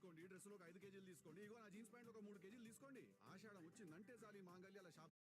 తీసుకోండి, డ్రెస్సులో ఒక 5 కేజీలు తీసుకోండి, ఇగో నా జీన్స్ ప్యాంట్ ఒక 3 కేజీలు తీసుకోండి. ఆషాఢం వచ్చిందంటే చాలు ఈ మాంగళ్యాల shop.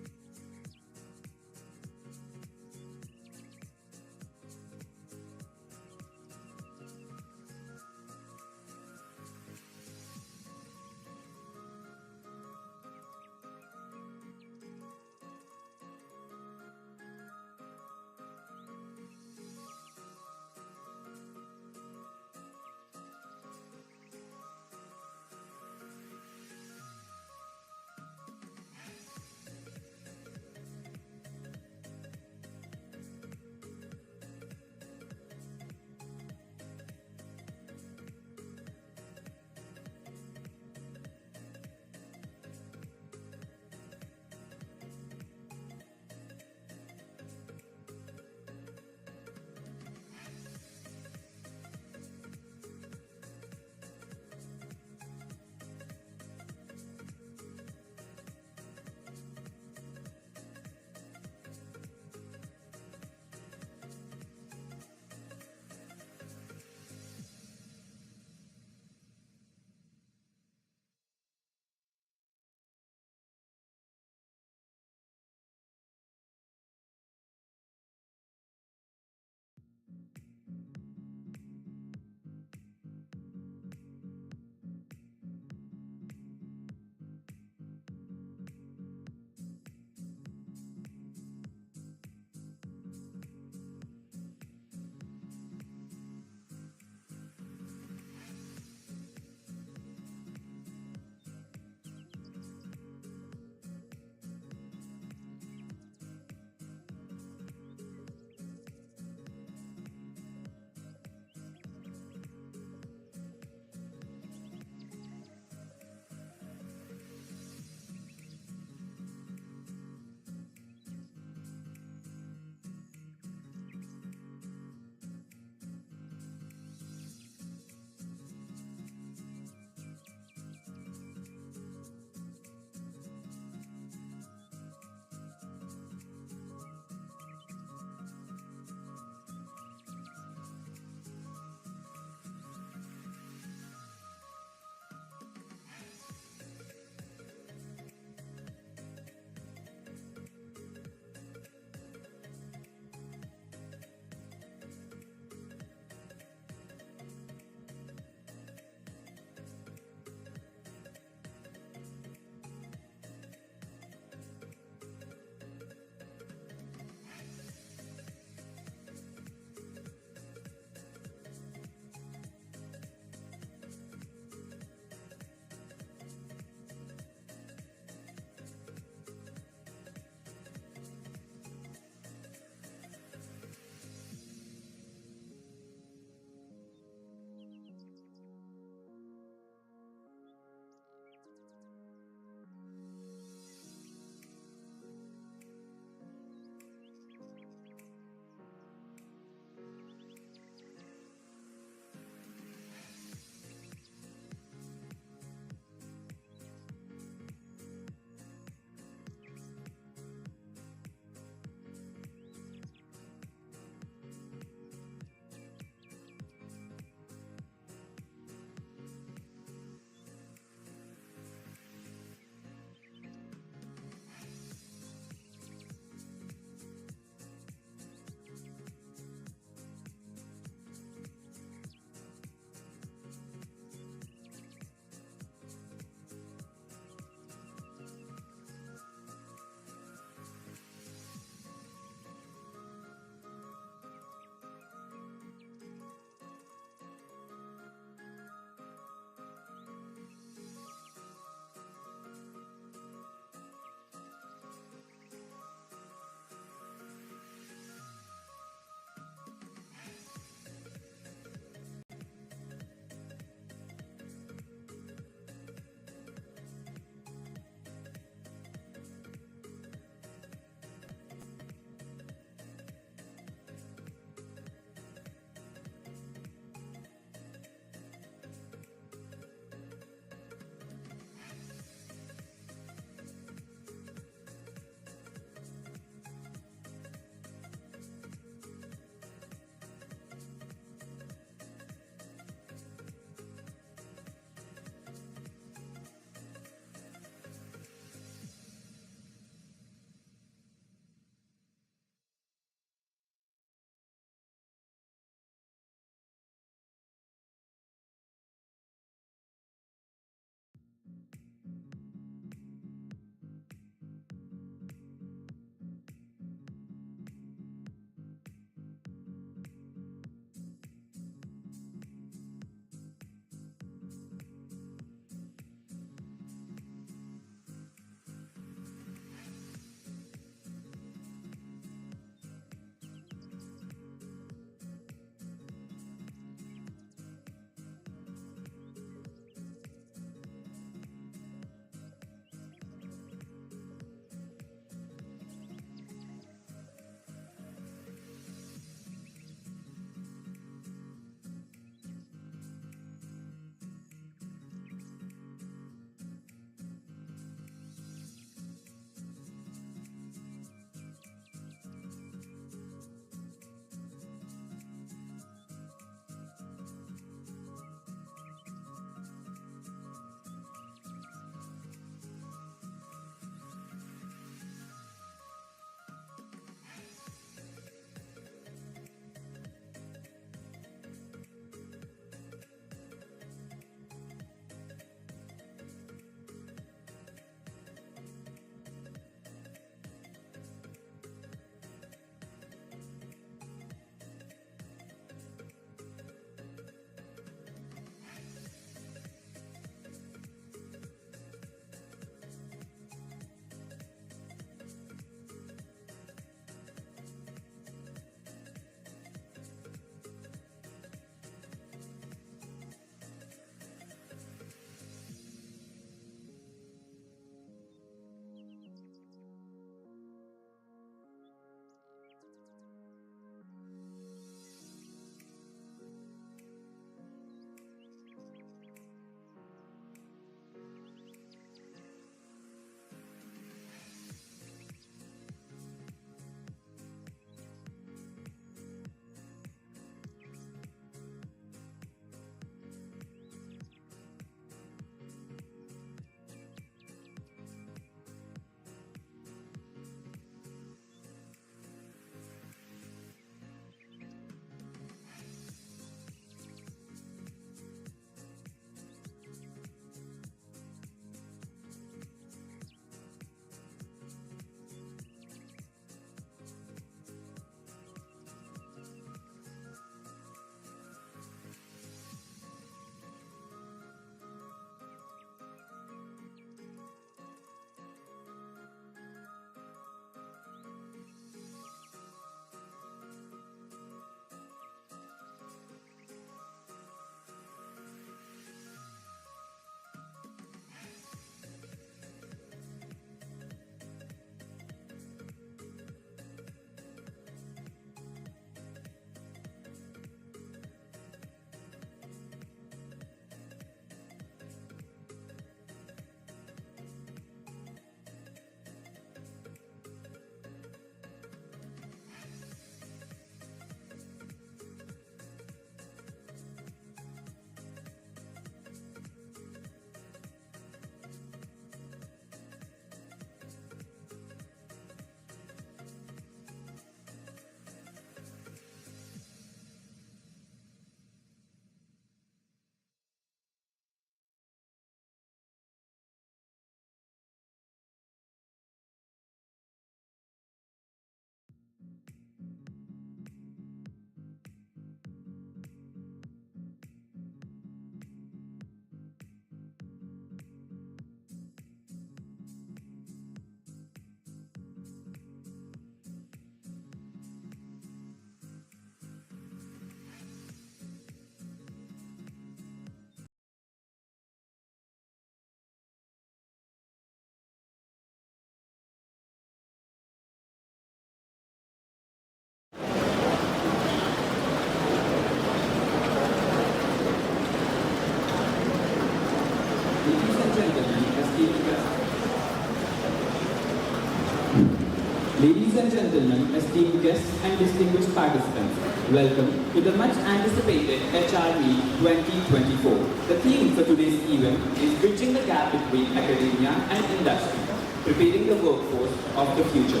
and gentlemen, esteemed guests and distinguished participants, welcome to the much anticipated HR Meet 2024. The theme for today's event is Bridging the Gap Between Academia and Industry, Preparing the Workforce of the Future.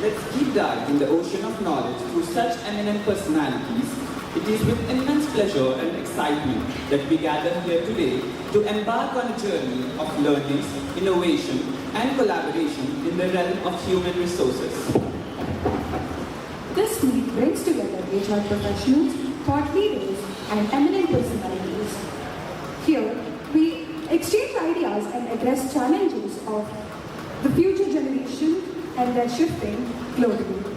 Let's deep dive in the ocean of knowledge through such eminent personalities. It is with immense pleasure and excitement that we gather here today to embark on a journey of learning, innovation, and collaboration in the realm of human resources. This meet brings together HR professionals, thought leaders, and eminent personalities. Here, we exchange ideas and address challenges of the future generation and their shifting globally.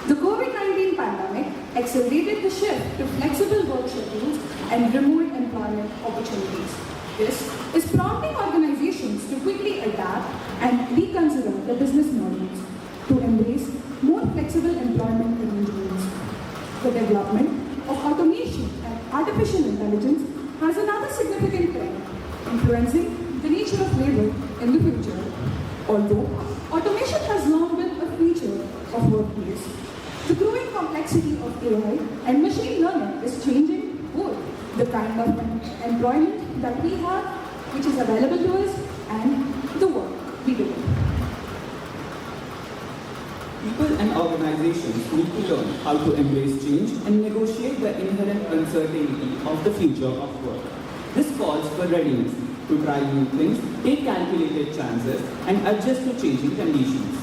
The COVID-19 pandemic accelerated the shift to flexible work schedules and remote employment opportunities. This is prompting organizations to quickly adapt and reconsider the business models to embrace more flexible employment arrangements. The development of automation and artificial intelligence has another significant trend, influencing the nature of labor in the future. Although automation has long been a feature of workplace, the growing complexity of AI and machine learning is changing both the kind of employment that we have, which is available to us, and the work we do. People and organizations need to learn how to embrace change and negotiate the inherent uncertainty of the future of work. This calls for readiness to try new things, take calculated chances, and adjust to changing conditions.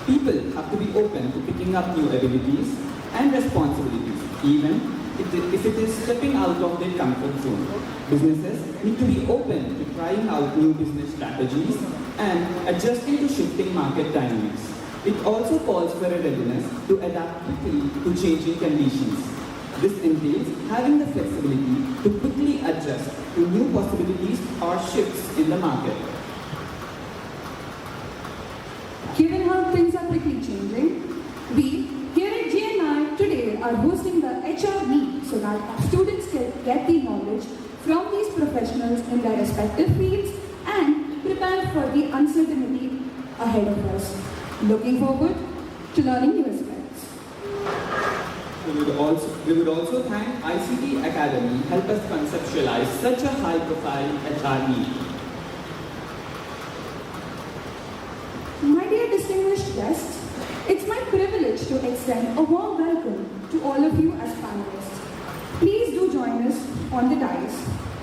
People have to be open to picking up new abilities and responsibilities, even if it is stepping out of their comfort zone. Businesses need to be open to trying out new business strategies and adjusting to shifting market dynamics. It also calls for a readiness to adapt quickly to changing conditions. This entails having the flexibility to quickly adjust to new possibilities or shifts in the market. Given how things are quickly changing, we here at GNI today are hosting the HR Meet so that our students can get the knowledge from these professionals in their respective fields and prepare for the uncertainty ahead of us. Looking forward to learning new aspects. We would also thank ICT Academy help us conceptualize such a high-profile HR Meet. My dear distinguished guests, it's my privilege to extend a warm welcome to all of you as panelists. Please do join us on the dais.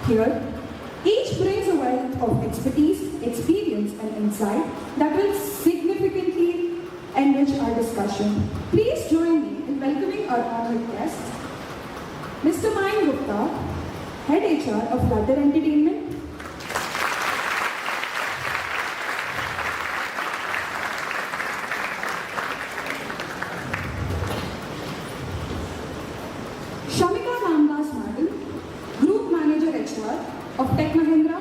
Here, each brings a wealth of expertise, experience, and insight that will significantly enrich our discussion. Please join me in welcoming our honored guests, Mr. Mayan Gupta, Head HR of Flutter Entertainment, of Tech Mahindra,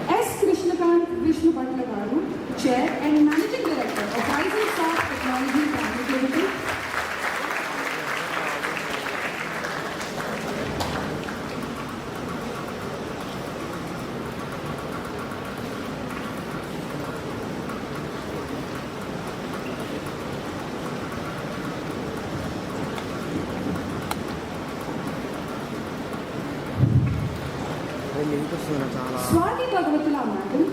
S. Krishnakant Vishnu Bhatlagaru, Chair and Managing Director of Rising Star Technology Private Limited, Swati Bhagavatula Madam,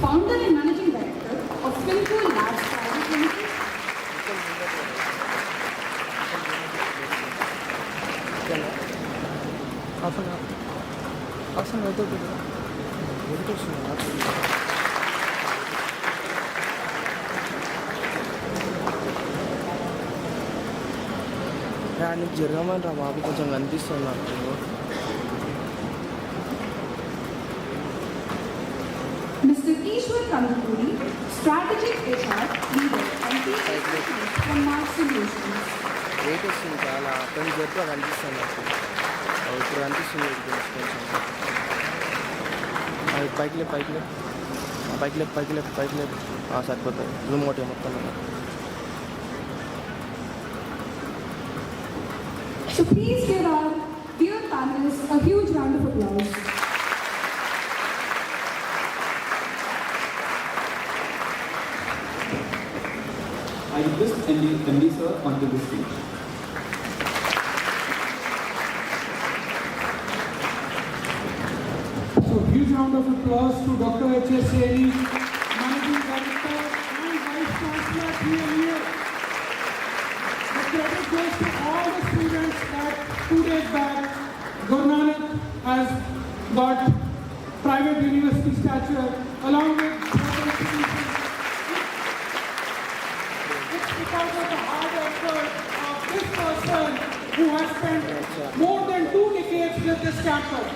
Founder and Managing Director of Finco Labs Private Limited, నీకు జరగమంటారా బాబు కొంచెం కనిపిస్తుంది నాకు. Mr. Ishwar Kanapuri, Strategic HR Leader and PhD from Mark Solutions. Weight వస్తుంది చాలా కొంచెం జరుపుగా కనిపిస్తుంది నాకు. ఇప్పుడు కనిపిస్తుంది కొంచెం పైకి లేపు పైకి లేపు పైకి లేపు పైకి లేపు పైకి లేపు సరిపోతుంది జూమ్ ఒకటి మొత్తం So please give our dear panelists a huge round of applause. I request MD sir onto the stage. So huge round of applause to Dr. H.S. Seri, Managing Director and Vice Chancellor PMU. The credit goes to all the students that 2 days back Guru Nanak has got private university stature along with other institutions. It's because of the hard effort of this person who has spent more than 2 decades with this campus.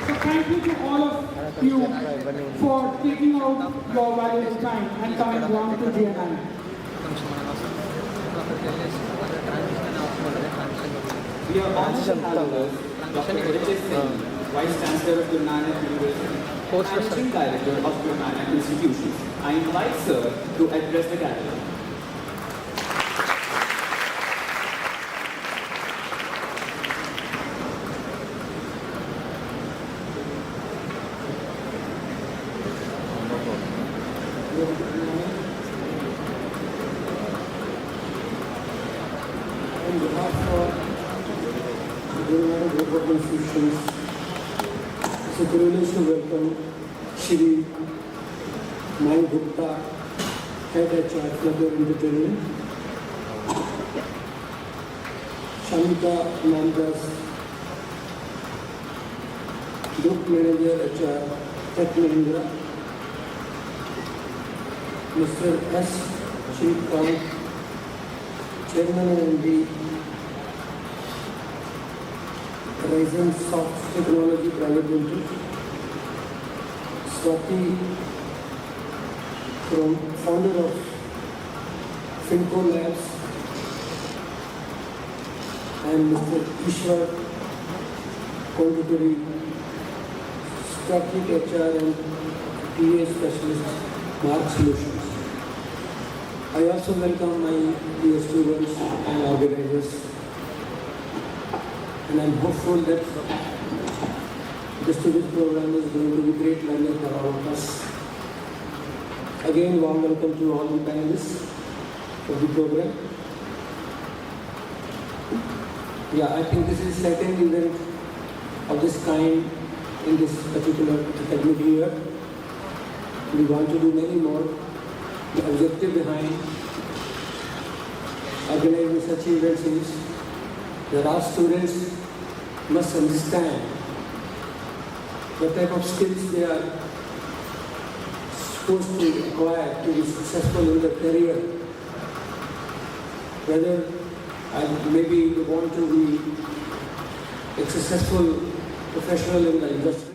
So thank you to all of you for taking out your valuable time and coming down to GNI. We are honored to have with us Dr. H.S. Seri, Vice Chancellor of Guru Nanak University, Managing Director of Guru Nanak Institutions. I invite Sir to address the gathering. On behalf of the Guru Nanak Group of Institutions, it's a privilege to welcome Shri Mai Gupta, Head HR Club Entertainment, Shamika Nandas, Group Manager HR Tech Mahindra, Mr. S. Shrikant, Chairman and MD, Horizon Soft Technology Private Limited, Swati, founder of Finco Labs, and Mr. Ishwar, contributory strategic HR and TA specialist, Mark Solutions. I also welcome my dear students and organizers, and I'm hopeful that the student program is going to be great learning for all of us. Again, warm welcome to all the panelists of the program. Yeah, I think this is the second event of this kind in this particular academic year. We want to do many more. The objective behind organizing such events is that our students must understand what type of skills they are supposed to acquire to be successful in their career. Whether maybe they want to be a successful professional in the industry,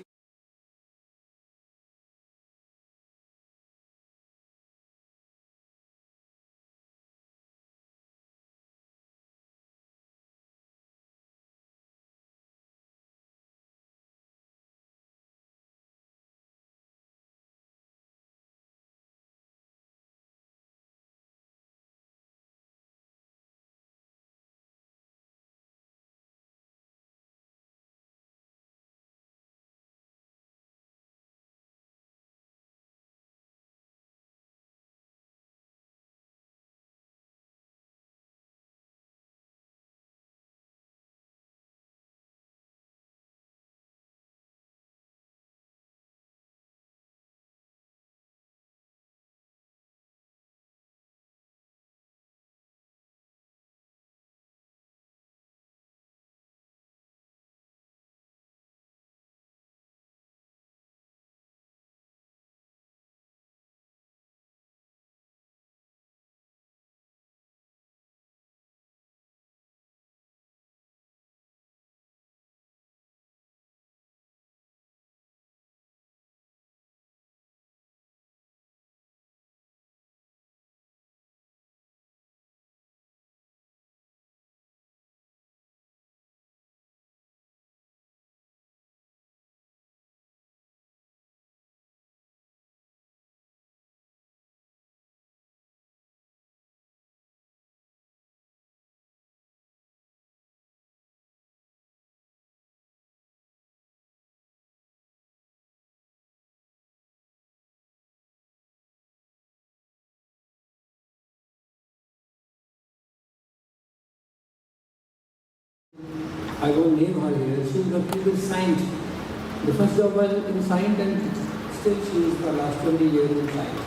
I won't name her here. She was completed science. The first job was in science, and still she is for the last 20 years in science.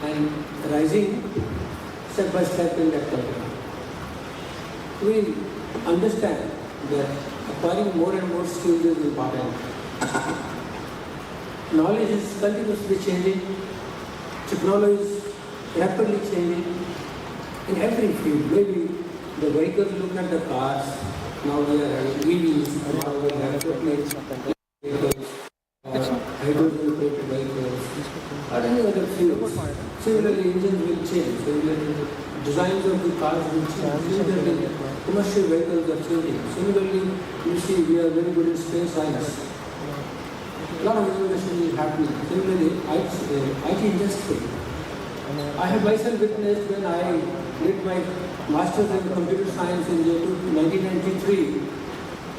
And rising step by step in that company. We understand that acquiring more and more skills is important. Knowledge is continuously changing. Technology is rapidly changing in every field. Maybe the vehicles, look at the cars. Now we are having EVs, and now we have vehicles, hydrogen-operated vehicles, or any other fuels. Similarly, engines will change. Similarly, designs of the cars will change. Similarly, commercial vehicles are changing. Similarly, you see we are very good in space science. A lot of innovation is happening. Similarly, IT industry. I have myself witnessed when I did my master's in computer science in 1993.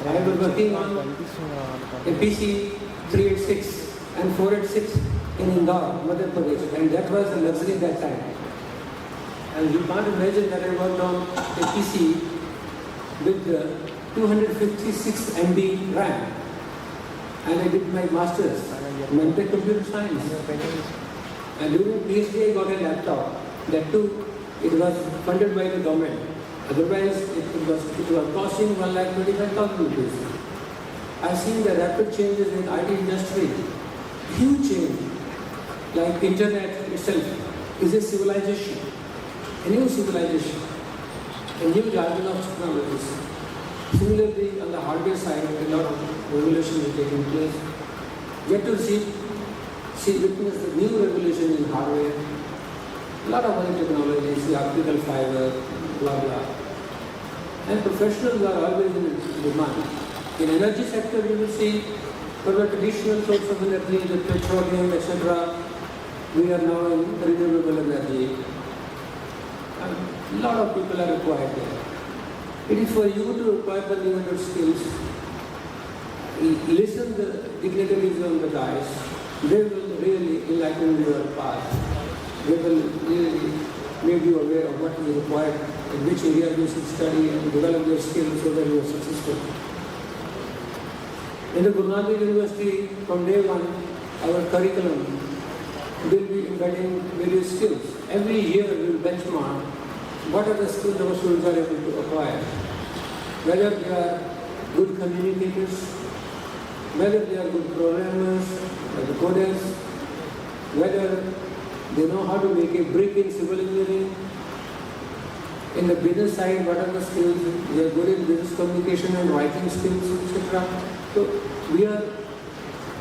I was working on a PC 386 and 486 in Indore, Madhya Pradesh, and that was a luxury that time. And you can't imagine that I worked on a PC with 256 MB RAM, and I did my master's in computer science. And during PhD I got a laptop. That too, it was funded by the government. Otherwise, it was costing 1,25,000 rupees. I've seen the rapid changes in IT industry. Huge change. Like internet itself is a civilization, a new civilization, a new jargon of technologies. Similarly, on the hardware side, a lot of revolution is taking place. Yet to see witness the new revolution in hardware. A lot of other technologies, the optical fiber, blah blah. And professionals are always in demand. In energy sector, you will see for the traditional source of energy, the petroleum, etc. We are now in renewable energy. And a lot of people are required there. It is for you to acquire the new skills. Listen the dignitaries on the dais. They will really enlighten your path. They will really make you aware of what is required, in which area you should study and develop your skills so that you are successful. In the Guru Nanak University, from day one, our curriculum will be embedding various skills. Every year we will benchmark what are the skills our students are able to acquire. Whether they are good communicators, whether they are good programmers, or coders, whether they know how to make a brick in civil engineering. In the business side, what are the skills? They are good in business communication and writing skills, etc. So we are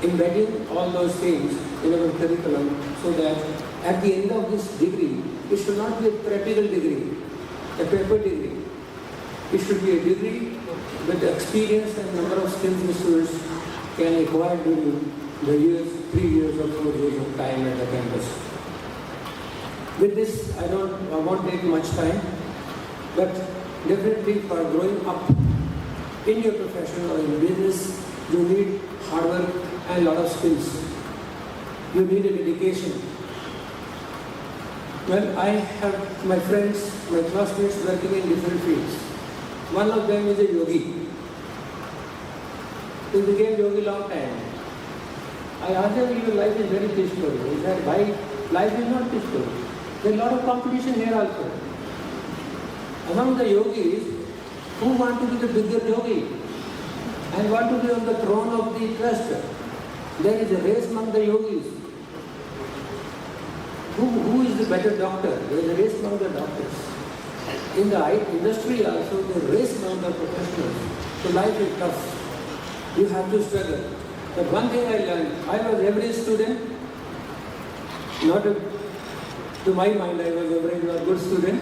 embedding all those things in our curriculum so that at the end of this degree, it should not be a practical degree, a paper degree. It should be a degree with the experience and number of skills the students can acquire during the years, 3 years or 4 years of time at the campus. With this, I won't take much time, but definitely for growing up in your profession or in business, you need hard work and a lot of skills. You need a dedication. Well, I have my friends, my classmates working in different fields. One of them is a yogi. He became yogi long time. I asked him, your life is very peaceful. He said, why? Life is not peaceful. There is a lot of competition here also. Among the yogis, who want to be the bigger yogi and want to be on the throne of the trust, there is a race among the yogis. Who is the better doctor? There is a race among the doctors. In the industry also, there is a race among the professionals. So life is tough. You have to struggle. But one thing I learned, I was every student, to my mind I was a very good student,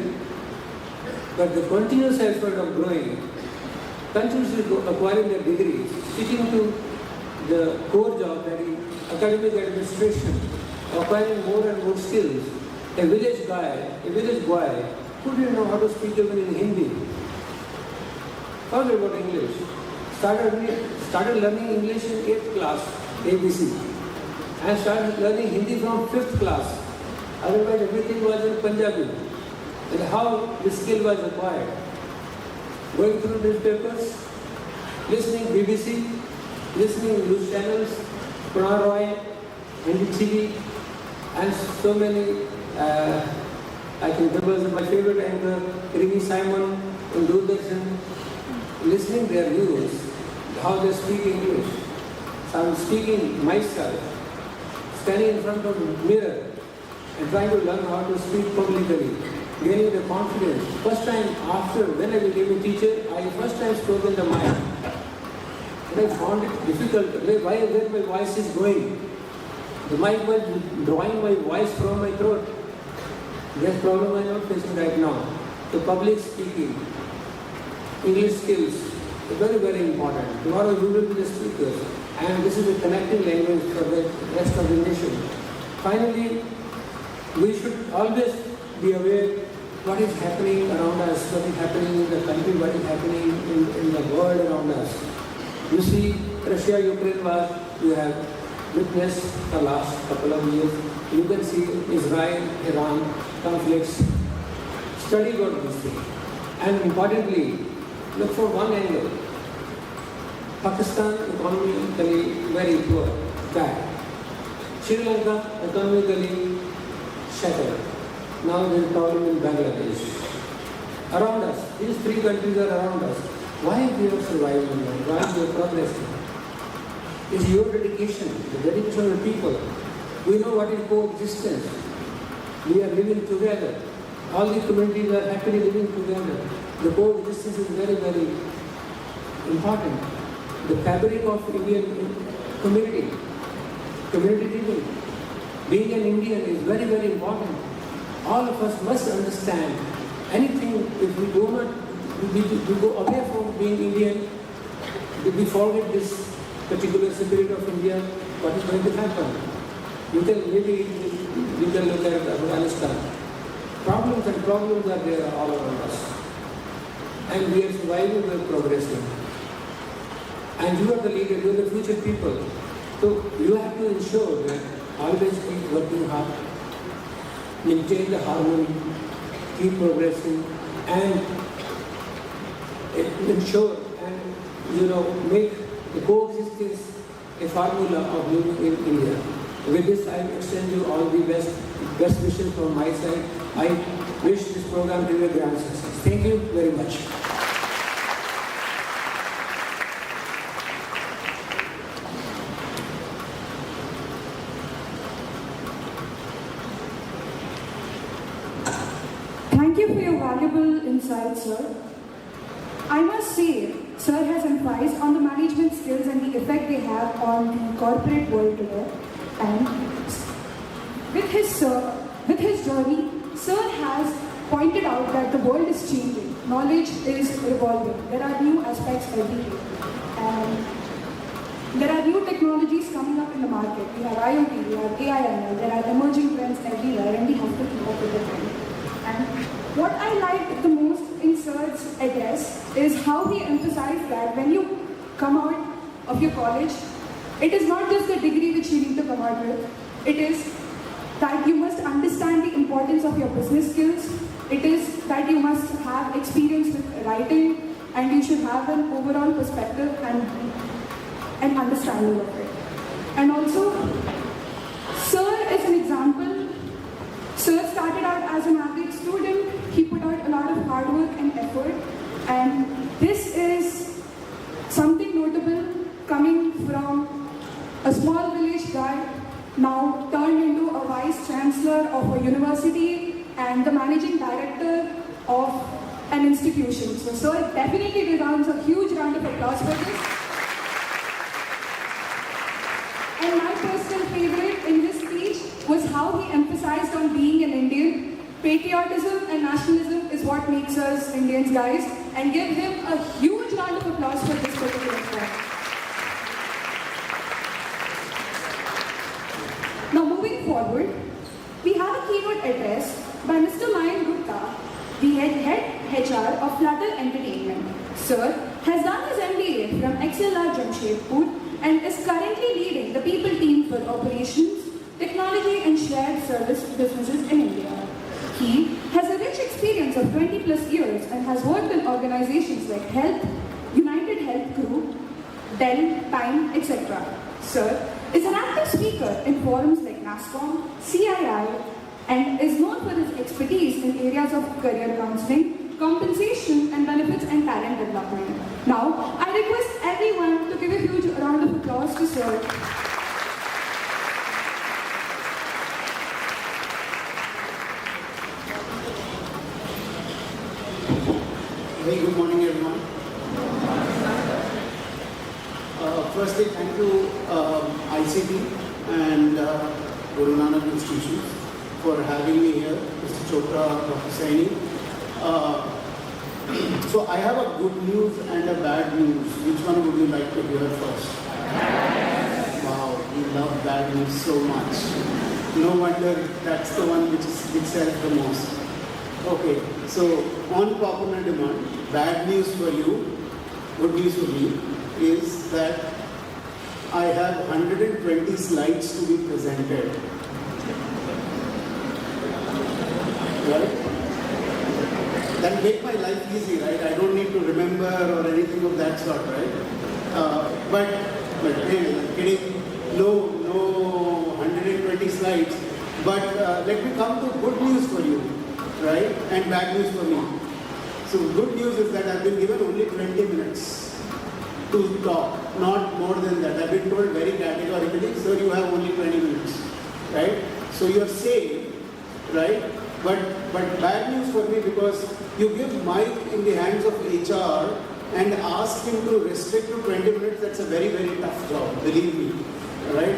but the continuous effort of growing, continuously acquiring the degrees, sticking to the core job, that is academic administration, acquiring more and more skills. A village boy, who didn't know how to speak even in Hindi, forget about English, started learning English in 8th class, ABC, and started learning Hindi from 5th class. Otherwise everything was in Punjabi. And how the skill was acquired. going through newspapers, listening BBC, listening news channels, Pranay Roy, NDTV, and so many. I think there was my favorite anchor, Rini Simon in Doordarshan, listening their news, how they speak English. So I'm speaking myself, standing in front of a mirror and trying to learn how to speak publicly, gaining the confidence. First time after, when I became a teacher, I first time spoke in the mic. And I found it difficult, where my voice is going. The mic was drawing my voice from my throat. That problem I'm not facing right now. The public speaking, English skills, are very, very important. Tomorrow you will be the speakers, and this is a connecting language for the rest of the nation. Finally, we should always be aware what is happening around us, what is happening in the country, what is happening in the world around us. You see, Russia-Ukraine war, you have witnessed the last couple of years. You can see Israel-Iran conflicts. Study about this thing. And importantly, look for one angle. Pakistan economically very poor, bad. Sri Lanka economically shattered. Now there is a problem in Bangladesh. Around us, these three countries are around us. Why we are surviving? Why we are progressing? It's your dedication, the dedication of the people. We know what is coexistence. We are living together. All the communities are happily living together. The coexistence is very, very important. The fabric of Indian community living. Being an Indian is very, very important. All of us must understand anything if we do not, we go away from being Indian, if we forget this particular spirit of India, what is going to happen? You can look at Afghanistan. Problems are there all around us. And we are surviving, we are progressing. And you are the leader, you are the future people. So you have to ensure that always keep working hard, maintain the harmony, keep progressing, and ensure and make the coexistence a formula of living in India. With this, I extend you all the best wishes from my side. I wish this program to be a grand success. Thank you very much. Thank you for your valuable insights, sir. I must say, sir has emphasized on the management skills and the effect they have on the corporate world today. And with his journey, sir has pointed out that the world is changing. Knowledge is evolving. There are new aspects every day. And there are new technologies coming up in the market. We have IoT, we have AI, there are emerging trends everywhere, and we have to keep up with the trend. And what I liked the most in Sir's address is how he emphasized that when you come out of your college, it is not just the degree which you need to come out with. It is that you must understand the importance of your business skills. It is that you must have experience with writing, and you should have an overall perspective and understanding of it. And also, Sir is an example. Sir started out as an average student. He put out a lot of hard work and effort, and this is something notable coming from a small village guy, now turned into a vice chancellor of a university and the managing director of an institution. So sir definitely deserves a huge round of applause for this. And my personal favorite in his speech was how he emphasized on being an Indian. Patriotism and nationalism is what makes us Indians, guys, and give him a huge round of applause for this particular point. Now moving forward, we have a keynote address by Mr. Mayan Gupta, the head HR of Flutter Entertainment. Sir has done his MBA from XLR Jamshedpur and is currently leading the people team for operations, technology and shared service businesses in India. He has a rich experience of 20 plus years and has worked in organizations like Health, United Health Group, Dell, Time, etc. Sir is an active speaker in forums like NASCOM, CII, and is known for his expertise in areas of career counseling, compensation and benefits and talent development. Now, I request everyone to give a huge round of applause to Sir. Very good morning, everyone. Firstly, thank you, ICT and Guru Nanak institutions for having me here, Mr. Chopra, Dr. Saini. So I have a good news and a bad news. Which one would you like to hear first? Wow, you love bad news so much. No wonder that's the one which sells the most. Okay, so on popular demand, bad news for you, good news for me, is that I have 120 slides to be presented. Right? That make my life easy, right? I don't need to remember or anything of that sort, right? But hey, I'm kidding. No 120 slides. But let me come to good news for you, right? And bad news for me. So good news is that I've been given only 20 minutes to talk, not more than that. I've been told very categorically, sir, you have only 20 minutes, right? So you're safe, right? But bad news for me because you give mic in the hands of HR and ask him to restrict to 20 minutes, that's a very, very tough job, believe me, right?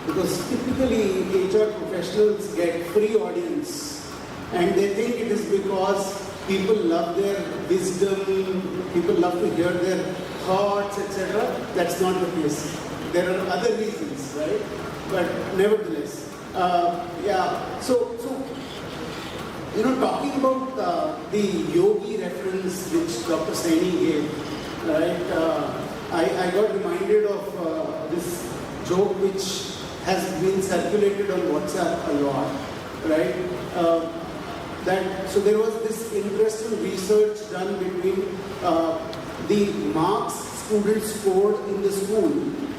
Because typically HR professionals get free audience and they think it is because people love their wisdom, people love to hear their thoughts, etc. That's not the case. There are other reasons, right? But nevertheless, So talking about the yogi reference which Dr. Saini gave, right? I got reminded of this joke which has been circulated on WhatsApp a lot, right? So there was this interesting research done between the marks students scored in the school,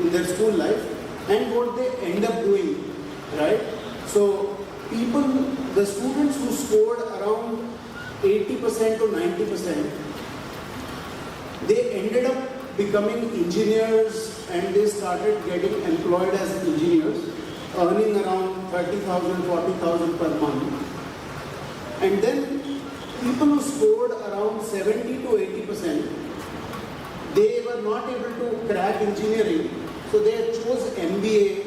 in their school life, and what they end up doing, right? So the students who scored around 80% to 90%, they ended up becoming engineers and they started getting employed as engineers, earning around 30,000, 40,000 per month. And then people who scored around 70 to 80%, they were not able to crack engineering, so they chose MBA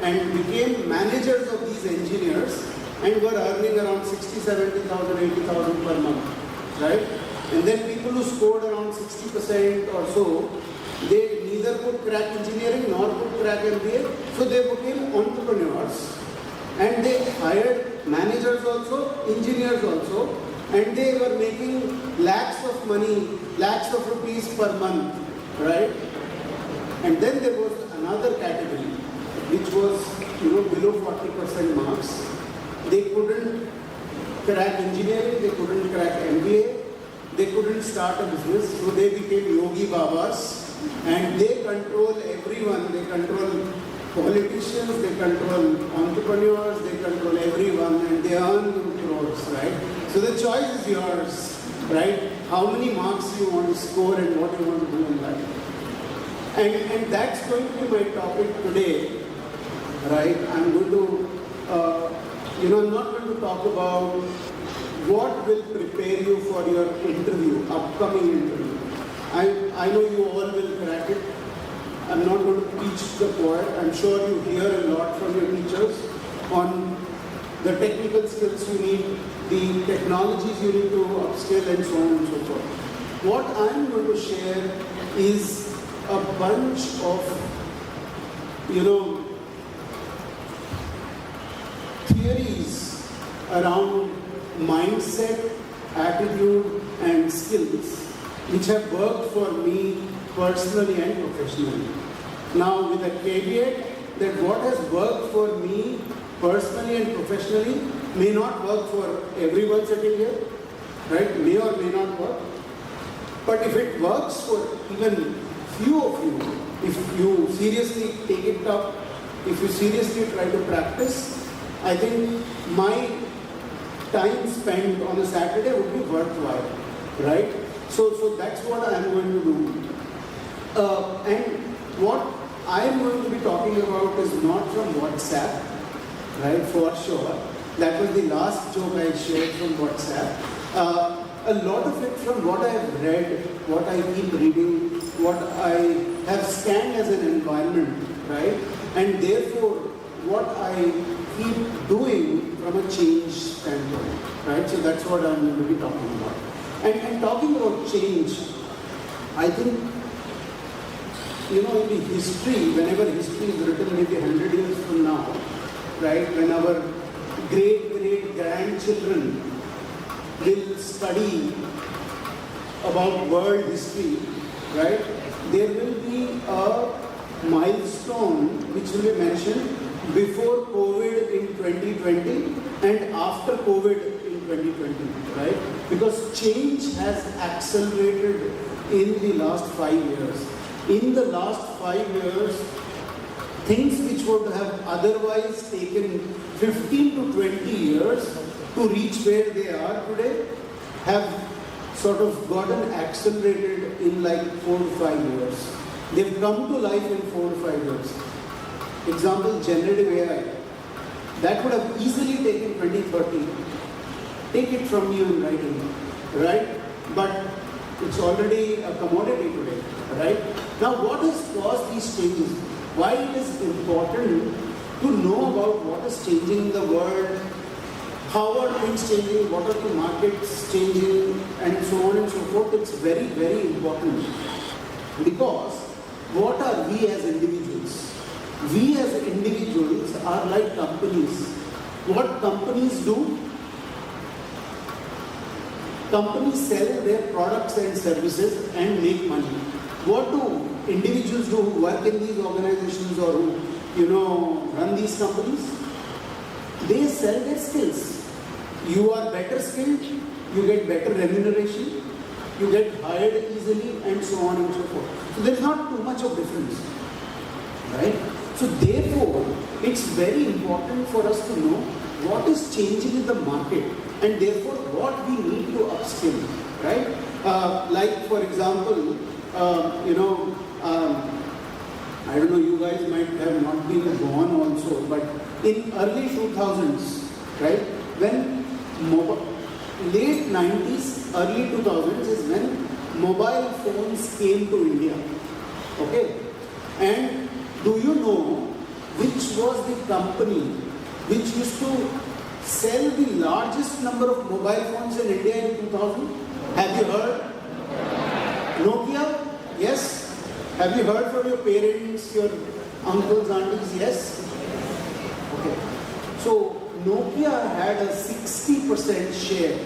and became managers of these engineers and were earning around 60, 70,000, 80,000 per month, right? And then people who scored around 60% or so, they neither could crack engineering nor could crack MBA, so they became entrepreneurs. And they hired managers also, engineers also, and they were making lakhs of money, lakhs of rupees per month, right? And then there was another category, which was below 40% marks. They couldn't crack engineering, they couldn't crack MBA, they couldn't start a business, so they became yogi babas, and they control everyone. They control politicians, they control entrepreneurs, they control everyone, and they earn crores, right? So the choice is yours, right? How many marks you want to score and what you want to do in life. And that's going to be my topic today, right? I'm going to, I'm not going to talk about what will prepare you for your interview, upcoming interview. I know you all will crack it. I'm not going to teach the poet. I'm sure you hear a lot from your teachers on the technical skills you need, the technologies you need to upskill, and so on and so forth. What I'm going to share is a bunch of, theories around mindset, attitude, and skills, which have worked for me personally and professionally. Now, with a caveat that what has worked for me personally and professionally may not work for everyone sitting here, right? May or may not work. But if it works for even few of you, if you seriously take it up, if you seriously try to practice, I think my time spent on a Saturday would be worthwhile, right? So that's what I am going to do. And what I am going to be talking about is not from WhatsApp, right, for sure. That was the last joke I shared from WhatsApp. A lot of it from what I have read, what I keep reading, what I have scanned as an environment, right? And therefore, what I keep doing from a change standpoint, right? So that's what I'm going to be talking about. And talking about change, I think, in the history, whenever history is written maybe 100 years from now, right, when our great-great-grandchildren will study about world history, right, there will be a milestone which will be mentioned before COVID in 2020 and after COVID in 2020, right? Because change has accelerated in the last 5 years. In the last 5 years, things which would have otherwise taken 15 to 20 years to reach where they are today have sort of gotten accelerated in like 4 to 5 years. They've come to life in 4 to 5 years. Example, generative AI. That would have easily taken 20, 30. Take it from you in writing, right? But it's already a commodity today, right? Now, what has caused these changes? Why it is important to know about what is changing in the world, how are things changing, what are the markets changing, and so on and so forth. It's very, very important. Because what are we as individuals? We as individuals are like companies. What companies do? Companies sell their products and services and make money. What do individuals do who work in these organizations or who, run these companies? They sell their skills. You are better skilled, you get better remuneration, you get hired easily, and so on and so forth. So there is not too much of difference, right? So therefore, it's very important for us to know what is changing in the market and therefore what we need to upskill, right? Like for example, I don't know, you guys might have not been born also, but in early 2000s, right, when late 90s, early 2000s is when mobile phones came to India, okay? And do you know which was the company which used to sell the largest number of mobile phones in India in 2000? Have you heard? Nokia? Yes? Have you heard from your parents, your uncles, aunties? Yes? Okay. So, Nokia had a 60% share,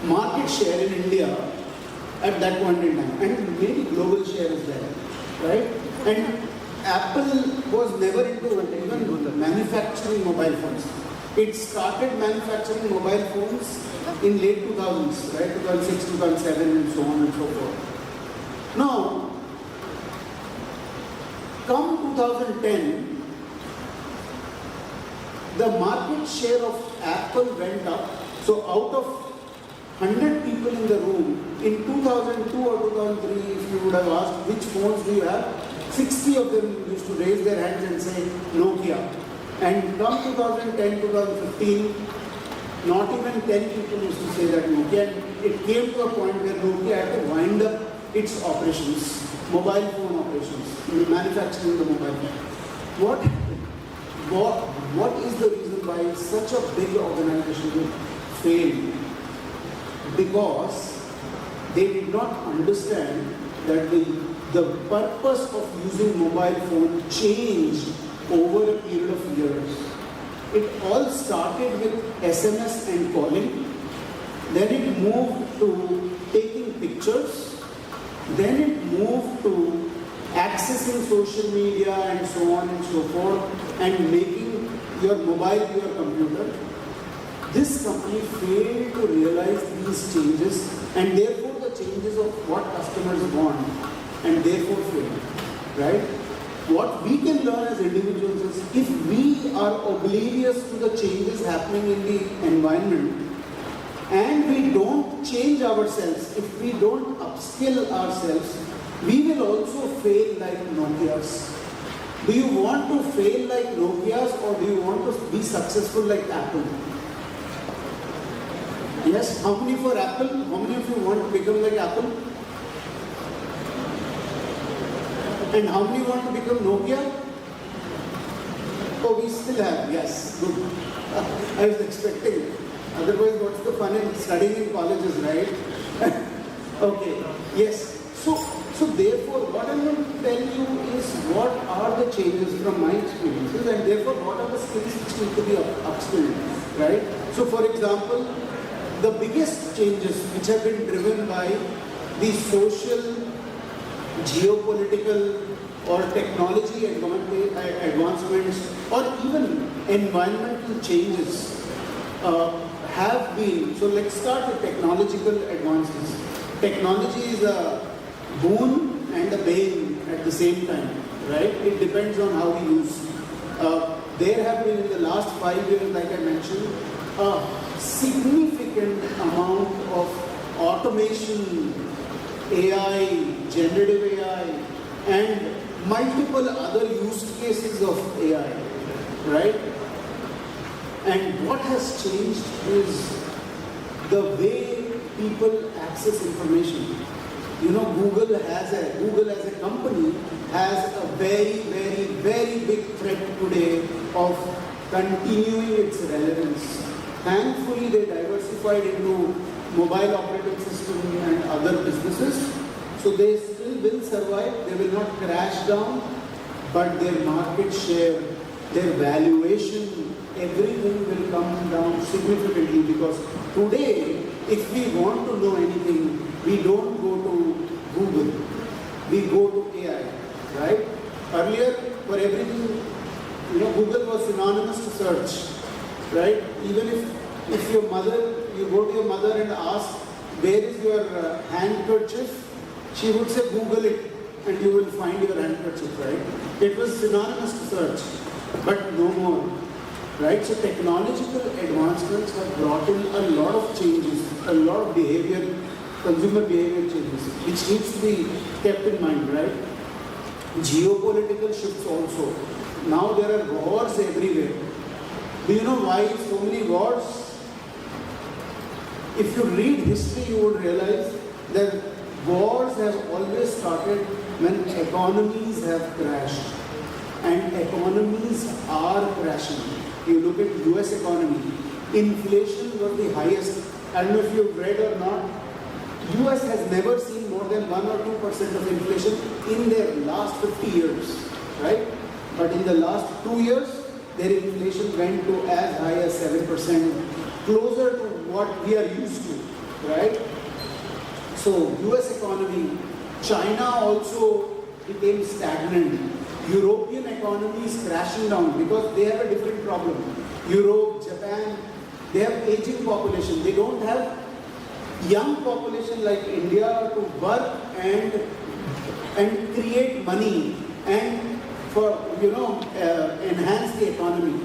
market share in India at that point in time, and maybe global share as well, right? And Apple was never into even manufacturing mobile phones. It started manufacturing mobile phones in late 2000s, right? 2006, 2007, and so on and so forth. Now, come 2010, the market share of Apple went up. So out of 100 people in the room, in 2002 or 2003, if you would have asked which phones do you have, 60 of them used to raise their hands and say Nokia. And come 2010, 2015, not even 10 people used to say that Nokia. And it came to a point where Nokia had to wind up its operations, mobile phone operations, manufacturing the mobile phone. What is the reason why such a big organization failed? Because they did not understand that the purpose of using mobile phone changed over a period of years. It all started with SMS and calling, then it moved to taking pictures, then it moved to accessing social media and so on and so forth, and making your mobile to your computer. This company failed to realize these changes and therefore the changes of what customers want and therefore failed, right? What we can learn as individuals is if we are oblivious to the changes happening in the environment and we don't change ourselves, if we don't upskill ourselves, we will also fail like Nokias. Do you want to fail like Nokias or do you want to be successful like Apple? Yes, how many for Apple? How many of you want to become like Apple? And how many want to become Nokia? Oh, we still have, yes, good. I was expecting. Otherwise, what's the fun in studying in colleges, right? Okay, yes. So therefore, what I'm going to tell you is what are the changes from my experiences and therefore what are the skills which need to be upskilled, right? So for example, the biggest changes which have been driven by the social, geopolitical or technology advancements or even environmental changes have been, so let's start with technological advances. Technology is a boon and a bane at the same time, right? It depends on how we use. There have been in the last 5 years, like I mentioned, a significant amount of automation, AI, generative AI, and multiple other use cases of AI, right? And what has changed is the way people access information. You know, Google as a company has a very, very, very big threat today of continuing its relevance. Thankfully, they diversified into mobile operating system and other businesses. So they still will survive, they will not crash down, but their market share, their valuation, everything will come down significantly because today, if we want to know anything, we don't go to Google, we go to AI, right? Earlier, for everything, you know, Google was synonymous to search, right? Even if your mother, you go to your mother and ask, where is your handkerchief? She would say, Google it, and you will find your handkerchief, right? It was synonymous to search, but no more, right? So technological advancements have brought in a lot of changes, a lot of behavior, consumer behavior changes, which needs to be kept in mind, right? Geopolitical shifts also. Now there are wars everywhere. Do you know why so many wars? If you read history, you would realize that wars have always started when economies have crashed. And economies are crashing. You look at US economy, inflation was the highest. I don't know if you've read or not. US has never seen more than 1 or 2% of inflation in their last 50 years, right? But in the last 2 years, their inflation went to as high as 7%, closer to what we are used to, right? So US economy, China also became stagnant. European economy is crashing down because they have a different problem. Europe, Japan, they have aging population. They don't have young population like India to work and create money and for, enhance the economy.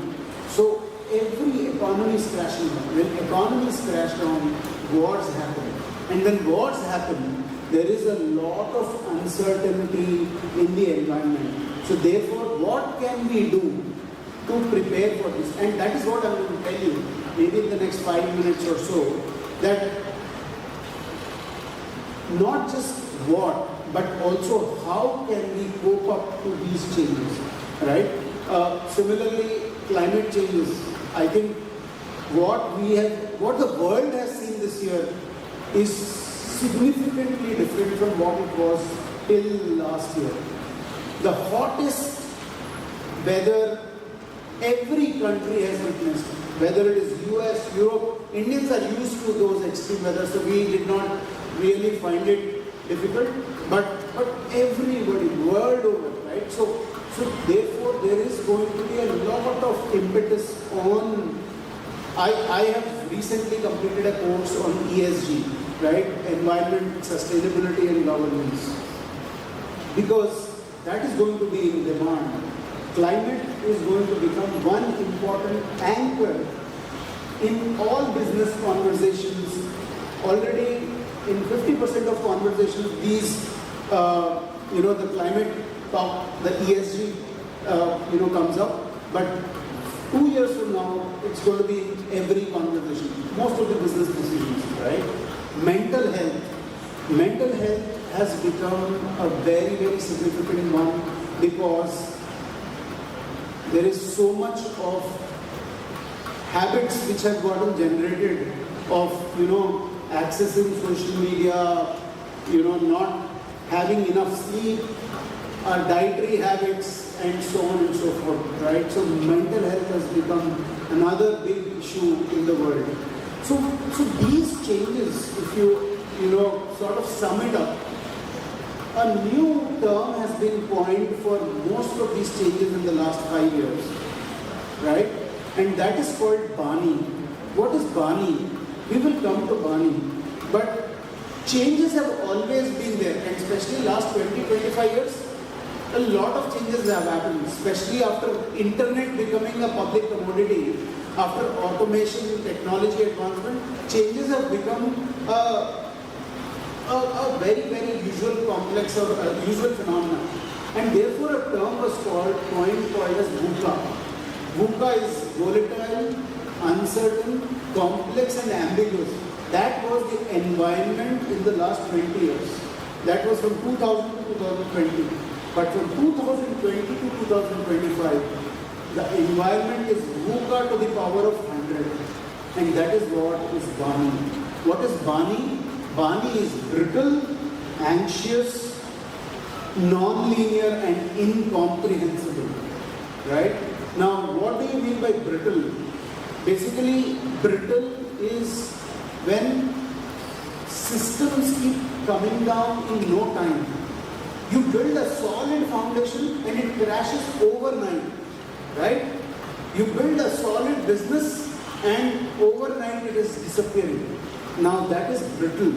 So every economy is crashing down. When economies crash down, wars happen. And when wars happen, there is a lot of uncertainty in the environment. So therefore, what can we do to prepare for this? And that is what I'm going to tell you, maybe in the next 5 minutes or so, that not just what, but also how can we cope up to these changes, right? Similarly, climate changes. I think what the world has seen this year is significantly different from what it was till last year. The hottest weather every country has witnessed, whether it is US, Europe. Indians are used to those extreme weather, so we did not really find it difficult. But everybody, world over, right? So So therefore, there is going to be a lot of impetus on. I have recently completed a course on ESG, right? Environment, sustainability, and governance. Because that is going to be in demand. Climate is going to become one important anchor in all business conversations. Already in 50% of conversations, these, the climate talk, the ESG, comes up. But 2 years from now, it's going to be in every conversation. Most of the business decisions, right? Mental health has become a very, very significant one because there is so much of habits which have gotten generated of, accessing social media, not having enough sleep, dietary habits, and so on and so forth, right? So mental health has become another big issue in the world. So these changes, if you sort of sum it up, a new term has been coined for most of these changes in the last 5 years, right? And that is called Bani. What is Bani? We will come to Bani. But changes have always been there, and especially last 20-25 years, a lot of changes have happened, especially after internet becoming a public commodity, after automation, technology advancement, changes have become a very, very usual complex or usual phenomenon. And therefore a term was coined as VUCA. VUCA is volatile, uncertain, complex and ambiguous. That was the environment in the last 20 years. That was from 2000 to 2020. But from 2020 to 2025, the environment is VUCA to the power of 100. And that is what is Bani. What is Bani? Bani is brittle, anxious, non-linear and incomprehensible. Right? Now, what do you mean by brittle? Basically, brittle is when systems keep coming down in no time. You build a solid foundation and it crashes overnight, right? You build a solid business and overnight it is disappearing. Now that is brittle.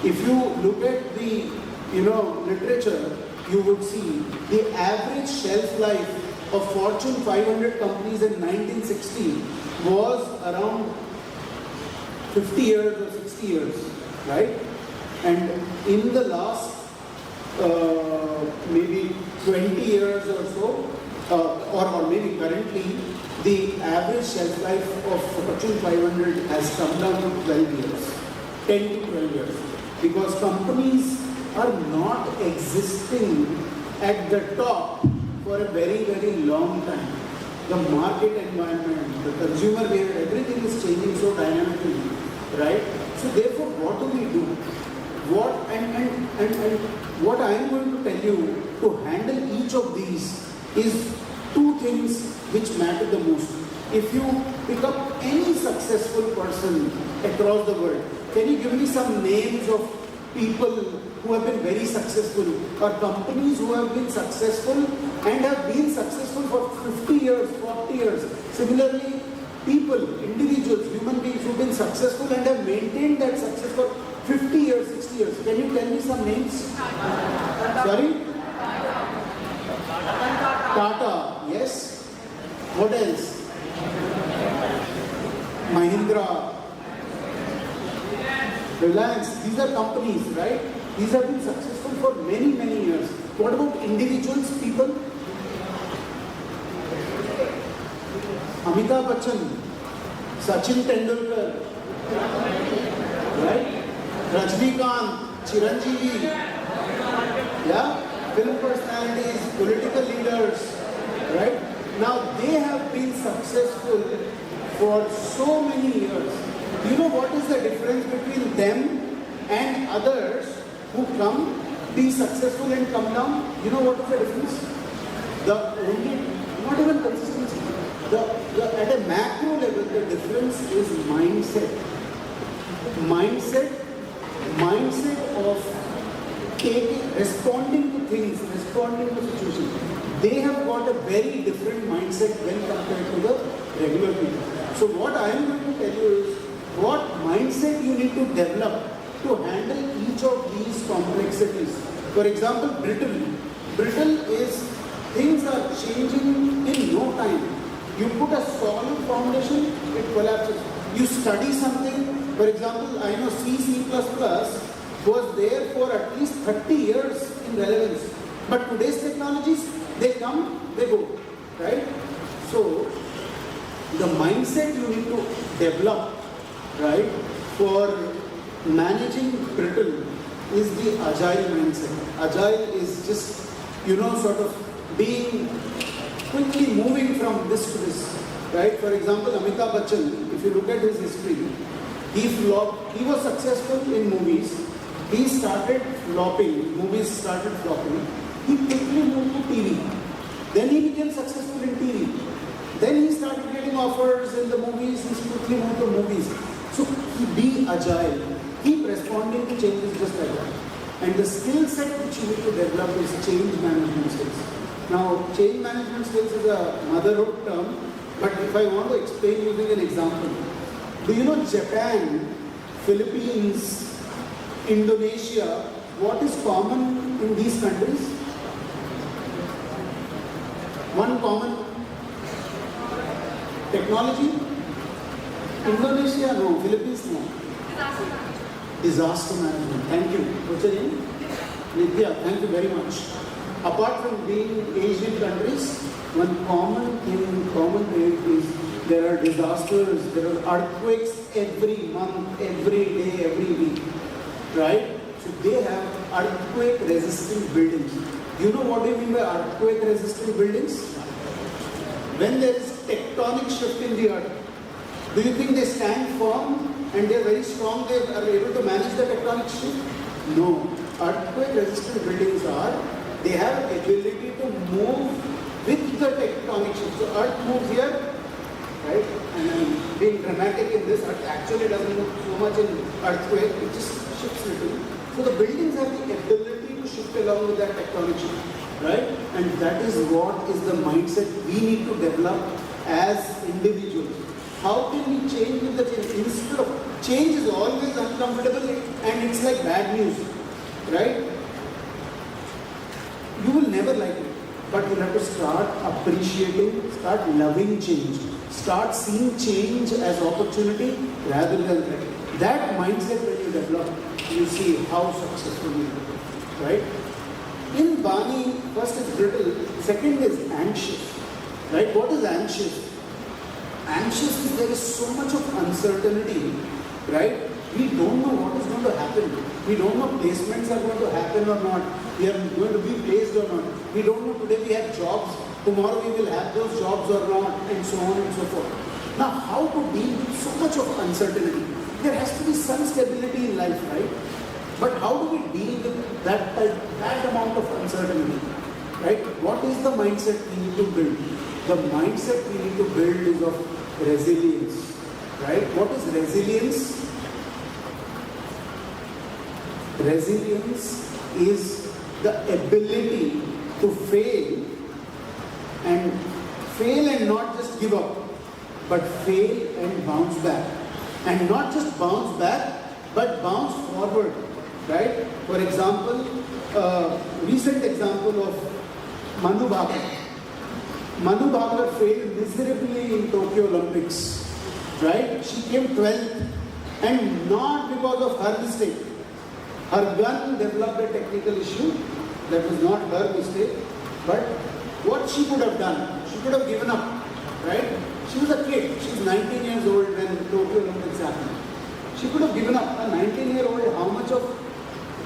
If you look at the literature, you would see the average shelf life of Fortune 500 companies in 1960 was around 50 years or 60 years, right? And in the last maybe 20 years or so, or maybe currently, the average shelf life of Fortune 500 has come down to 12 years, 10 to 12 years, because companies are not existing at the top for a very, very long time. The market environment, the consumer behavior, everything is changing so dynamically, right? So therefore, what do we do? What I am going to tell you to handle each of these is two things which matter the most. If you pick up any successful person across the world, can you give me some names of people who have been very successful or companies who have been successful and have been successful for 50 years, 40 years? Similarly, people, individuals, human beings who have been successful and have maintained that success for 50 years, 60 years. Can you tell me some names? Sorry? Tata, yes. What else? Mahindra, Reliance. These are companies, right? These have been successful for many, many years. What about individuals, people? Amitabh Bachchan, Sachin Tendulkar, right? Rajnikant, Chiranjeevi, yeah? Film personalities, political leaders, right? Now they have been successful for so many years. You know what is the difference between them and others who come, be successful and come down? You know what is the difference? Not even consistency. At a macro level, the difference is mindset. Mindset of responding to things, responding to situations. they have got a very different mindset when compared to the regular people. So what I am going to tell you is what mindset you need to develop to handle each of these complexities. For example, brittle. Brittle is things are changing in no time. You put a solid foundation, it collapses. You study something, for example, I know C++ was there for at least 30 years in relevance. But today's technologies, they come, they go, right? So, the mindset you need to develop, right, for managing brittle is the agile mindset. Agile is just, sort of being quickly moving from this to this, right? For example, Amitabh Bachchan, if you look at his history, he flopped, he was successful in movies, he started flopping, movies started flopping, he quickly moved to TV. Then he became successful in TV. Then he started getting offers in the movies, he quickly moved to movies. So be agile, keep responding to changes just like that. And the skill set which you need to develop is change management skills. Now, change management skills is a motherhood term, but if I want to explain using an example, do you know Japan, Philippines, Indonesia, what is common in these countries? One common technology? Indonesia, no. Philippines, no. Disaster management. Thank you. What's your name? Nitya, thank you very much. Apart from being Asian countries, one common trait is there are disasters, there are earthquakes every month, every day, every week. Right? So they have earthquake resistant buildings. You know what do you mean by earthquake resistant buildings? When there is tectonic shift in the earth, do you think they stand firm and they are very strong, they are able to manage the tectonic shift? No. Earthquake resistant buildings they have ability to move with the tectonic shift. So earth moves here, right? And I'm being dramatic in this, earth actually doesn't move so much in earthquake, it just shifts little. So the buildings have the ability to shift along with that tectonic shift, right? And that is what is the mindset we need to develop as individuals. How can we change with the change? Instead of change is always uncomfortable and it's like bad news, right? You will never like it, but you have to start appreciating, start loving change, start seeing change as opportunity rather than threat. That mindset when you develop, you see how successful you are, right? In Bani, first is brittle, second is anxious, right? What is anxious? Anxious is there is so much of uncertainty, right? We don't know what is going to happen. We don't know placements are going to happen or not. We are going to be placed or not. We don't know today we have jobs, tomorrow we will have those jobs or not, and so on and so forth. Now, how to deal with so much of uncertainty? There has to be some stability in life, right? But how do we deal with that amount of uncertainty, right? What is the mindset we need to build? The mindset we need to build is of resilience, right? What is resilience? Resilience is the ability to fail and not just give up, but fail and bounce back. And not just bounce back, but bounce forward, right? For example, recent example of Manu Bhagat. Manu Bhagat failed miserably in Tokyo Olympics, right? She came 12th, and not because of her mistake. Her gun developed a technical issue. That was not her mistake. But what she could have done, she could have given up, right? She was a kid. She was 19 years old when Tokyo Olympics happened. She could have given up. A 19-year-old, how much of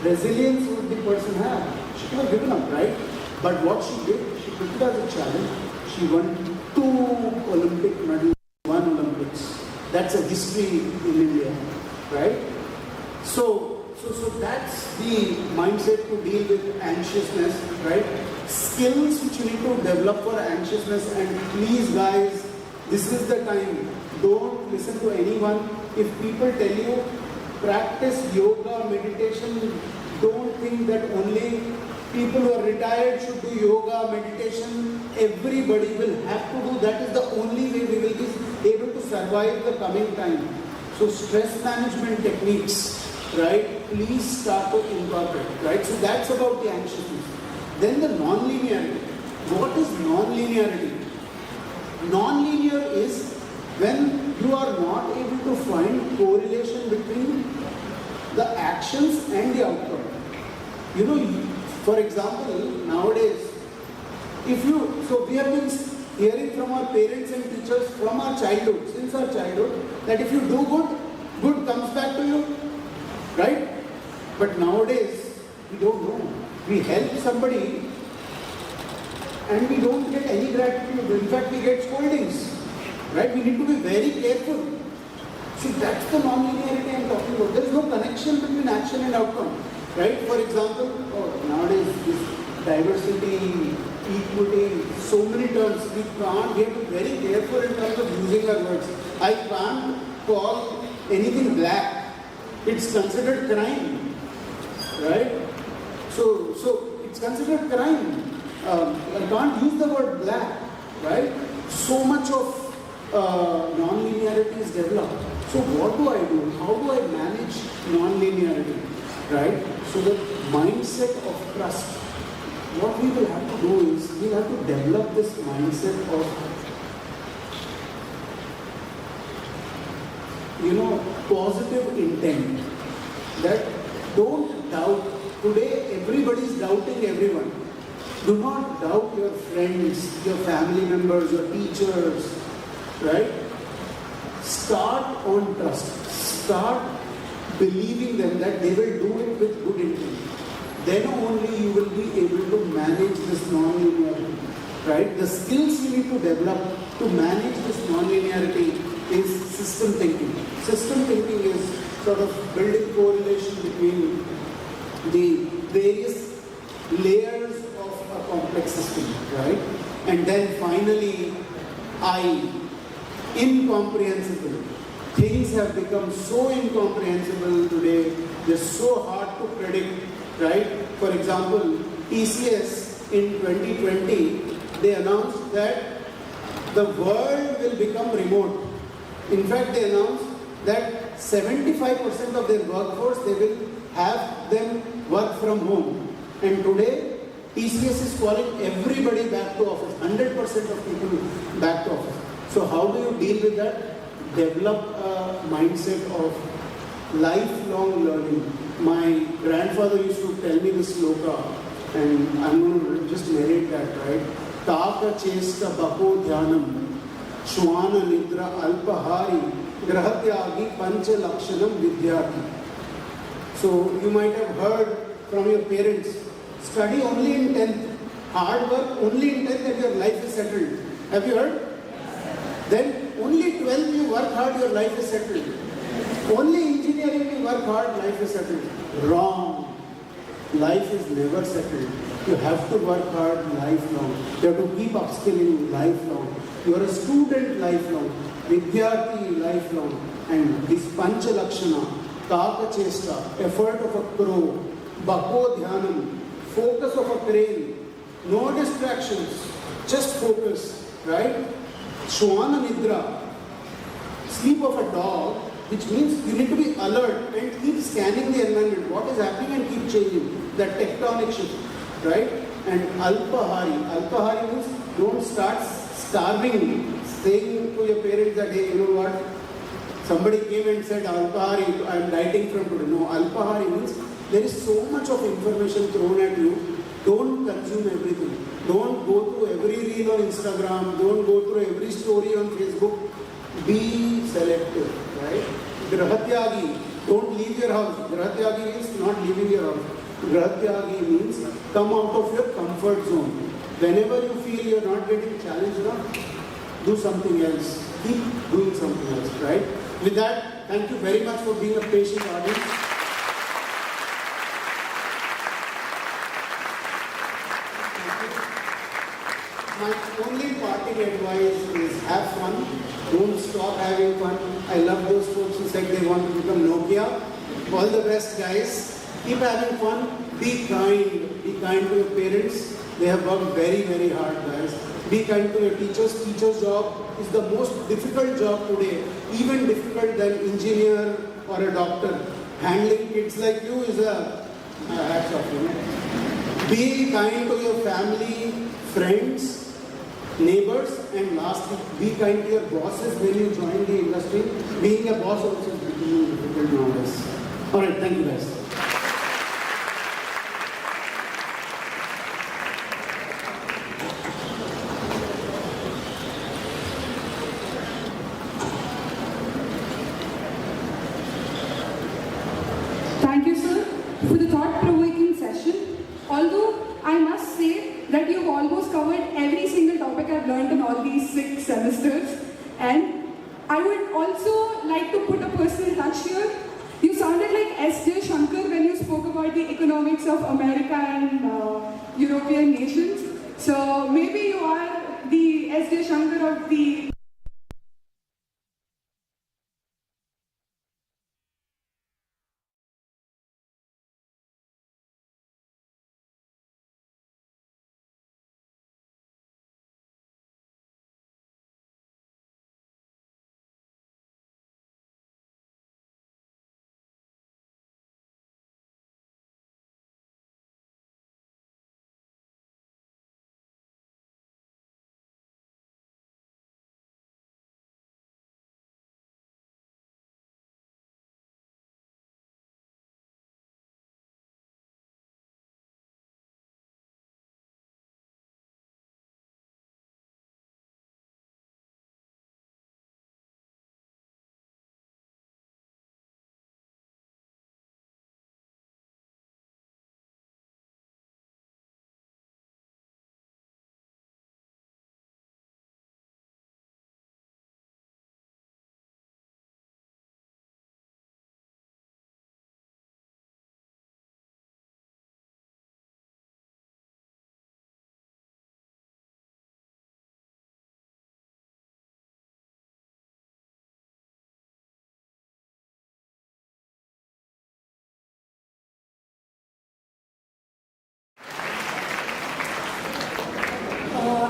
resilience would the person have? She could have given up, right? But what she did, she took it as a challenge. She won 2 Olympic medals, 1 Olympics. That's a history in India, right? So that's the mindset to deal with anxiousness, right? Skills which you need to develop for anxiousness, and please guys, this is the time. Don't listen to anyone. If people tell you practice yoga, meditation, don't think that only People who are retired should do yoga, meditation. Everybody will have to do. That is the only way we will be able to survive the coming time. So stress management techniques, right? Please start to incorporate, right? So that's about the anxiousness. Then the non-linearity. What is non-linearity? Non-linear is when you are not able to find correlation between the actions and the outcome. You know, for example, nowadays, so we have been hearing from our parents and teachers from our childhood, since our childhood, that if you do good, good comes back to you, right? But nowadays, we don't know. We help somebody and we don't get any gratitude. In fact, we get scoldings, right? We need to be very careful. See, that's the non-linearity I'm talking about. There is no connection between action and outcome, right? For example, nowadays this diversity, equity, so many terms, we have to be very careful in terms of using our words. I can't call anything black. It's considered crime, right? So it's considered crime. I can't use the word black, right? So much of non-linearity is developed. So what do I do? How do I manage non-linearity, right? So the mindset of trust. What we will have to do is, we have to develop this mindset of, positive intent. That don't doubt. Today everybody is doubting everyone. Do not doubt your friends, your family members, your teachers, right? Start on trust. Start believing them that they will do it with good intent. Then only you will be able to manage this non-linearity, right? The skills you need to develop to manage this non-linearity is system thinking. System thinking is sort of building correlation between the various layers of a complex system, right? And then finally, incomprehensible. Things have become so incomprehensible today, they're so hard to predict, right? For example, TCS in 2020, they announced that the world will become remote. In fact, they announced that 75% of their workforce, they will have them work from home. And today, TCS is calling everybody back to office, 100% of people back to office. So how do you deal with that? Develop a mindset of lifelong learning. My grandfather used to tell me this sloka, and I'm going to just narrate that, right? Taka chesta bako dhyanam, shwana nidra alpahari, grahatyagi pancha lakshanam vidyarthi. So you might have heard from your parents, study only in 10th, hard work only in 10th and your life is settled. Have you heard? Then only 12th you work hard, your life is settled. Only engineering you work hard, life is settled. Wrong. Life is never settled. You have to work hard lifelong. You have to keep upskilling lifelong. You are a student lifelong, vidyarthi lifelong. And this pancha lakshana, taka chesta, effort of a crow, bako dhyanam, focus of a crane, no distractions, just focus, right? Shwana nidra, sleep of a dog, which means you need to be alert and keep scanning the environment, what is happening and keep changing, that tectonic shift, right? And alpahari means don't start starving, saying to your parents that, hey, you know what, somebody came and said, alpahari, I am dieting from today. No, alpahari means there is so much of information thrown at you, don't consume everything. Don't go through every reel on Instagram. Don't go through every story on Facebook. Be selective, right? Grahatyagi, don't leave your house. Grahatyagi means not leaving your house. Grahatyagi means come out of your comfort zone. Whenever you feel you're not getting challenged enough, do something else. Keep doing something else, right? With that, thank you very much for being a patient audience. My only parting advice is have fun. Don't stop having fun. I love those folks who said they want to become Nokia. All the best, guys. Keep having fun. Be kind. Be kind to your parents. They have worked very, very hard, guys. Be kind to your teachers. Teacher's job is the most difficult job today, even difficult than engineer or a doctor. Handling kids like you is a hats off, you know. Be kind to your family, friends, neighbors, and lastly, be kind to your bosses when you join the industry. Being a boss also is becoming difficult nowadays. Alright, thank you guys. Thank you, sir, for the thought-provoking session. Although I must say that you've almost covered every single topic I've learned in all these 6 semesters. And I would also like to put a personal touch here. You sounded like S.J. Shankar when you spoke about the economics of America and European nations. So maybe you are the S.J. Shankar of the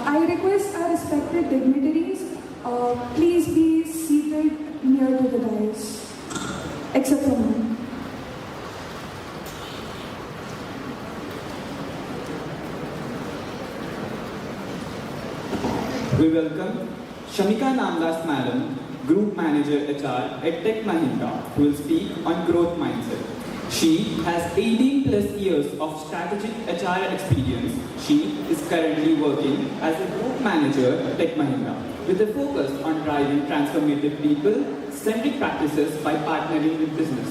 I request our respected dignitaries, please be seated near to the dais, except for me. We welcome Shamika Namdas Madam, Group Manager HR at Tech Mahindra, who will speak on growth mindset. She has 18 plus years of strategic HR experience. She is currently working as a Group Manager at Tech Mahindra with a focus on driving transformative people-centric practices by partnering with business.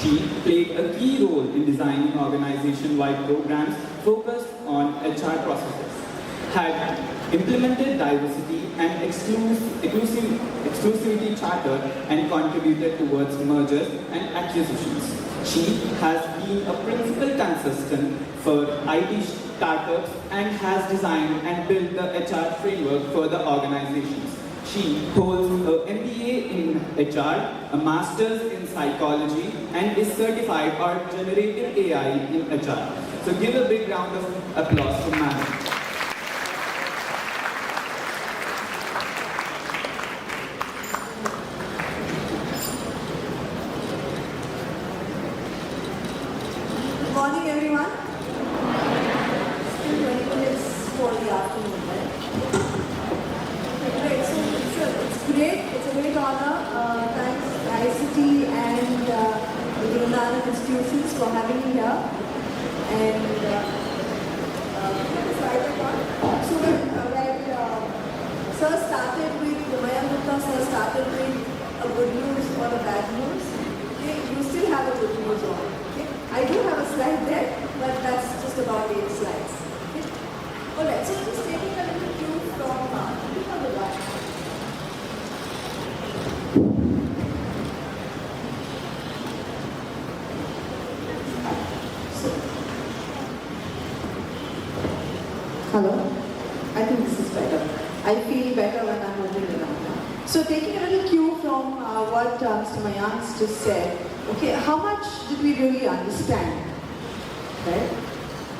She played a key role in designing organization-wide programs focused on HR processes, had implemented diversity and exclusivity charter and contributed towards mergers and acquisitions. She has been a principal consultant for IT startups and has designed and built the HR framework for the organizations. She holds an MBA in HR, a master's in psychology, and is certified on generative AI in HR. So give a big round of applause for Madam. Good morning, everyone. Still 20 minutes for the afternoon, right? Great. So it's great. It's a great honor. Thanks ICT and the Nanak institutions for having me here. And so when Sir started with Sir started with a good news or a bad news. Okay, you still have a good news on. Okay? I do have a slide there, but that's just about 8 slides. Okay? Alright, so just taking a little cue from the right. Hello? I think this is better. I feel better when I'm moving around now. So taking a little cue from what Mr. Mayank just said, okay, how much did we really understand, right?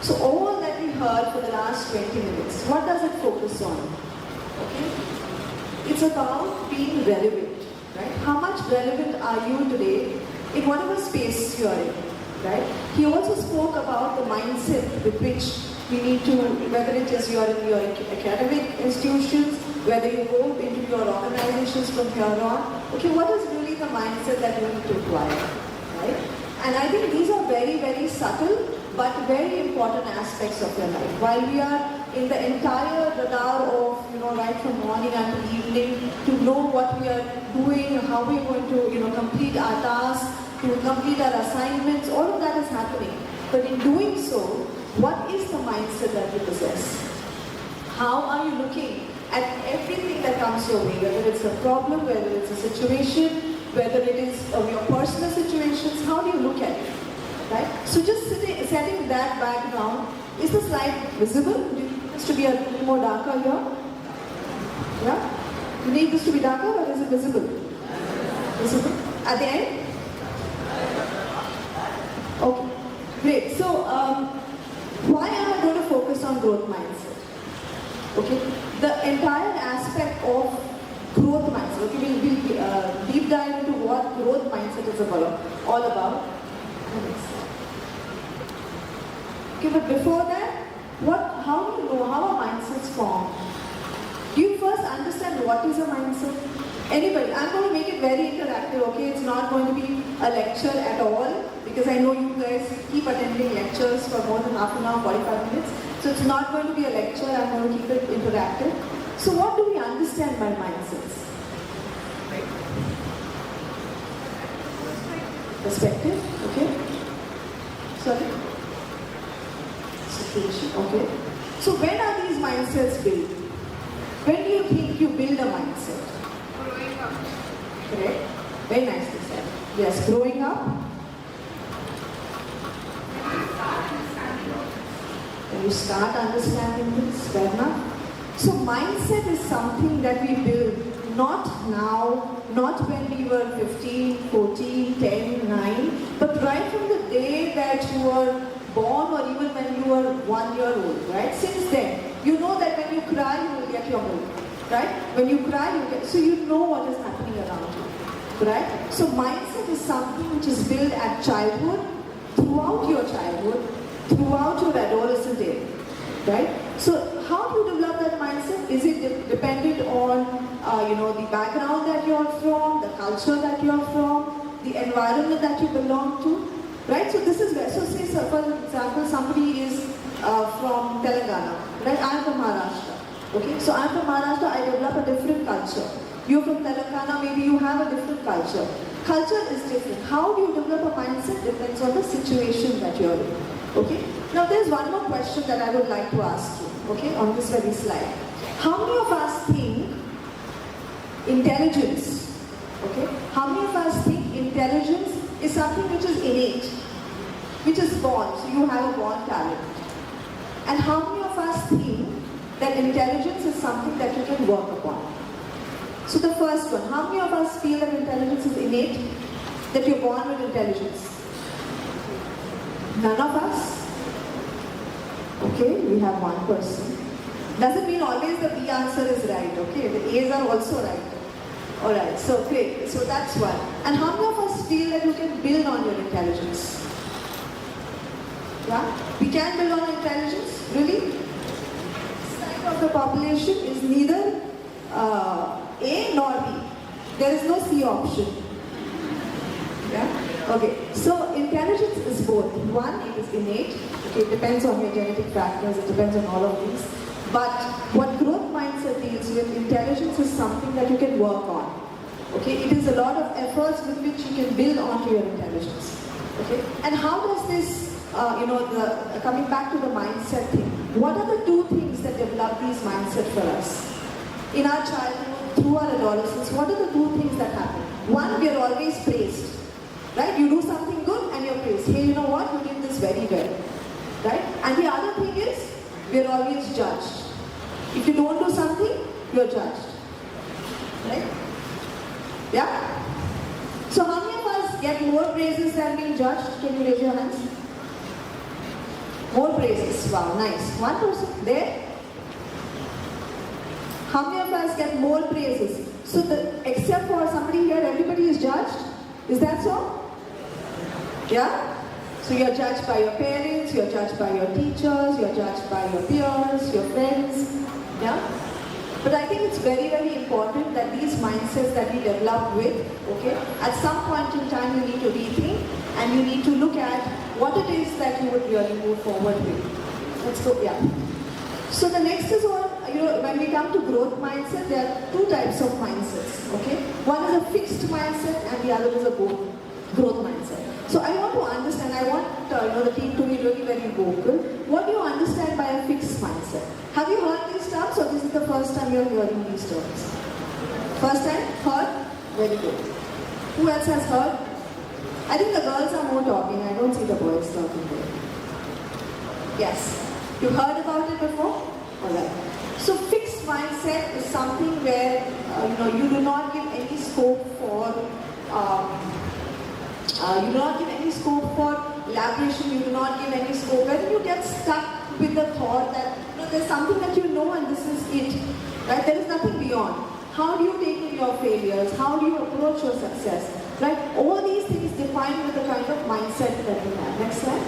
So all that we heard for the last 20 minutes, what does it focus on? Okay? It's about being relevant, right? How much relevant are you today in whatever space you are in, right? He also spoke about the mindset with which we need to, whether it is you are in your academic institutions, whether you go into your organizations from here on, okay, what is really the mindset that you need to acquire, right? And I think these are very, very subtle but very important aspects of your life. While we are in the entire radar of, right from morning until evening, to know what we are doing, how we are going to, complete our tasks, to complete our assignments, all of that is happening. But in doing so, what is the mindset that you possess? How are you looking at everything that comes your way, whether it's a problem, whether it's a situation, whether it is your personal situations, how do you look at it, right? So just setting that background, is the slide visible? Do you need this to be a little more darker here? Yeah? You need this to be darker or is it visible? Visible? At the end? Okay, great. So, why am I going to focus on growth mindset? Okay, the entire aspect of growth mindset. Okay, we'll deep dive into what growth mindset is all about. Okay, but before that, how do you know how a mindset's formed? Do you first understand what is a mindset? Anybody? I'm going to make it very interactive, okay? It's not going to be a lecture at all, because I know you guys keep attending lectures for more than half an hour, 45 minutes. So it's not going to be a lecture, I'm going to keep it interactive. So what do we understand by mindsets? Perspective, okay? Sorry? Situation, okay? So when are these mindsets built? When do you think you build a mindset? Growing up. Correct? Very nicely said. Yes, growing up. When you start understanding this, fair enough. So mindset is something that we build not now, not when we were 15, 14, 10, 9, but right from the day that you were born or even when you were 1 year old, right? Since then, you know that when you cry, you will get your milk, right? When you cry, you get, so you know what is happening around you, right? So mindset is something which is built at childhood, throughout your childhood, throughout your adolescent age, right? So how do you develop that mindset? Is it dependent on, the background that you're from, the culture that you're from, the environment that you belong to? Right, so this is where, so say for example somebody is from Telangana, right, I'm from Maharashtra, okay, so I'm from Maharashtra, I develop a different culture. You're from Telangana, maybe you have a different culture. Culture is different. How do you develop a mindset depends on the situation that you're in, okay. Now there's one more question that I would like to ask you, okay, on this very slide. How many of us think intelligence, okay, how many of us think intelligence is something which is innate, which is born, so you have a born talent. And how many of us think that intelligence is something that you can work upon? So the first one, how many of us feel that intelligence is innate, that you're born with intelligence? None of us? Okay, we have one person. Doesn't mean always the B answer is right, okay? The A's are also right. Alright, so great. So that's one. And how many of us feel that you can build on your intelligence? Yeah? We can build on intelligence? Really? Side of the population is neither A nor B. There is no C option. Yeah? Okay. So intelligence is both. One, it is innate. Okay, it depends on your genetic factors. It depends on all of these. But what growth mindset deals with, intelligence is something that you can work on. Okay, it is a lot of efforts with which you can build onto your intelligence. Okay, and how does this, coming back to the mindset thing, what are the two things that develop these mindset for us? In our childhood, through our adolescence, what are the two things that happen? One, we are always praised. Right? You do something good and you're praised. Hey, you know what? You did this very well. Right? And the other thing is, we are always judged. If you don't do something, you're judged. Right? Yeah? So how many of us get more praises than being judged? Can you raise your hands? More praises. Wow, nice. One person there. How many of us get more praises? So, except for somebody here, everybody is judged. Is that so? Yeah? So you're judged by your parents, you're judged by your teachers, you're judged by your peers, your friends. Yeah? But I think it's very, very important that these mindsets that we develop with, okay, at some point in time you need to rethink and you need to look at what it is that you would really move forward with. Let's go, yeah. So the next is on, when we come to growth mindset, there are two types of mindsets, okay? One is a fixed mindset and the other is a growth mindset. So I want to understand, I want the team to be really very vocal. What do you understand by a fixed mindset? Have you heard these terms or this is the first time you're hearing these terms? First time? Heard? Very good. Who else has heard? I think the girls are more talking. I don't see the boys talking there. Yes. You heard about it before? Alright. So fixed mindset is something where you do not give any scope for elaboration, you do not give any scope. When you get stuck with the thought that there's something that you know and this is it, right? There is nothing beyond. How do you take in your failures? How do you approach your success? Right? All these things define with the kind of mindset that you have. Next slide.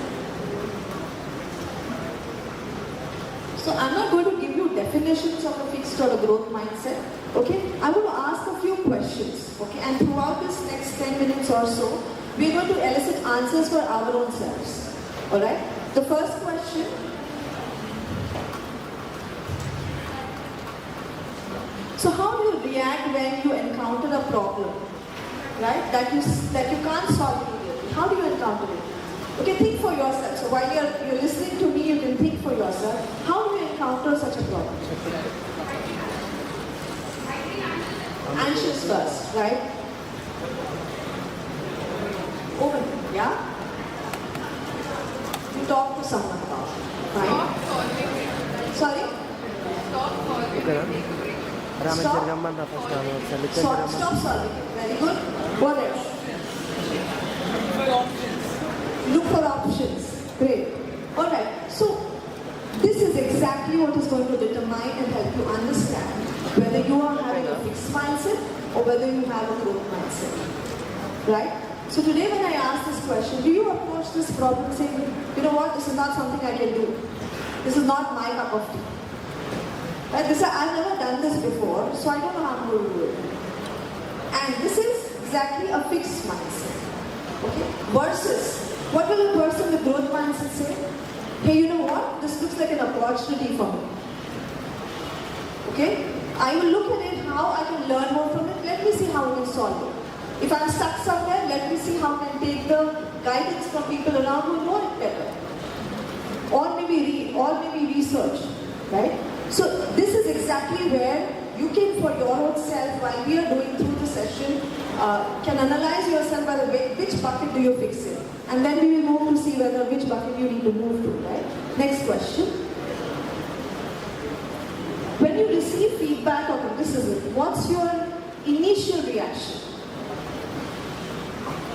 So I'm not going to give you definitions of a fixed or a growth mindset. Okay? I'm going to ask a few questions. Okay? And throughout this next 10 minutes or so, we're going to elicit answers for our own selves. Alright? The first question. So how do you react when you encounter a problem? Right? That you can't solve immediately. How do you encounter it? Okay, think for yourself. So while you're listening to me, you can think for yourself. How do you encounter such a problem? Anxious first, right? Open, yeah? You talk to someone about it, right? Sorry? Stop solving it. Very good. What else? Look for options. Great. Alright, so this is exactly what is going to determine and help you understand whether you are having a fixed mindset or whether you have a growth mindset. Right? So today when I ask this question, do you approach this problem saying, you know what, this is not something I can do. This is not my cup of tea. Right? I've never done this before, so I don't know how I'm going to do it. And this is exactly a fixed mindset. Okay? Versus, what will a person with growth mindset say? Hey, you know what? This looks like an opportunity for me. Okay? I will look at it, how I can learn more from it. Let me see how I can solve it. If I'm stuck somewhere, let me see how I can take the guidance from people around who know it better. Or maybe research. Right? So this is exactly where you can, for your own self, while we are going through the session, can analyze yourself by the way, which bucket do you fix in? And then we will move to see whether which bucket you need to move to, right? Next question. When you receive feedback or criticism, what's your initial reaction?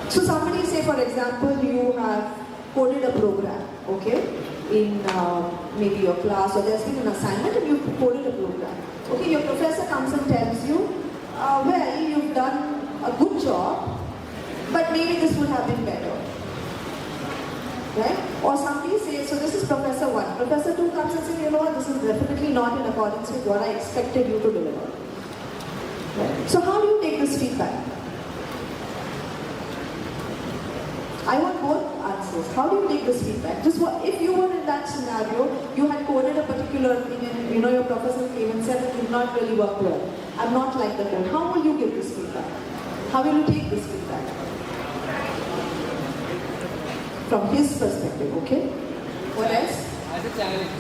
So somebody say, for example, you have coded a program, okay, in maybe your class, or there's been an assignment and you've coded a program. Okay, your professor comes and tells you, well, you've done a good job, but maybe this would have been better. Right? Or somebody says, so this is Professor 1. Professor 2 comes and says, you know what, this is definitely not in accordance with what I expected you to deliver. Right? So how do you take this feedback? I want both answers. How do you take this feedback? Just what, if you were in that scenario, you had coded a particular thing and your professor came and said it did not really work well. I'm not like the code. How will you give this feedback? How will you take this feedback? From his perspective, okay? What else? As a challenge.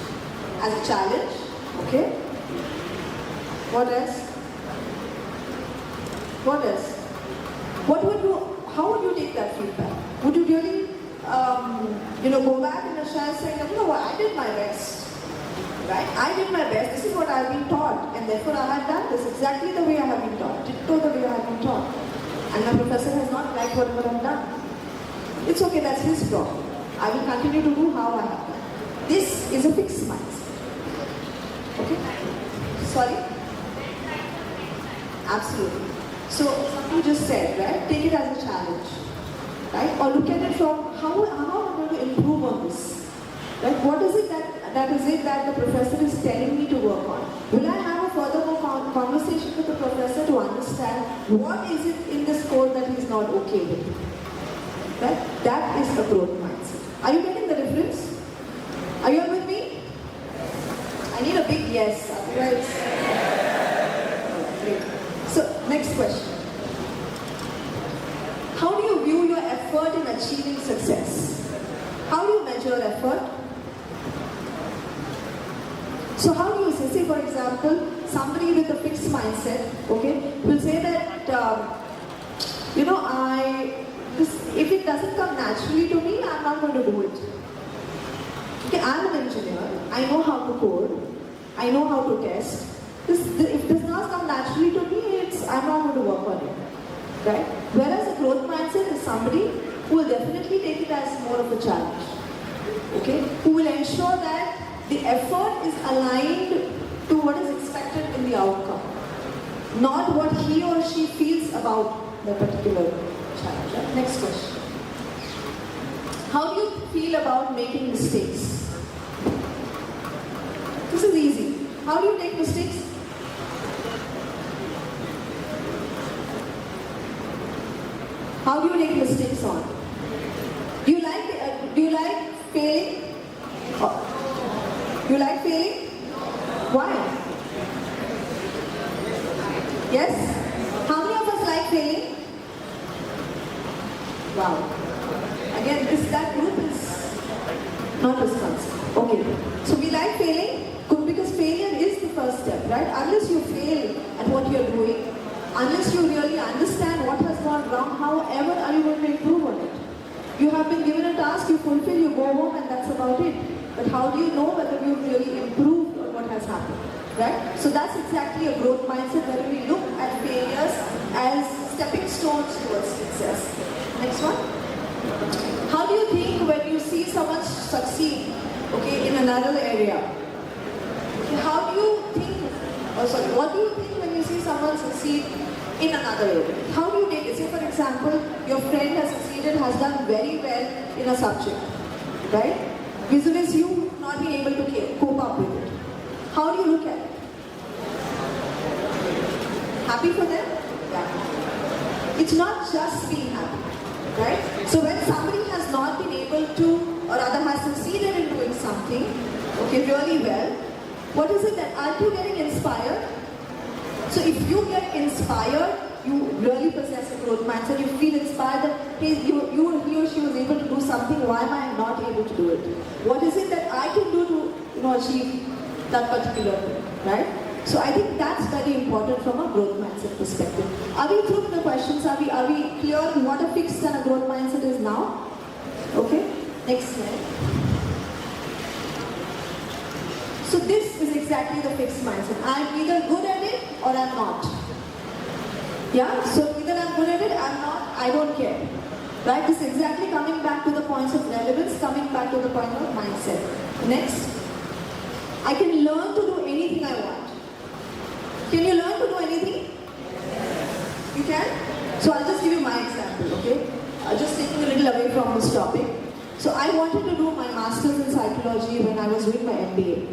As a challenge, okay? What else? What else? How would you take that feedback? Would you really, go back in the shell saying, you know what, I did my best, right? I did my best, this is what I've been taught, and therefore I have done this exactly the way I have been taught, ditto the way I have been taught. And my professor has not liked whatever I've done. It's okay, that's his problem. I will continue to do how I have done. This is a fixed mindset. Okay? Sorry? Absolutely. So something just said, right? Take it as a challenge, right? Or look at it from how am I going to improve on this? Right? What is it that the professor is telling me to work on? Will I have a further conversation with the professor to understand what is it in this code that he's not okay with? Right? That is a growth mindset. Are you getting the difference? Are you all with me? I need a big yes. Otherwise, great. So next question. How do you view your effort in achieving success? How do you measure effort? So how do you say for example, somebody with a fixed mindset, okay, will say that, if it doesn't come naturally to me, I'm not going to do it. Okay, I'm an engineer, I know how to code, I know how to test. If this does not come naturally to me, I'm not going to work on it. Right? Whereas a growth mindset is somebody who will definitely take it as more of a challenge. Okay? Who will ensure that the effort is aligned to what is expected in the outcome, not what he or she feels about the particular challenge. Right? Next question. How do you feel about making mistakes? This is easy. How do you take mistakes? How do you take mistakes on? Do you like failing? You like failing? Why? Yes? How many of us like failing? Wow. Again, that group is not responsive. Okay. So we like failing because failure is the first step, right? Unless you fail at what you're doing, unless you really understand what has gone wrong, however are you going to improve on it? You have been given a task, you fulfill, you go home, and that's about it. But how do you know whether you've really improved on what has happened? Right? So that's exactly a growth mindset where we look at failures as stepping stones towards success. Next one. How do you think when you see someone succeed, okay, in another area? Okay, how do you think, what do you think when you see someone succeed in another area? How do you take it? Say for example, your friend has succeeded, has done very well in a subject, right? Vis-a-vis you not being able to cope up with it. How do you look at it? Happy for them? Yeah. It's not just being happy, right? So when somebody has not been able to, or rather has succeeded in doing something, okay, really well, what is it that, aren't you getting inspired? So if you get inspired, you really possess a growth mindset, you feel inspired that, hey, he or she was able to do something, why am I not able to do it? What is it that I can do to achieve that particular thing, right? So I think that's very important from a growth mindset perspective. Are we through with the questions? Are we clear on what a fixed and a growth mindset is now? Okay, next slide. So this is exactly the fixed mindset. I'm either good at it or I'm not. Yeah, so either I'm good at it, I'm not, I don't care. Right, this is exactly coming back to the points of relevance, coming back to the point of mindset. Next, I can learn to do anything I want. Can you learn to do anything? You can? So I'll just give you my example, okay? Just taking a little away from this topic. So I wanted to do my master's in psychology when I was doing my MBA.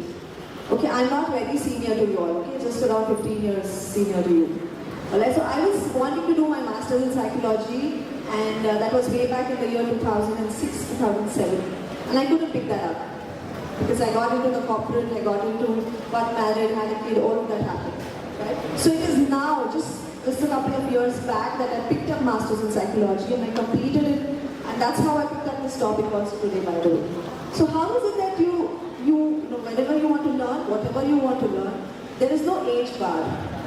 Okay, I'm not very senior to you all, okay? Just around 15 years senior to you. Alright, so I was wanting to do my master's in psychology, and that was way back in the year 2006, 2007. And I couldn't pick that up. Because I got into the corporate, got married, had a kid, all of that happened. Right? So it is now, just a couple of years back, that I picked up Masters in Psychology and I completed it, and that's how I picked up this topic also today, by the way. So how is it that you whenever you want to learn, whatever you want to learn, there is no age bar,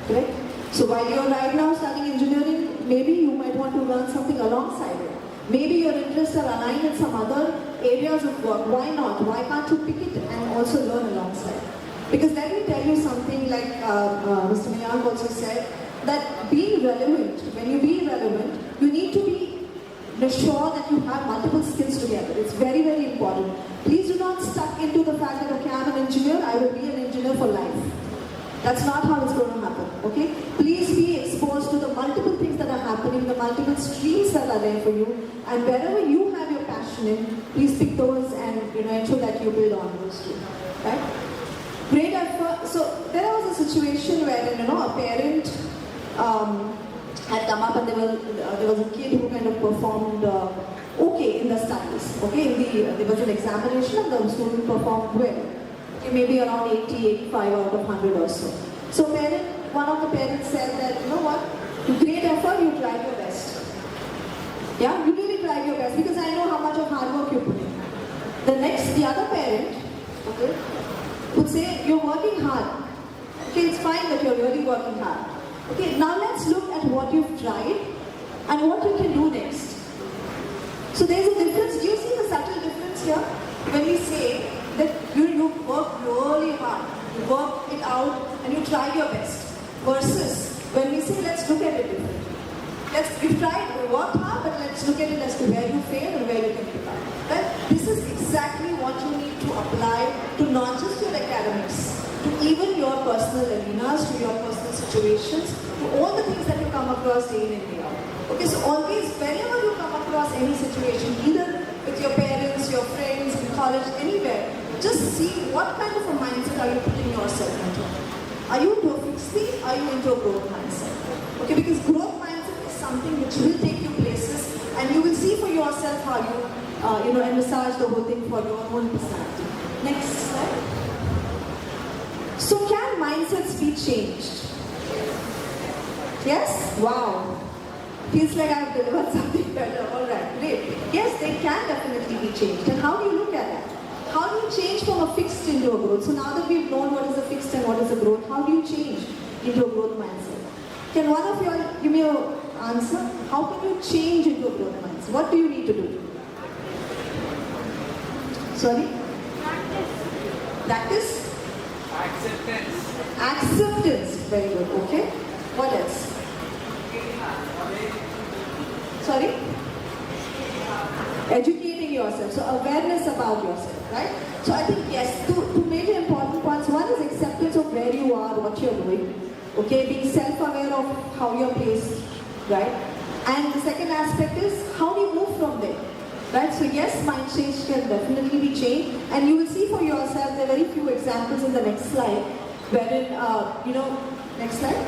correct? So while you're right now studying engineering, maybe you might want to learn something alongside it. Maybe your interests are aligned in some other areas of work. Why not? Why can't you pick it and also learn alongside? Because let me tell you something like Mr. Mayank also said, that being relevant, when you be relevant, you need to be sure that you have multiple skills together. It's very, very important. Please do not stuck into the fact for life. That's not how it's going to happen, okay? Please be exposed to the multiple things that are happening, the multiple streams that are there for you, and wherever you have your passion in, please pick those and ensure that you build on those too, right? Great effort. So there was a situation where a parent had come up and there was a kid who kind of performed okay in the studies. Okay, there was an examination and the student performed well. Okay, maybe around 80, 85 out of 100 or so. So one of the parents said that, you know what, great effort, you tried your best. Yeah, you really tried your best because I know how much of hard work you put in. The other parent, okay, would say, you're working hard. Okay, it's fine that you're really working hard. Okay, now let's look at what you've tried and what you can do next. So there's a difference. Do you see the subtle difference here? When we say that you work really hard, you work it out and you try your best. Versus when we say let's look at it differently. We've tried, we worked hard, but let's look at it as to where you failed and where you can pick up. Well, this is exactly what you need to apply to not just your academics, to even your personal arenas, to your personal situations, to all the things that you come across day in and day out. Okay, so always, whenever you come across any situation, either with your parents, your friends, in college, anywhere, just see what kind of a mindset are you putting yourself into. Are you into a fixed thing? Are you into a growth mindset? Okay, because growth mindset is something which will take you places and you will see for yourself how you envisage the whole thing for your own personality. Next slide. So can mindsets be changed? Yes? Wow. Feels like I've delivered something better. Alright, great. Yes, they can definitely be changed. And how do you look at that? How do you change from a fixed into a growth? So now that we've known what is a fixed and what is a growth, how do you change into a growth mindset? Can one of you all give me an answer? How can you change into a growth mindset? What do you need to do? Sorry? Practice? Acceptance. Very good. Okay. What else? Sorry? Educating yourself. So awareness about yourself, right? So I think yes, two major important points. One is acceptance of where you are, what you're doing. Okay, being self-aware of how you're placed, right? And the second aspect is how do you move from there? Right? So yes, mind change can definitely be changed, and you will see for yourself there are very few examples in the next slide, wherein next slide.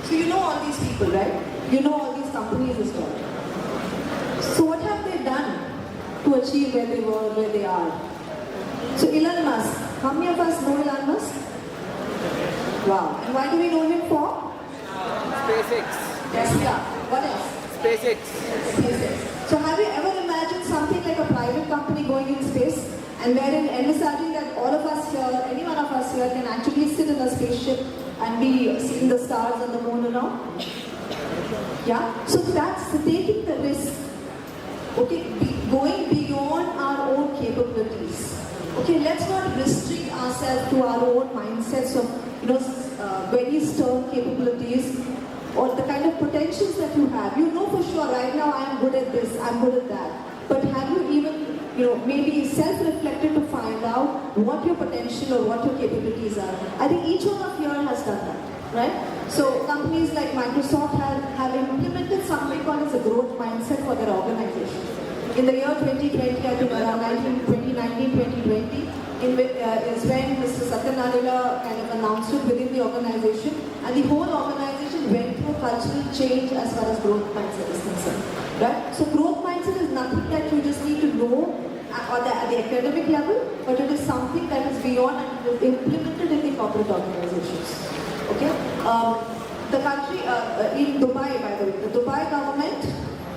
So you know all these people, right? You know all these companies as well. So what have they done to achieve where they were, where they are? So Elon Musk, how many of us know Elon Musk? Wow. And why do we know him for? SpaceX. Tesla. What else? SpaceX. So have you ever imagined something like a private company going in space and wherein envisaging that all of us here, any one of us here can actually sit in a spaceship and be seeing the stars and the moon around? Yeah? So that's taking the risk. Okay, going beyond our own capabilities. Okay, let's not restrict ourselves to our own mindsets of very stern capabilities or the kind of potentials that you have. You know for sure right now I am good at this, I'm good at that. But have you even maybe self-reflected to find out what your potential or what your capabilities are? I think each one of you has done that, right? So companies like Microsoft have implemented something called as a growth mindset for their organization. In the year 2020, I think around 2019, 2020, is when Mr. Satya Nadella kind of announced it within the organization, and the whole organization went through cultural change as far as growth mindset is concerned. Right? So growth mindset is nothing that you just need to know at the academic level, but it is something that is beyond and it is implemented in the corporate organizations. Okay? The country in Dubai, by the way, the Dubai government,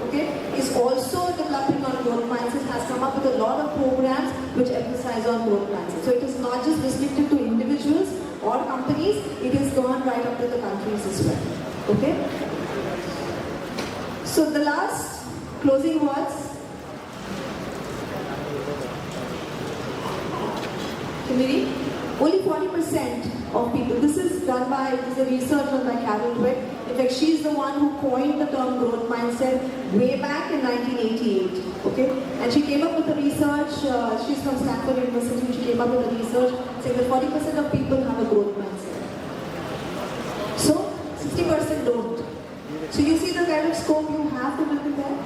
okay, is also developing on growth mindset, has come up with a lot of programs which emphasize on growth mindset. So it is not just restricted to individuals or companies, it has gone right up to the countries as well. Okay? So the last closing words. Committee, only 40% of people, this is a research done by Carol Dweck, In fact, she's the one who coined the term growth mindset way back in 1988. Okay, and she came up with the research. She's from Stanford University. She came up with the research saying that 40% of people have a growth mindset. So 60% don't. So you see the kind of scope you have to live in there.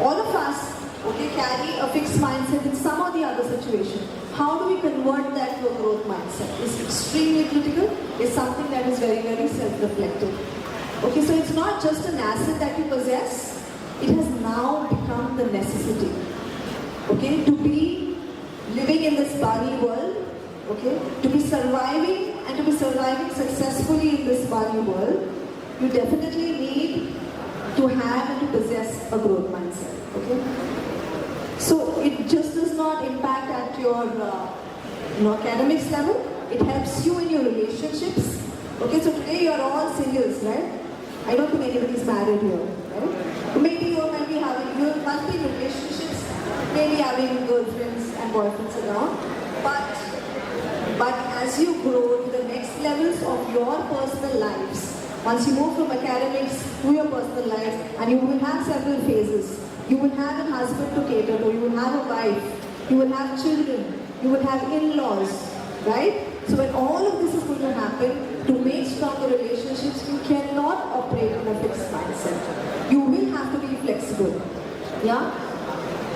All of us, okay, carry a fixed mindset in some or the other situation. How do we convert that to a growth mindset? It's extremely critical. It's something that is very, very self-reflective. Okay, so it's not just an asset that you possess. It has now become the necessity. Okay, to be living in this body world. Okay, to be surviving and to be surviving successfully in this body world, you definitely need to have and to possess a growth mindset. Okay. So it just does not impact at your academics level. It helps you in your relationships. Okay, so today you're all singles, right? I don't think anybody's married here, right? Maybe you must be in relationships, maybe having girlfriends and boyfriends around. But as you grow to the next levels of your personal lives, once you move from academics to your personal life, and you will have several phases. You will have a husband to cater to, you will have a wife, you will have children, you will have in-laws, right? So when all of this is going to happen, to make stronger relationships, you cannot operate in a fixed mindset. You will have to be flexible, yeah?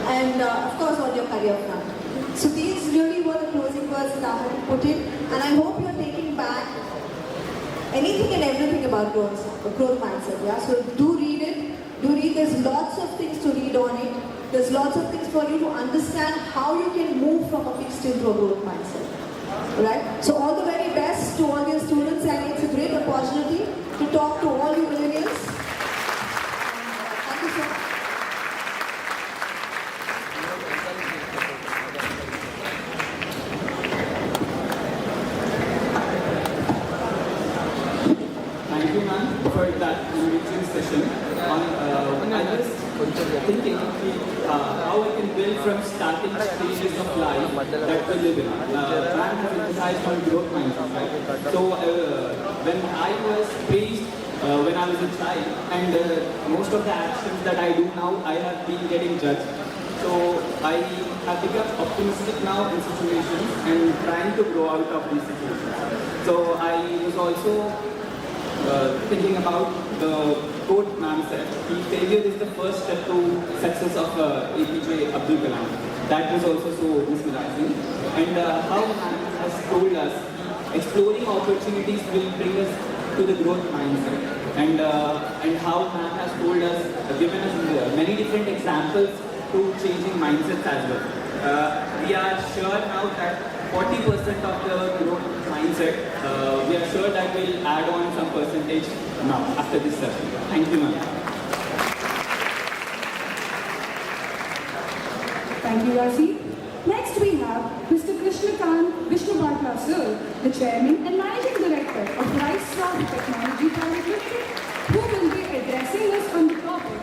And of course on your career front. So these really were the closing words that I had to put in, and I hope you're taking back anything and everything about growth mindset, yeah? So do read it. There's lots of things to read on it. There's lots of things for you to understand how you can move from a fixed into a growth mindset. Right? So all the very best to all your students, and it's a great opportunity to talk to all you millennials. Thank you so much. Thank you, ma'am, for that enriching session. I was thinking how I can build from starting stages of life that we live in. Ma'am has emphasized on growth mindset, right? So when I was praised when I was a child, and most of the actions that I do now, I have been getting judged. So I have become optimistic now in situations and trying to grow out of these situations. So I was also thinking about the quote ma'am said, failure is the first step to success of APJ Abdul Kalam. That was also so mesmerizing. And how ma'am has told us, exploring opportunities will bring us to the growth mindset. And how ma'am has told us, given us many different examples to changing mindsets as well. We are sure now that 40% of the growth mindset, we are sure that we'll add on some percentage now after this session. Thank you, ma'am. Thank you, Yasi. Next we have Mr. Krishnakant Vishnubhatla, sir, the Chairman and Managing Director of Rice Technology Private Limited, who will be addressing us on the topic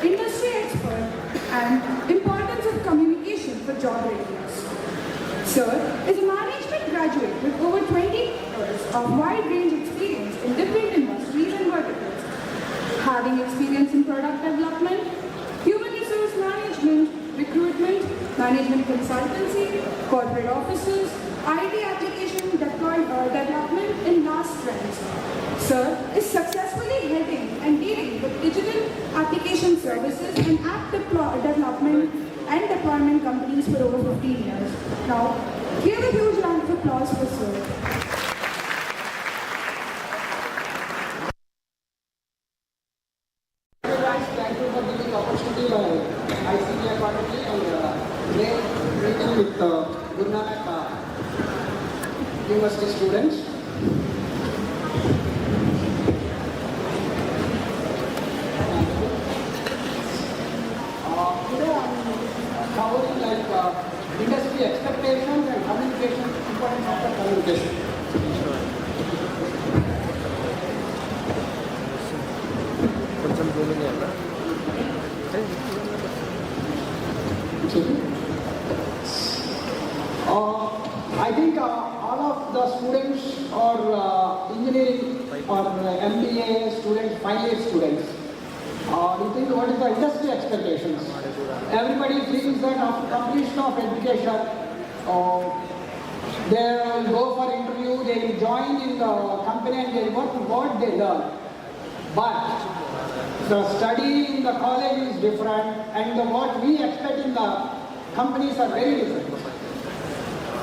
Industry Expert and Importance of Communication for Job Readiness. Sir is a management graduate with over 20 years of wide range experience in different industries and verticals, having experience in product development, human resource management, recruitment, management consultancy, corporate offices, IT application development, and last trends. Sir is successfully heading and dealing with digital application services and app development and deployment companies for over 15 years. Now, give a huge round of applause for Sir. Thank you for giving the opportunity by ICT Academy and today meeting with Guru Nanak University students. Today I'm covering industry expectations and communication, importance of the communication. కొంచెం zooming అయ్యాక I think all of the students are engineering or MBA students, final year students, you think what is the industry expectations? Everybody feels that after completion of education, they will go for interview, they will join in the company and they work what they learn. But the study in the college is different and what we expect in the companies are very different.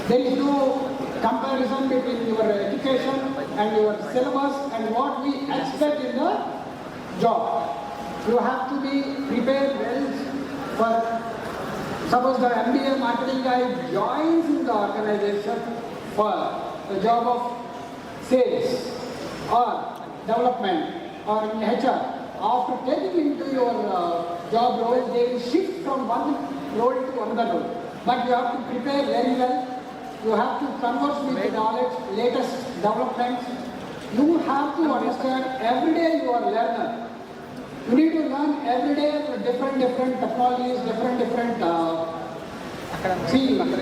There is no comparison between your education and your syllabus and what we expect in the job. You have to be prepared well for, suppose the MBA marketing guy joins in the organization for the job of sales or development or in HR. After taking into your job role, they will shift from one role to another role. But you have to prepare very well. You have to converse with the knowledge, latest developments. You have to understand every day you are a learner. You need to learn every day different technologies, different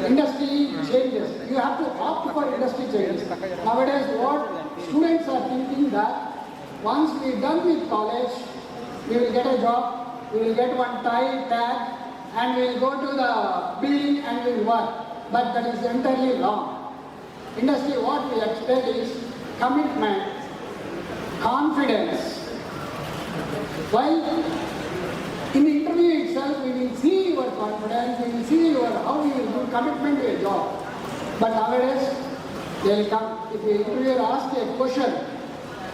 industry changes. You have to opt for industry changes. Nowadays, what students are thinking that once we are done with college, we will get a job, we will get one tag, and we will go to the building and we will work. But that is entirely wrong. Industry, what we expect is commitment, confidence. While in the interview itself, we will see your confidence, we will see how you will do commitment to a job. But nowadays, they will come, if the interviewer asks a question,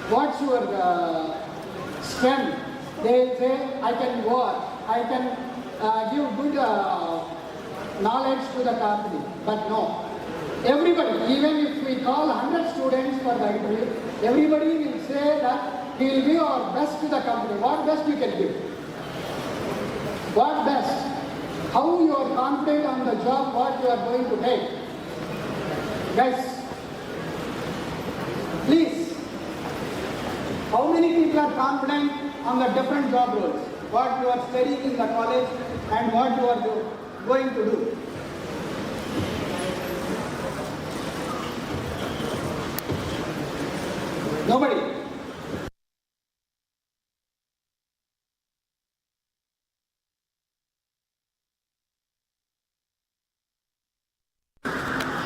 what's your strength? They will say, I can work, I can give good knowledge to the company. But no. Everybody, even if we call 100 students for the interview, everybody will say that we will give our best to the company. What best you can give? What best? How you are confident on the job, what you are going to take? Guys, please, how many people are confident on the different job roles? What you are studying in the college and what you are going to do? Nobody.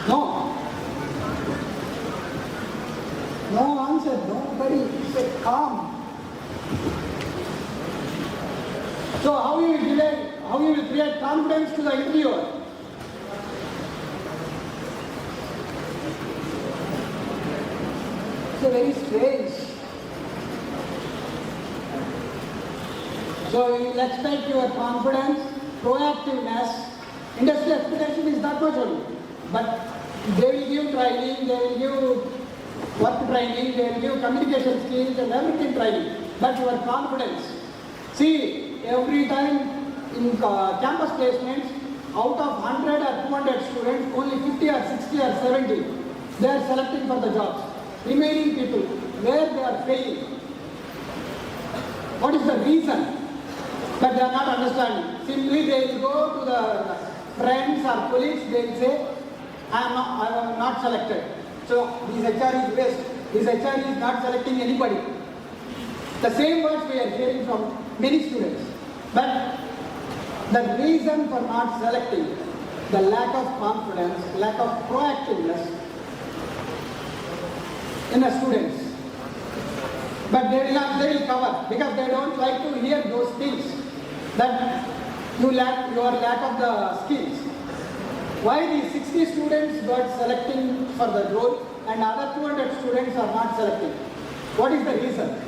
No. No answer. Nobody. Say calm. So how you will create confidence to the interviewer? It's very strange. So you will expect your confidence, proactiveness. Industry expectation is that much only. But they will give training, they will give work training, they will give communication skills and everything training. But your confidence. See, every time in campus placements, out of 100 or 200 students, only 50 or 60 or 70, they are selecting for the jobs. Remaining people, where they are failing. What is the reason? But they are not understanding. Simply they will go to the friends or colleagues, they will say, I am not selected. So this HR is waste. This HR is not selecting anybody. The same words we are hearing from many students. But the reason for not selecting, the lack of confidence, lack of proactiveness in the students. But they will cover because they don't like to hear those things that your lack of the skills. Why these 60 students got selecting for the role and other 200 students are not selecting? What is the reason?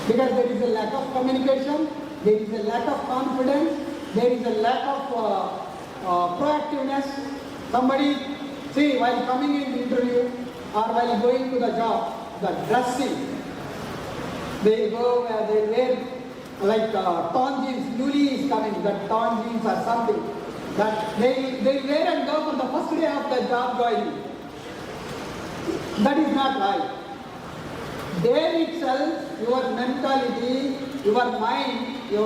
Because there is a lack of communication, there is a lack of confidence, there is a lack of proactiveness. Somebody, see, while coming in the interview or while going to the job, the dressing, they go, they wear like torn jeans, newly is coming, that torn jeans or something. That they wear and go for the first day of the job joining. That is not right. There itself, your mentality, your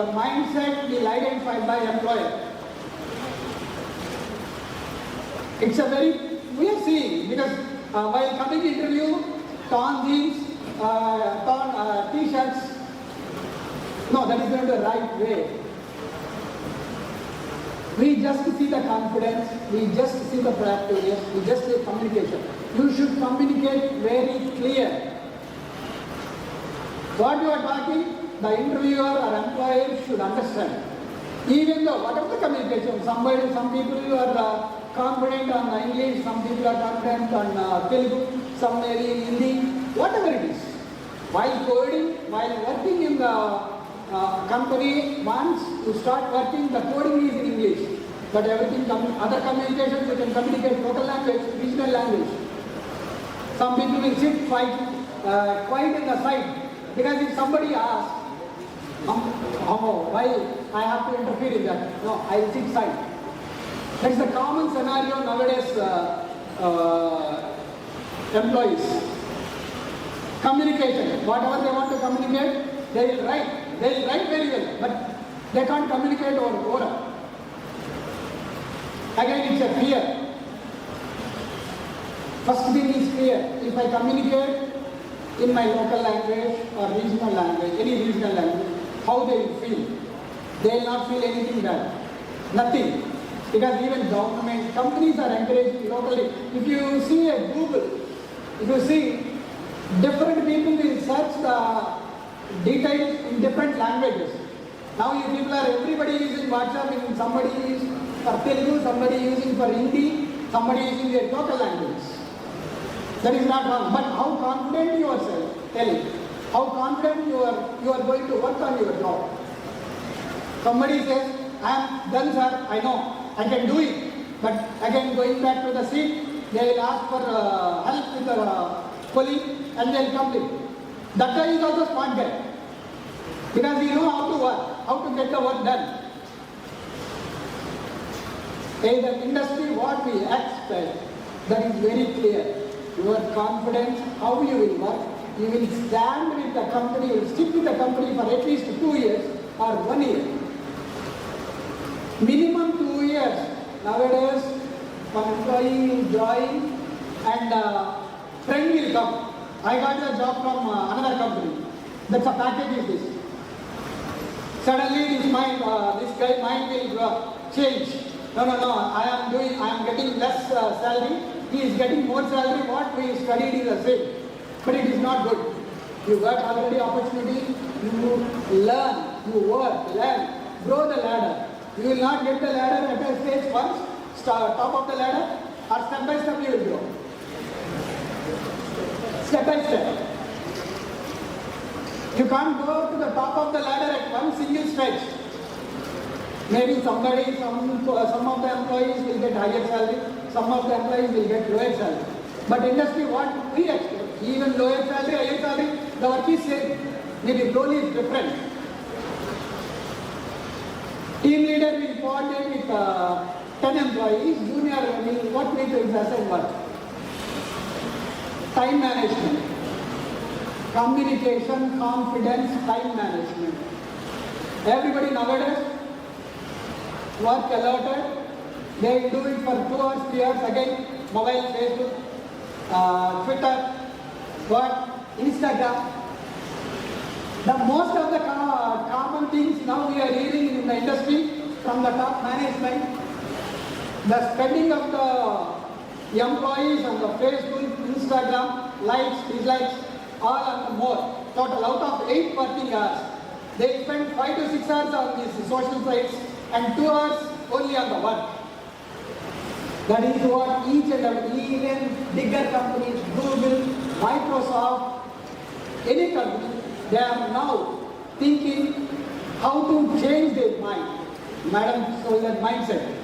mindset will identified by employer. It's a very, we are seeing, because while coming interview, torn jeans, T-shirts. No, that is not the right way. We just see the confidence, we just see the proactiveness, we just see communication. You should communicate very clear. What you are talking, the interviewer or employer should understand. Even though, whatever the communication, some people are confident on English, some people are confident on Telugu, some maybe in Hindi, whatever it is. While coding, while working in the company, once you start working, the coding is in English. But everything, other communications, you can communicate local language, regional language. Some people will sit quiet in the side. Because if somebody asks, why I have to interfere in that? No, I will sit side. That's the common scenario nowadays, employees. Communication, whatever they want to communicate, they will write. They will write very well, but they can't communicate over oral. Again, it's a fear. First thing is fear. If I communicate in my local language or regional language, any regional language, how they will feel? They will not feel anything bad. Nothing. Because even government, companies are encouraged locally. If you see a Google, if you see, different people will search the details in different languages. Now you people are, everybody using WhatsApp, somebody is for Telugu, somebody using for Hindi, somebody using their local language. That is not wrong. But how confident you yourself, tell it. How confident you are going to work on your job. Somebody says, I am done sir, I know, I can do it. But again going back to the seat, they will ask for help with the colleague and they will complete. That guy is also smart guy. Because he knows how to work, how to get the work done. In the industry, what we expect, that is very clear. Your confidence, how you will work, you will stand with the company, you will stick with the company for at least 2 years or 1 year. Minimum 2 years. Nowadays, one employee will join and friend will come. I got a job from another company. That's a package is this. Suddenly this guy mind will change. No, I am getting less salary. He is getting more salary. What we studied is the same. But it is not good. You got already opportunity. You learn, you work, learn, grow the ladder. You will not get the ladder at a stage once, top of the ladder, or step by step you will grow. Step by step. You can't go to the top of the ladder at one single stretch. Maybe some of the employees will get higher salary, some of the employees will get lower salary. But industry, what we expect, even lower salary, higher salary, the work is same. Maybe role is different. Team leader will coordinate with 10 employees, junior will work with his assigned work. Time management, communication, confidence, time management. Everybody nowadays work allotted, they will do it for 2 hours, 3 hours, again mobile, Facebook, Twitter, Instagram. The most of the common things now we are hearing in the industry from the top management, the spending of the employees on the Facebook, Instagram, likes, dislikes, all and more. Total out of 8 working hours, they spend 5 to 6 hours on these social sites and 2 hours only on the work. That is what each and every, even bigger companies, Google, Microsoft, any company, they are now thinking how to change their mind. Madam told that mindset.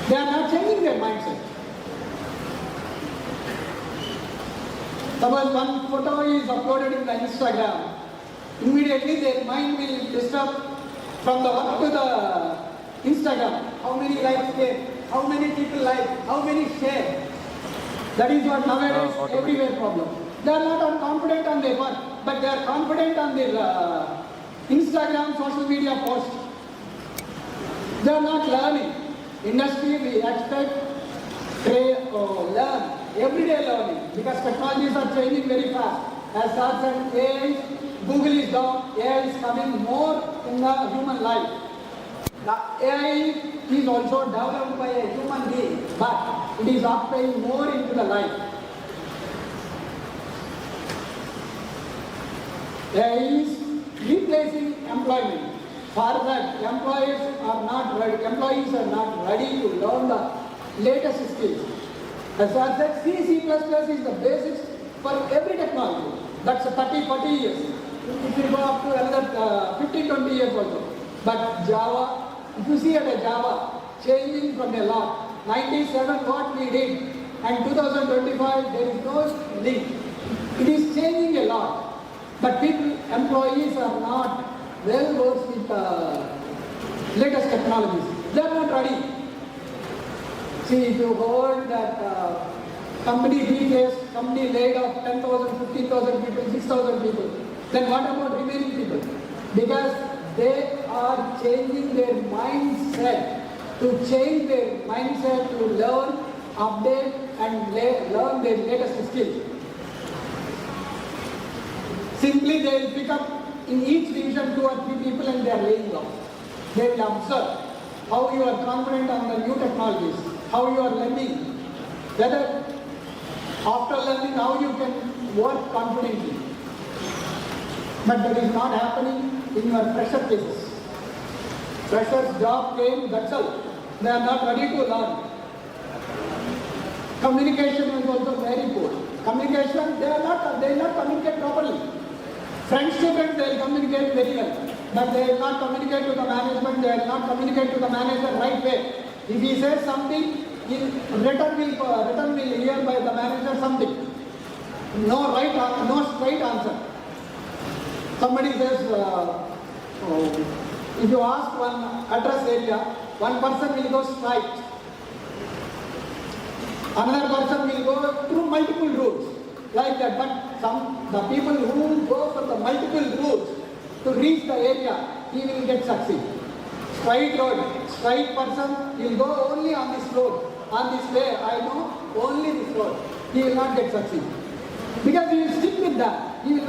They are not changing their mindset. Suppose one photo is uploaded in the Instagram, immediately their mind will disturb from the work to the Instagram. How many likes came? How many people like? How many share? That is what nowadays everywhere problem. They are not confident on their work, but they are confident on their Instagram, social media posts. They are not learning. Industry, we expect learn, everyday learning, because technologies are changing very fast. as such as AI, Google is down, AI is coming more in the human life. The AI is also developed by a human being, but it is occupying more into the life. AI is replacing employment. For that, employees are not ready to learn the latest skills. As I said, C++ is the basis for every technology. That's 30-40 years. It will go up to another 15-20 years also. But Java, if you see at a Java, changing from a lot. 97 what we did, and 2025 there is no link. It is changing a lot. But employees are not well versed with latest technologies. They are not ready. See, if you heard that company laid off 10,000, 15,000 people, 6,000 people, then what about remaining people? Because they are changing their mindset, to learn, update and learn their latest skills. Simply they will pick up in each division 2 or 3 people and they are laying off. They will observe how you are confident on the new technologies, how you are learning, whether after learning how you can work confidently. But that is not happening in your fresher cases. Freshers job came, that's all. They are not ready to learn. Communication is also very poor. Communication, they will not communicate properly. French students, they will communicate very well, but they will not communicate to the management, they will not communicate to the manager right way. If he says something, return will hear by the manager something. No straight answer. Somebody says, if you ask one address area, one person will go straight. Another person will go through multiple routes. Like that, but the people who go for the multiple routes to reach the area, he will get succeed. Straight road, straight person, he will go only on this road, on this way, I know, only this road. He will not get succeed. Because he will stick with that. He is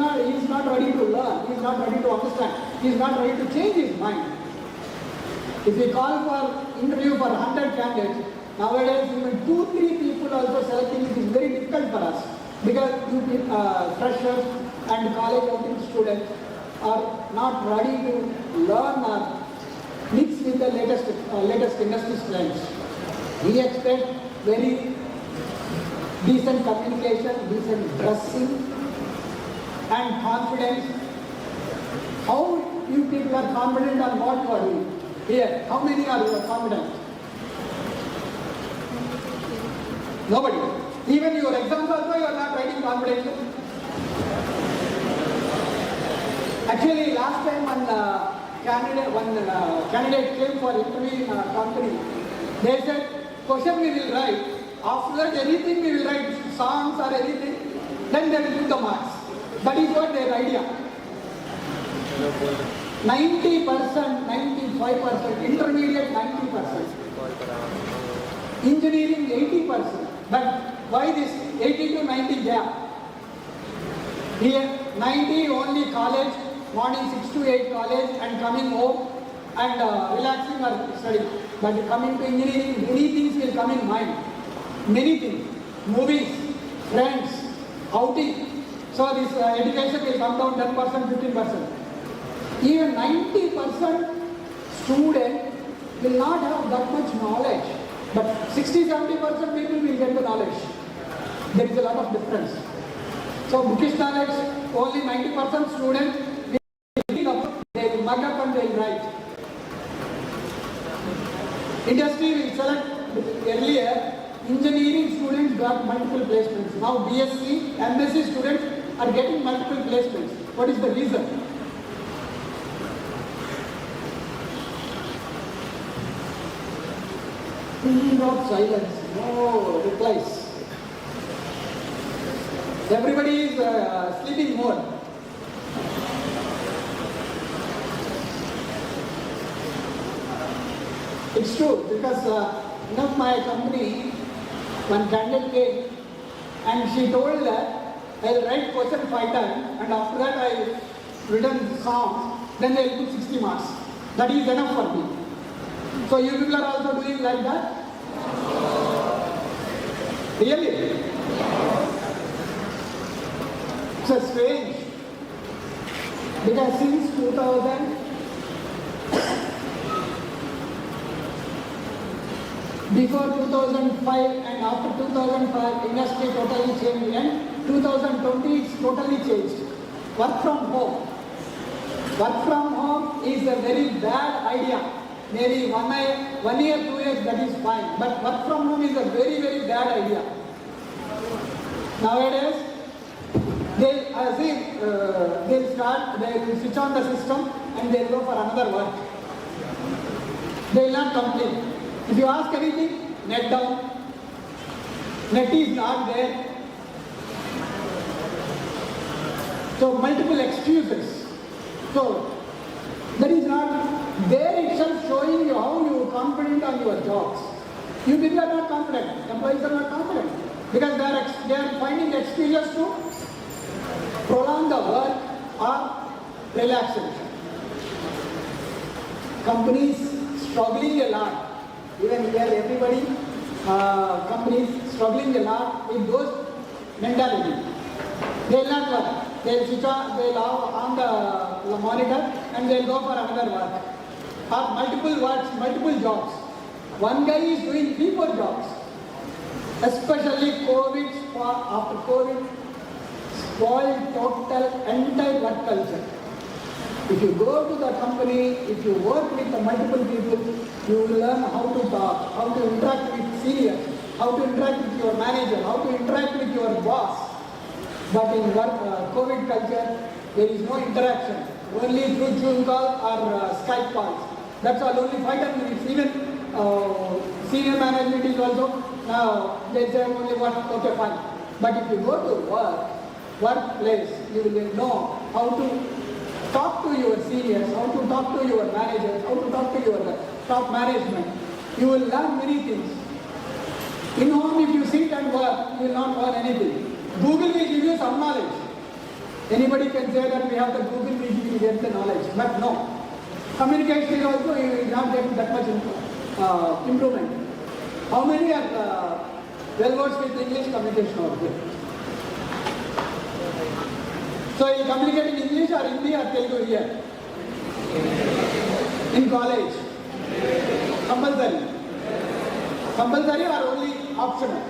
not ready to learn, he is not ready to understand, he is not ready to change his mind. If we call for interview for 100 candidates, nowadays even 2-3 people also selecting, it is very difficult for us. Because freshers and college outing students are not ready to learn or mix with the latest industry trends. We expect very decent communication, decent dressing and confidence. How you people are confident on what you are doing? Here, how many are you confident? Nobody. Even your exams also you are not writing confidently. Actually, last time when candidate came for interview in a company, they said, question we will write, after that anything we will write, songs or anything, then they will put the marks. That is what their idea. 90%, 95%, intermediate 90%, engineering 80%. But why this 80 to 90 gap? Here 90 only college, morning 6 to 8 college and coming home and relaxing or studying. But coming to engineering, many things will come in mind. Many things, movies, friends, outing. So this education will come down 10%, 15%. Even 90% student will not have that much knowledge. But 60-70% people will get the knowledge. There is a lot of difference. So bookish knowledge, only 90% students they will mug up and they will write. Industry will select earlier. Engineering students got multiple placements. Now BSc, MSc students are getting multiple placements. What is the reason? Feeling of silence, no replies. Everybody is sleeping mode. It's true because in my company, one candidate came and she told that I'll write question 5 times and after that I written song, then they'll put 60 marks. That is enough for me. So you people are also doing like that? Really? So strange. Because since 2000, before 2005 and after 2005, industry totally changed, and 2020 it's totally changed. Work from home. Work from home is a very bad idea. Maybe 1 year, 2 years, that is fine. But work from home is a very, very bad idea. Nowadays, they'll switch on the system and they'll go for another work. They will not complain. If you ask anything, net down. Net is not there. So multiple excuses. So that is not there itself showing you how you are confident on your jobs. You people are not confident. Employees are not confident because they are finding excuses to prolong the work or relaxation. Companies struggling a lot. Even here, everybody, companies struggling a lot with those mentality. They will not work. They will switch on, they will on the monitor and they will go for another work. Or multiple works, multiple jobs. One guy is doing 3-4 jobs. Especially COVID, after COVID, spoiled total entire work culture. If you go to the company, if you work with the multiple people, you will learn how to talk, how to interact with seniors, how to interact with your manager, how to interact with your boss. But in work, COVID culture, there is no interaction. Only through Zoom call or Skype calls. That's all, only 5 minutes. Even senior management is also, now they say only one, okay fine. But if you go to workplace, you will know how to talk to your seniors, how to talk to your managers, how to talk to your top management. You will learn many things. In home, if you sit and work, you will not learn anything. Google will give you some knowledge. Anybody can say that we have the Google, we get the knowledge. But no. Communication is also, you will not get that much improvement. How many are well versed with English communication over here? So you communicate in English or Hindi or Telugu here? In college? Compulsory? Compulsory or only optional?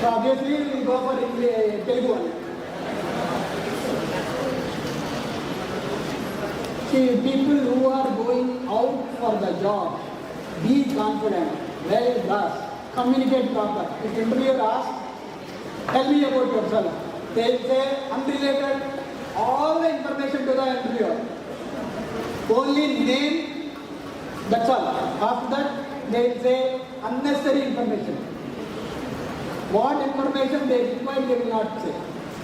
So obviously we will go for Telugu only. See, people who are going out for the job, be confident, well dressed, communicate proper. If interviewer asks, tell me about yourself. They will say unrelated, all the information to the interviewer. Only name, that's all. After that, they will say unnecessary information. What information they require, they will not say.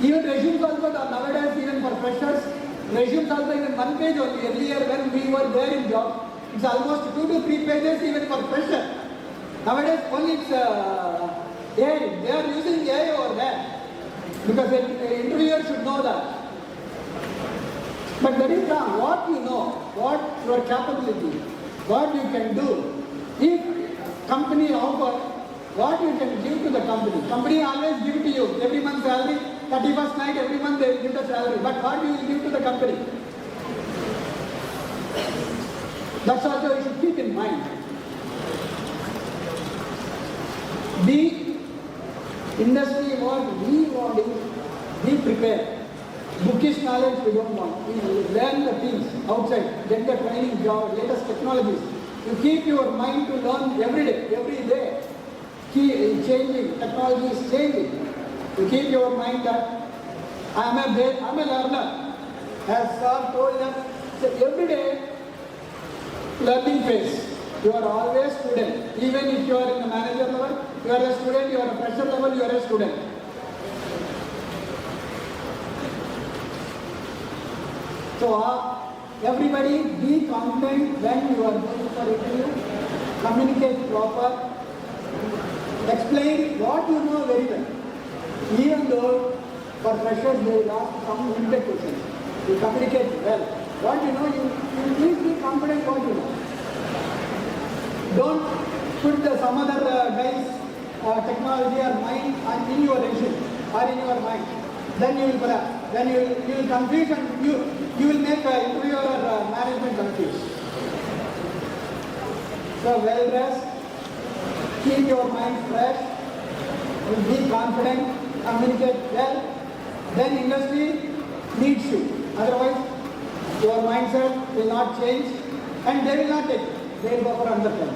Even resumes also, nowadays, even for freshers, resumes also in 1 page only. Earlier, when we were there in job, it's almost 2 to 3 pages even for fresher. Nowadays, only it's AI. They are using AI over there. Because the interviewer should know that. But that is wrong. What you know, what your capability, what you can do. If company offer, what you can give to the company. Company always give to you every month salary, 31st night, every month they will give the salary. But what you will give to the company? That's also you should keep in mind. The industry what we want is be prepared. Bookish knowledge we don't want. We learn the things outside, get the training job, latest technologies. You keep your mind to learn every day. Keep changing, technology is changing. You keep your mind that I am a learner. As sir told us, so every day learning phase. You are always student. Even if you are in the manager level, you are a student, you are a fresher level, you are a student. So everybody be confident when you are going for interview, communicate proper, explain what you know very well. Even though for freshers they will ask some limited questions. You communicate well. What you know, you please be confident what you know. Don't put some other guy's technology or mind in your resume or in your mind. Then you will collapse. Then you will confuse and you will make interviewer or management confused. So well dressed, keep your mind fresh, be confident, communicate well, then industry needs you. Otherwise, your mindset will not change and they will not take it. They will go for another plan.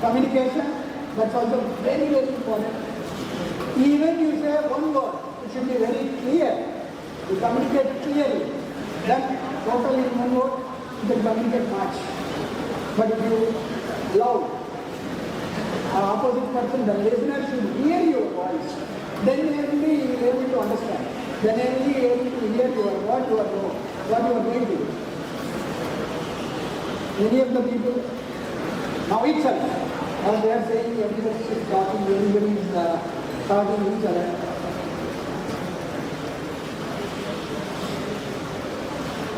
Communication, that's also very, very important. Even you say one word, it should be very clear. You communicate clearly. Then totally in one word, you can communicate much. But if you loud, opposite person, the listener should hear your voice. Then only you will be able to understand. Then only you will be able to hear what you are going to do. Many of the people, now itself, as they are saying, everybody is talking, everybody is talking each other.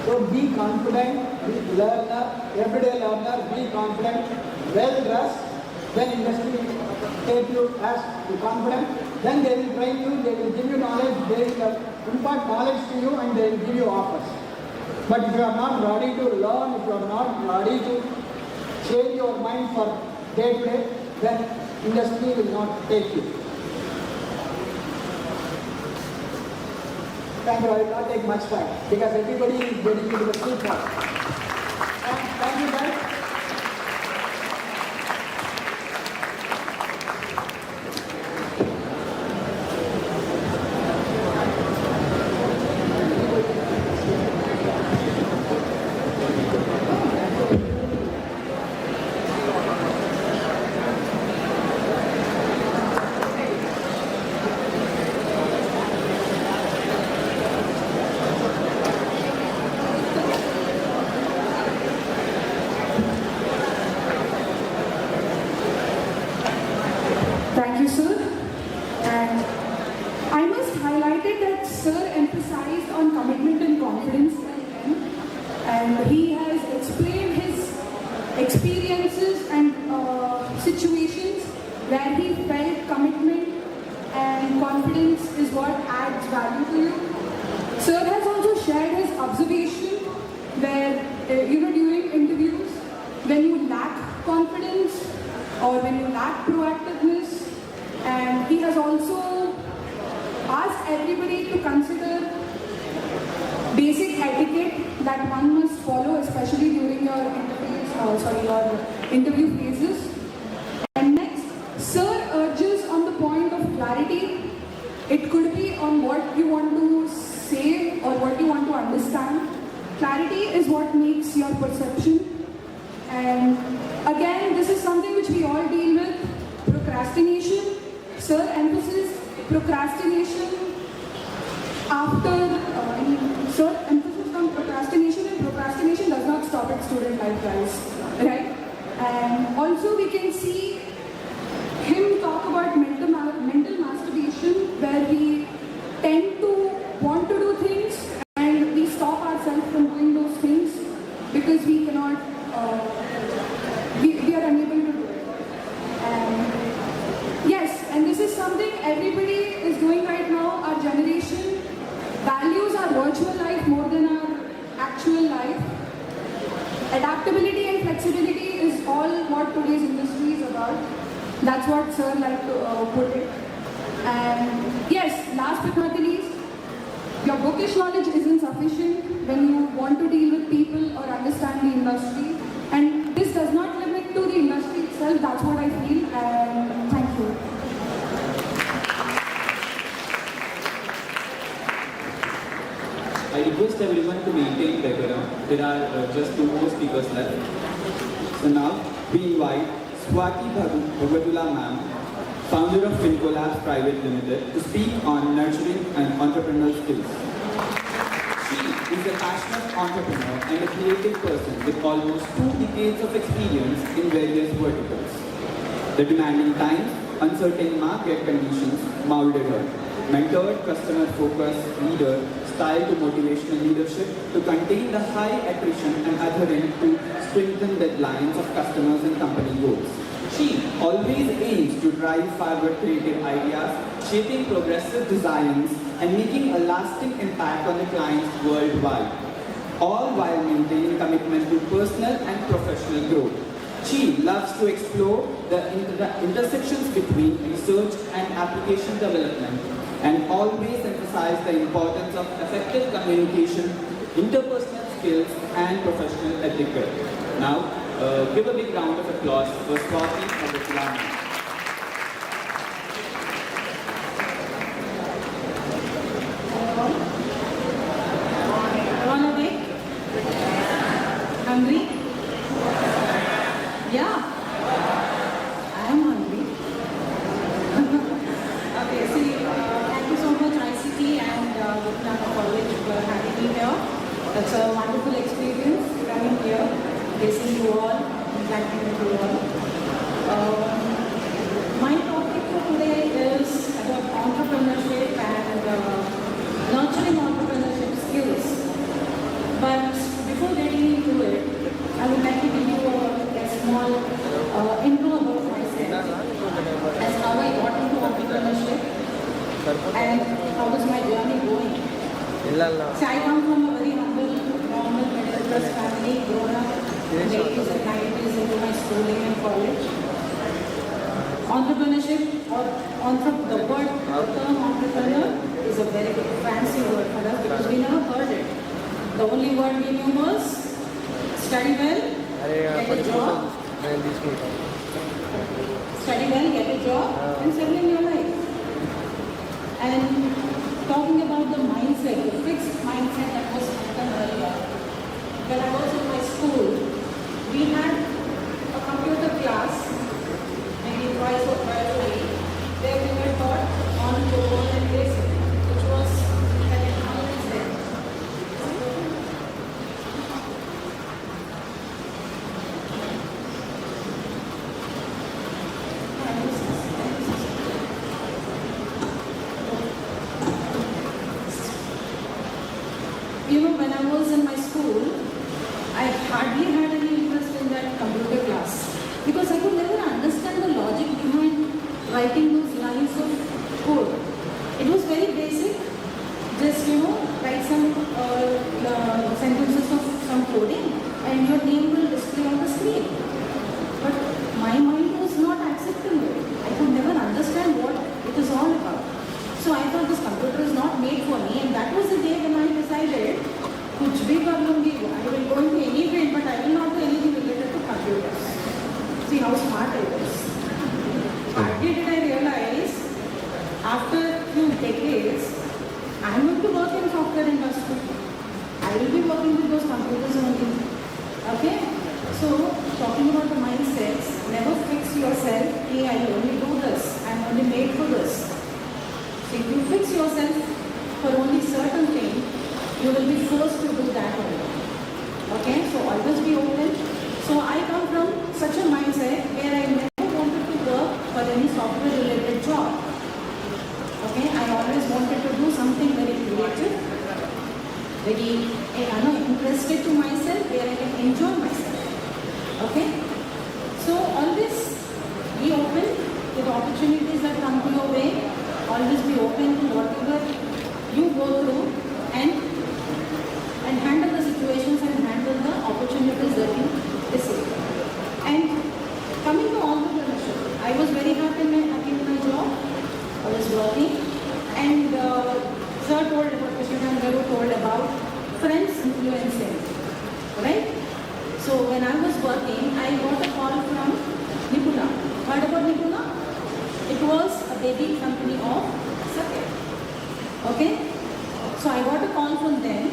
So be confident, be learner, everyday learner, be confident, well dressed. When industry take you as you confident, then they will train you, they will give you knowledge, they will impart knowledge to you and they will give you offers. But if you are not ready to learn, if you are not ready to change your mind for day to day, then industry will not take you. Thank you, I will not take much time because everybody is getting into the sweet spot. Thank you guys. Thank you, sir. And I must highlight it that sir emphasized on commitment and confidence again. And he has explained his experiences and situations where he felt commitment and confidence is what adds value to you. Sir has also shared his observation where, during interviews, when you lack confidence or when you lack proactiveness, and he has also asked everybody to consider basic etiquette that one must follow, especially during your interview phases. And next, sir urges on the point of clarity. It could be on what you want to say or what you want to understand. Clarity is what makes your perception. And again, this is something which we all deal with, procrastination. Sir emphasizes procrastination sir emphasis on procrastination, and procrastination does not stop at student life, guys, right? And also we can see him talk about mental masturbation, where we tend to want to do things and we stop ourselves from doing those things because we cannot, we are unable to do it. And yes, and this is something everybody is doing right now. Our generation values our virtual life more than our actual life. Adaptability and flexibility is all what today's industry is about. That's what sir liked to put it. And yes, last but not the least, your bookish knowledge isn't sufficient when you want to deal with people or understand the industry. And this does not limit to the industry itself. That's what I feel. And thank you. I request everyone to maintain decorum. There are just 2 more speakers left. So now we invite Swati Bhagatula ma'am, founder of Fincolabs Private Limited, to speak on nurturing and entrepreneurial skills. She is a passionate entrepreneur and a creative person with almost 2 decades of experience in various verticals. The demanding times uncertain market conditions molded her. Mentored, customer-focused leader, style to motivational leadership to contain the high attrition and adherent to strengthen deadlines of customers and company goals. She always aims to drive forward creative ideas, shaping progressive designs and making a lasting impact on the clients worldwide, all while maintaining commitment to personal and professional growth. She loves to explore the intersections between research and application development and always emphasize the importance of effective communication, interpersonal skills and professional etiquette. Now, give a big round of applause for Swati Nanak. Everyone awake? Hungry? Yeah. I am hungry. Okay, see, thank you so much ICT and Nanak College for having me here. It's a wonderful experience coming here, facing you all, interacting with you all. My topic for today is about entrepreneurship and nurturing entrepreneurship skills. But before getting into it, I would like to give you a small intro about myself, as how I got into entrepreneurship and how was my journey going. So I come from a very humble, normal, middle class family, grown up in the 80s and 90s into my schooling and college. Entrepreneurship or the term entrepreneur is a very fancy word for us because we never heard it. The only word we knew was study well, get a job, study well, get a job, and settle in your life. And talking about the mindset, the fixed mindset that was spoken earlier. When I was in my school, we had a computer class, maybe twice or thrice a week, where we were taught on global and basic, which was an mindset. You know, when I was in my school, I hardly had any interest in that computer class because I could never understand the logic behind writing those lines of code. It was very basic, just write some sentences of some coding and your name will display on the screen. But my mind was not accepting it. I could never understand what it is all about. So I thought this computer is not made for me, and that was the day when I decided, kuch bhi kar lungi, I will go into any field, but I will not do anything related to computers. See how smart I was. Hardly did I realize, after a few decades, I am going to work in software industry. I will be working with those computers only. Okay? So, talking about the mindsets, never fix yourself, hey, I will only do this, I am only made for this. So if you fix yourself for only certain thing, you will be forced to do that only. Okay, so always be open. So I come from such a mindset where I never wanted to work for any software related job. Okay, I always wanted to do something very creative, very interested to myself, where I can enjoy myself. Okay, so always be open to the opportunities that come to your way. Always be open to whatever you go through and handle the situations and handle the opportunities that you receive. And coming to entrepreneurship, I was very happy in my job. I was working and Sir told about, Krishnan Garu told about friends influencing, right? So when I was working, I got a call from Nipuna. Heard about Nipuna? It was a baby company of Satya. Okay? So I got a call from them.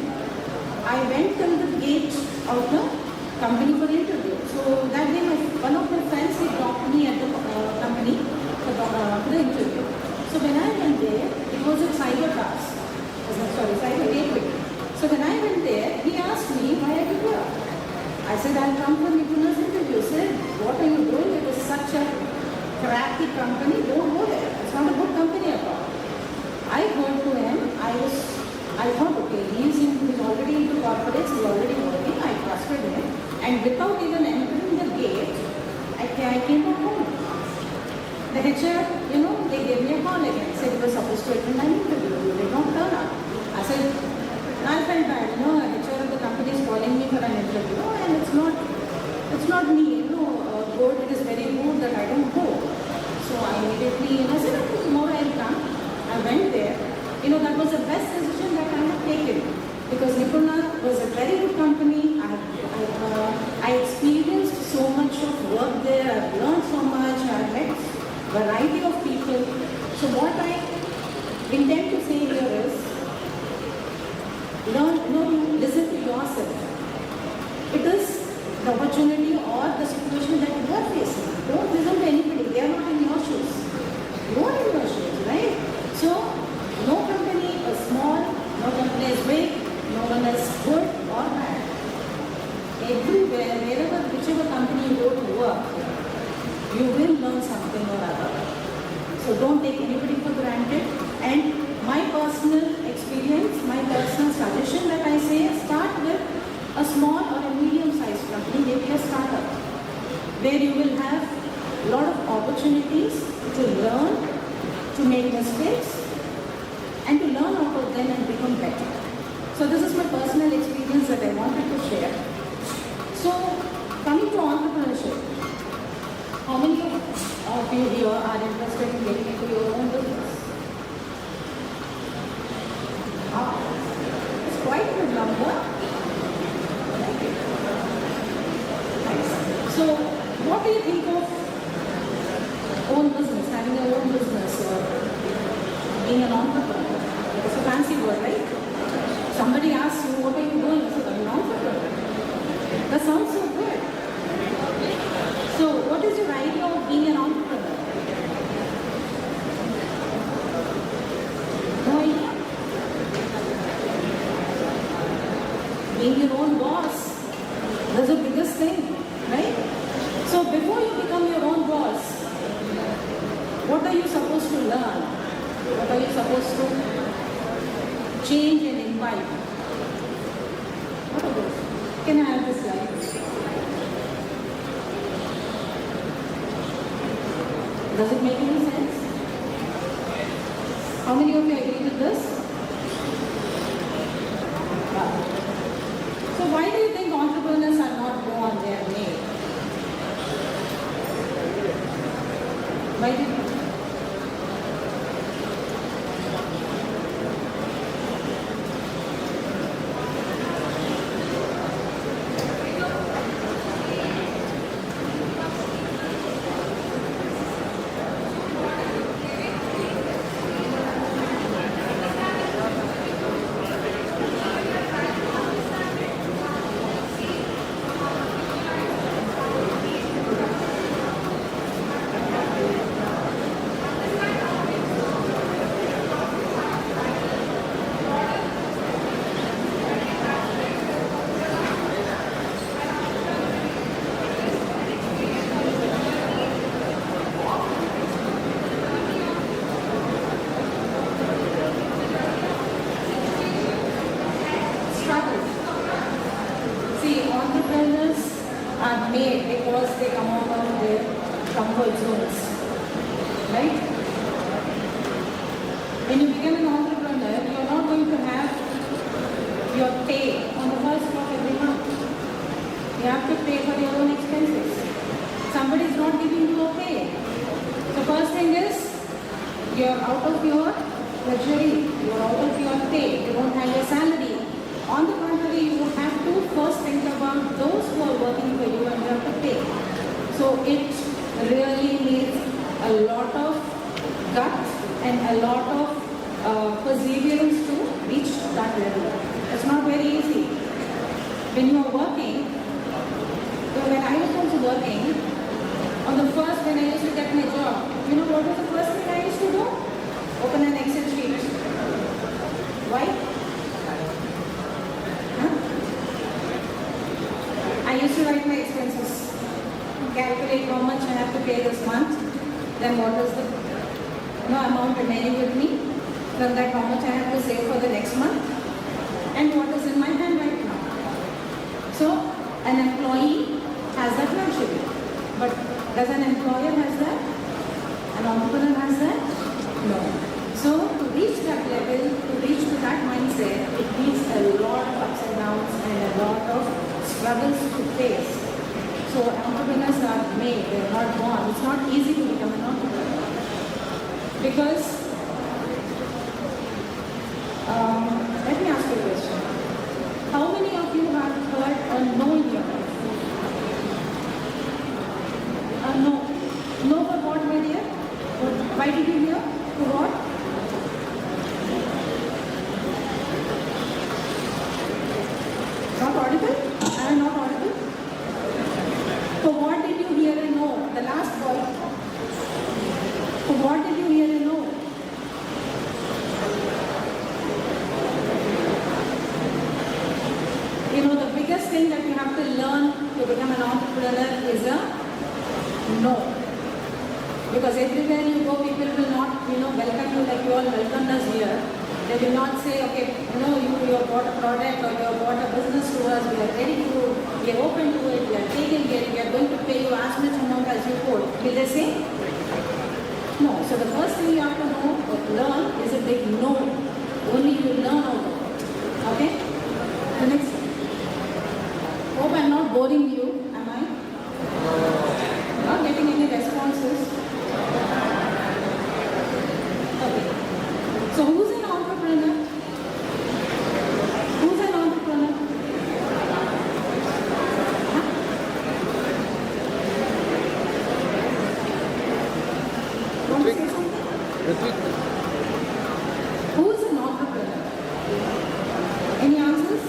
I went till the gate of the company for interview. So that day one of my friends, he dropped me at the company for the interview. So when I went there, it was at Cyber Gateway. So when I went there, he asked me why I was here. I said, I'll come for Nipuna's interview. He said, what are you doing? It was such a crappy company, don't go there. It's not a good company at all. I heard to him, I thought, okay, he's already into corporates, he's already working, I trusted him. And without even entering the gate, I came back home. The HR, they gave me a call again, said you were supposed to attend an interview, you did not turn up. I said, I felt bad, HR of the company is calling me for an interview, and it's not me, board, it is very rude that I don't go. So I immediately, I said, okay, tomorrow I'll come. I went there. That was the best decision that I have taken, because Nipuna was a very good company. I experienced so much of work there. I've learned so much. I've met variety of people. So what I intend to say here is, listen to yourself. It is the opportunity or the situation that you are facing. Don't listen to anybody. They are not in your shoes. You are in your shoes, right? So, no company is small, no company is big, no one is good or bad. Everywhere, whichever company you go to work, you will learn something or other. So don't take anybody for granted. And my personal experience, my personal suggestion that I say, start with a small or a medium-sized company, maybe a startup, where you will have a lot of opportunities to learn, to make mistakes, and to learn out of them and become better. So this is my personal experience that I wanted to share. So coming to entrepreneurship, how many of you here are interested in getting into your own business? It's quite a good number. So, what do you think of own business, having your own business, or being an entrepreneur? It's a fancy word, right? Somebody asks you, what are you doing? You say, I'm an entrepreneur. That sounds so good. So, what is your idea of being an entrepreneur? No idea. Being your own boss, that's the biggest thing. Right? So before you become your own boss, what are you supposed to learn? What are you supposed to change and imbibe? What are those? Can I have this slide? Does it make any sense? How many of you agree with this? So why do you think entrepreneurs are not born, they are made? Why do you think? When you become an entrepreneur, you are not going to have your pay on the first of every month. You have to pay for your own expenses. Somebody is not giving you a pay. The first thing is, you are out of your luxury, you are out of your pay, you don't have your salary. On the contrary, you have to first think about those who are working for you and you have to pay. So it really needs a lot of guts and a lot of perseverance to reach that level. It's not very easy. When you are working, when I was also working, on the first, when I used to get my job, you know what was the first thing I used to do? Open an Excel sheet. Why? I used to write my expenses, calculate how much I have to pay this month, then what is the amount remaining with me? From that, how much I have to save for the next month? And what is in my hand right now? So, an employee has that luxury. But does an employer has that? An entrepreneur has that? No. So, to reach that level, to reach to that mindset, it needs a lot of ups and downs and a lot of struggles to face. So, entrepreneurs are made, they are not born. It's not easy to become an entrepreneur. Because, let me ask you a question. How many of you have heard a no in your life? A no. No for what, my dear? Why did you hear? For what? Not audible? I am not audible? For what did you hear a no? The last boy. For what did you hear a no? You know, the biggest thing that you have to learn to become an entrepreneur is a no. Because everywhere you go, people will not, welcome you like you all welcomed us here. They will not say, okay, you have bought a product or you have bought a business to us, we are ready to, we are open to it, we are taking it, we are going to pay you as much amount as you could. Will they say? No. So the first thing you have to know or learn is a big no. Only you learn out of it. Okay? The next thing. Hope I am not boring you, am I? Not getting any responses. Okay. So who's an entrepreneur? Who's an entrepreneur? Huh? Want to say something? Who's an entrepreneur? Any answers?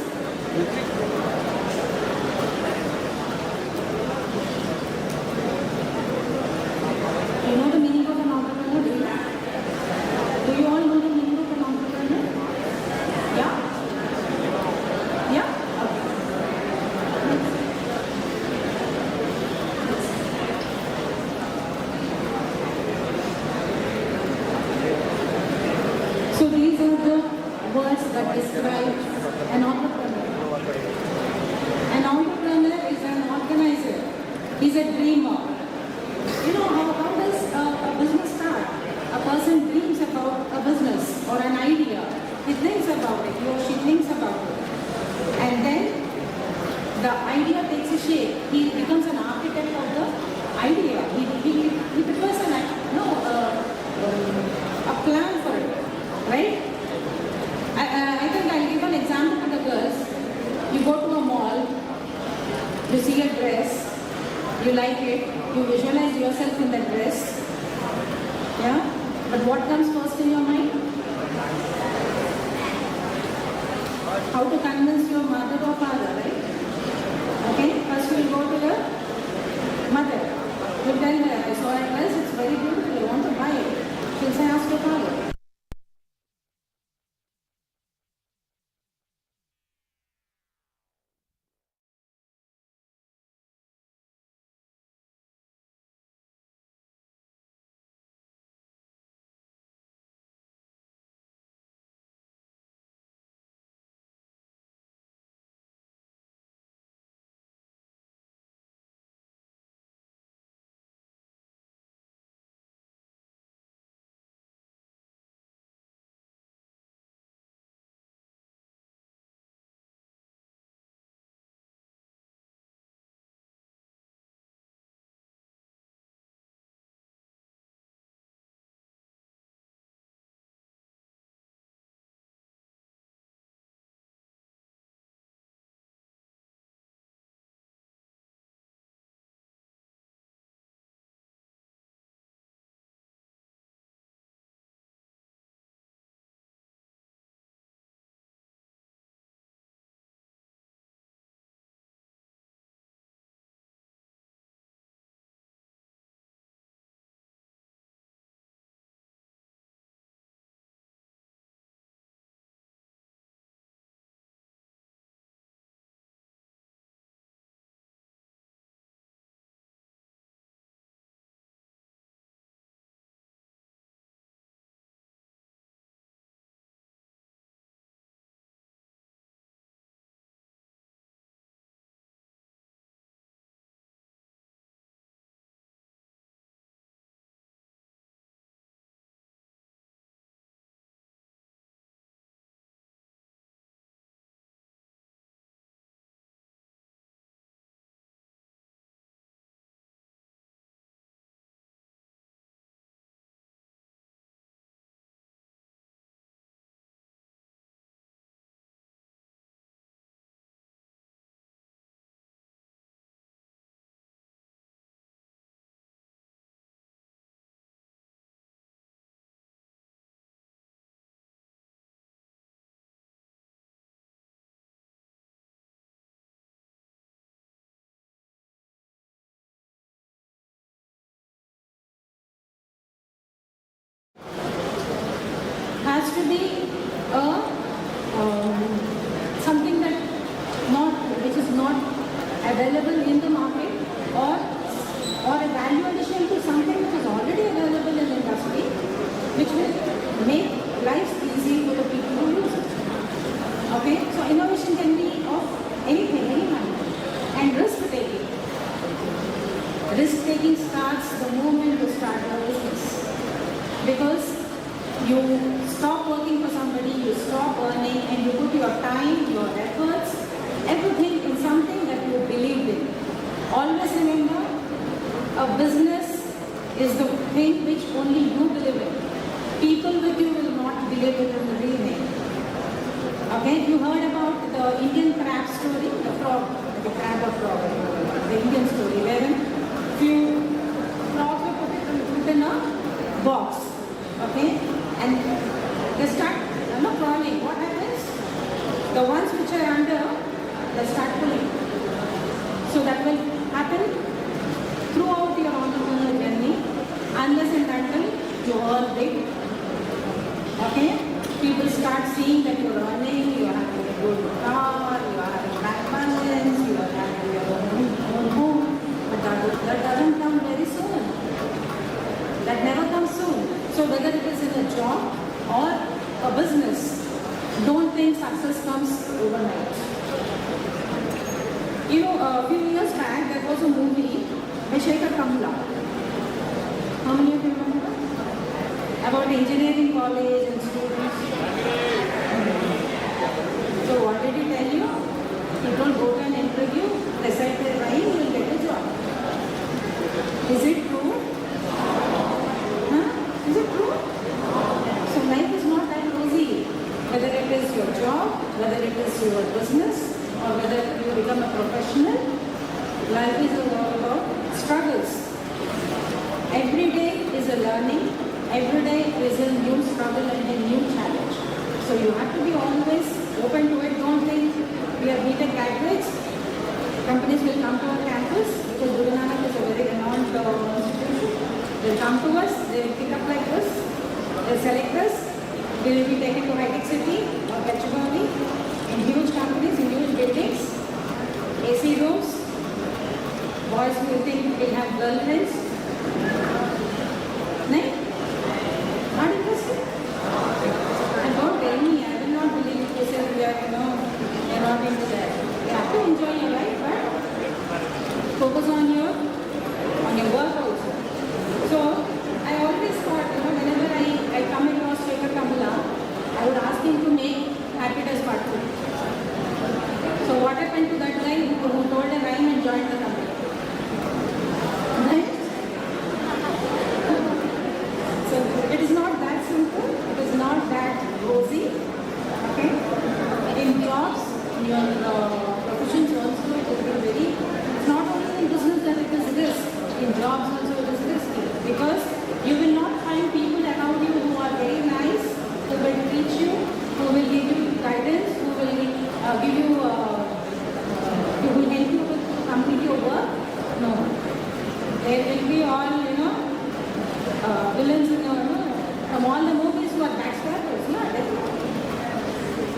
You know the meaning of an entrepreneur? Do you all know the meaning of an entrepreneur? Yeah? Yeah? Okay. So these are the words that describe an entrepreneur. An entrepreneur is an organizer. He's a dreamer. You know, how does a business start? A person dreams about a business or an idea. He thinks about it, he or she thinks about it. And then the idea takes a shape. He becomes an architect of the idea. He prepares a plan for it, right? I think I'll give an example to the girls. You go to a mall, you see a dress, you like it, you visualize yourself in that dress. Yeah? But what comes first in your mind? How to convince your mother or father, right? Okay? First you will go to the mother. You tell her, I saw a dress, it's very beautiful, I want to buy it. She'll say, ask your father. to be something that which is not available in the market, or a value addition to something which is already available in the industry, which will make life easy for the people who use it. Okay, so innovation can be of anything, any kind, and risk taking. Risk taking starts the moment you start your business, because you stop working for somebody, you stop earning, and you put your time, your efforts, everything in something that you believe in. Always remember, a business is the thing which only you believe in. People with you will not believe it in the beginning. Okay, you heard about the Indian crab story, the frog, the crab or frog, the Indian story, wherein few frogs were put in a box. Okay, and they start crawling. What happens? The ones which are under, they start pulling. So that will happen throughout your entrepreneurial journey, unless and until you earn big. Okay, people start seeing that you're earning, you're having a good car, you're having bank balance, you're having your own home, but that doesn't come very soon. That never comes soon. So whether it is in a job or a business, don't think success comes overnight. You know, a few years back, there was a movie, Shekhar Kamla. How many of you remember? About engineering college and students. So what did he tell you? He told, go to an interview, recite the rhyme, you will get a job. Is it true? Is it true? So life is not that rosy. Whether it is your job, whether it is your business, or whether you become a professional, life is all about struggles. Every day is a learning, every day is a new struggle and a new challenge. So you have to be always open to it. Don't think we are B.Tech graduates. Companies will come to our campus because Guru Nanak is a very renowned institution. They'll come to us, they will pick up like this, they'll select us, we will be taken to high-tech city or Pachagoni in huge companies, in huge buildings, AC rooms, boys will think we'll have girlfriends. No? Not interested? And don't tell me, I will not believe if you say we are, you're not into that. You have to enjoy your life, but focus on your work also. So, I always thought, whenever I come across Shekhar Kamla, I would ask him to make happiness part 2. So, what happened to that guy who told a rhyme and joined the company? Right? So, it is not that simple, it is not that rosy. Okay? In jobs, in your professions also, it will be very, it's not only in business that it is risk, in jobs also it is risky. Because you will not find people around you who are very nice, who will teach you, who will give you guidance, who will give you, who will help you to complete your work. No. There will be all, villains from all the movies who are backstabbers. No,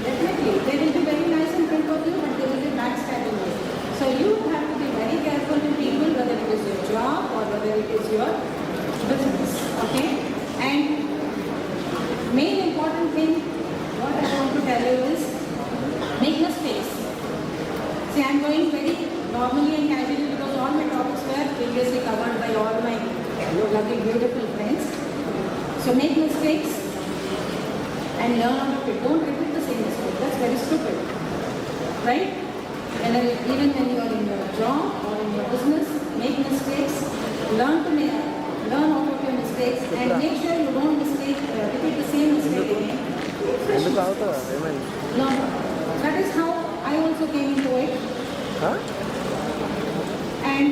definitely. They will be very nice in front of you, but they will be backstabbing you. So you have to be very careful to people, whether it is your job or whether it is your business. Okay? And main important thing, what I want to tell you is, make mistakes. See, I am going very normally and casually because all my topics were previously covered by all my lovely, beautiful friends. So make mistakes and learn out of it. Don't repeat the same mistake. That's very stupid. Right? And even when you are in your job or in your business, make mistakes, learn out of your mistakes, and make sure you don't repeat the same mistake again. No, that is how I also came into it. And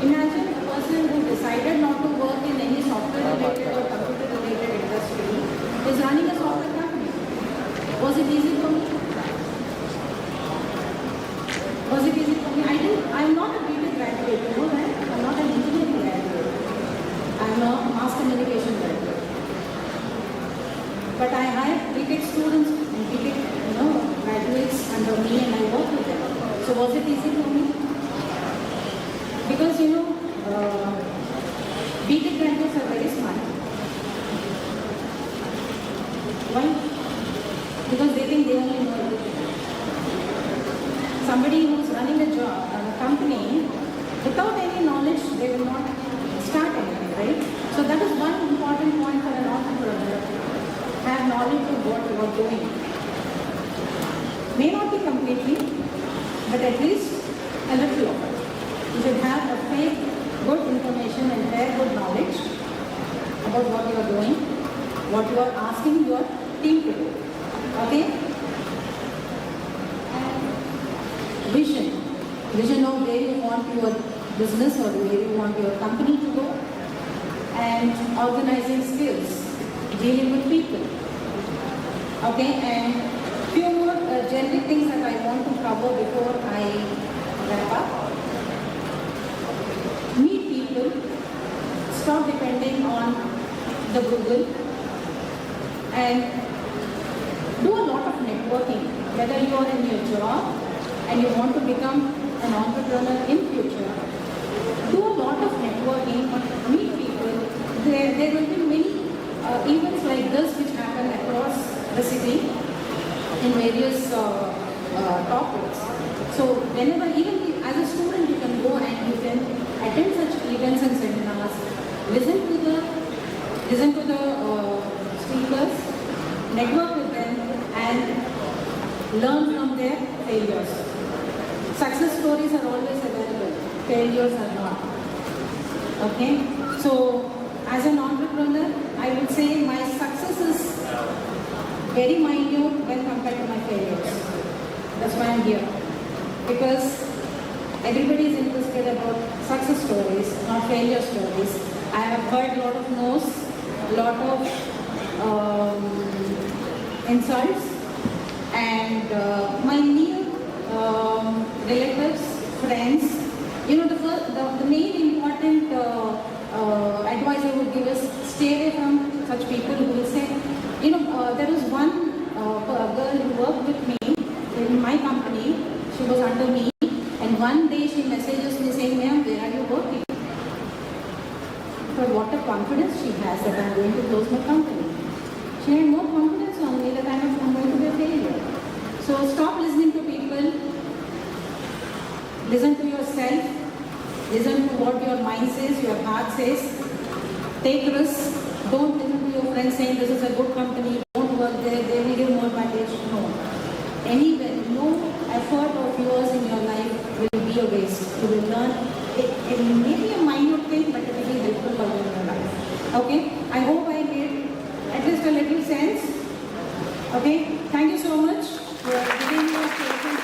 imagine a person who decided not to work in any software related or computer related industry is running a software company. Was it easy for me? Was it easy for me? I'm not a B.Tech graduate, you know that? I'm not an engineering graduate. I'm a mass communication graduate. But I BTech students and BTech, graduates under me, and I work with them. So was it easy for me? Because BTech graduates are very smart. Why? Because they think they only know everything. Somebody who's running a job, a company, without any knowledge, they will not start anything, right? So that is one important point for an entrepreneur. Have knowledge of what you are doing. May not be completely, but at least a little of it. You should have a fair, good information and fair, good knowledge about what you are doing, what you are asking your team to do. Okay? And vision of where you want your business or where you want your company to go, and organizing skills, dealing with people. Okay, and few more generic things that I want to cover before I wrap up. Meet people, stop depending on the Google, and do a lot of networking, whether you are in your job and you want to become an entrepreneur in future. Do a lot of networking, meet people. There will be many events like this which happen across the city in various topics. So whenever, even as a student, you can go and you can attend such events and seminars, listen to the speakers, network with them, and learn from their failures. Success stories are always available, failures are not. Okay? So, as an entrepreneur, I would say my success is very minute when compared to my failures. That's why I'm here. Because everybody is interested about success stories, not failure stories. I have heard a lot of no's, a lot of insults, and my near relatives, friends, the main important advice I would give is stay away from such people who will say, there was one girl who worked with me in my company. She was under me, and one day she messages me saying, "Ma'am, where are you working?" But what a confidence she has that I'm going to close my company. She had more confidence on me that I'm going to be a failure. So stop listening to people. Listen to yourself. Listen to what your mind says, your heart says. Take risks. Don't listen to your friends saying this is a good company, don't work there, they will give more package. No. Anywhere, no effort of yours in your life will be a waste. You will learn. It may be a minor thing, but it will be helpful for you in your life. Okay? I hope I made at least a little sense. Okay? Thank you so much for giving me a patience.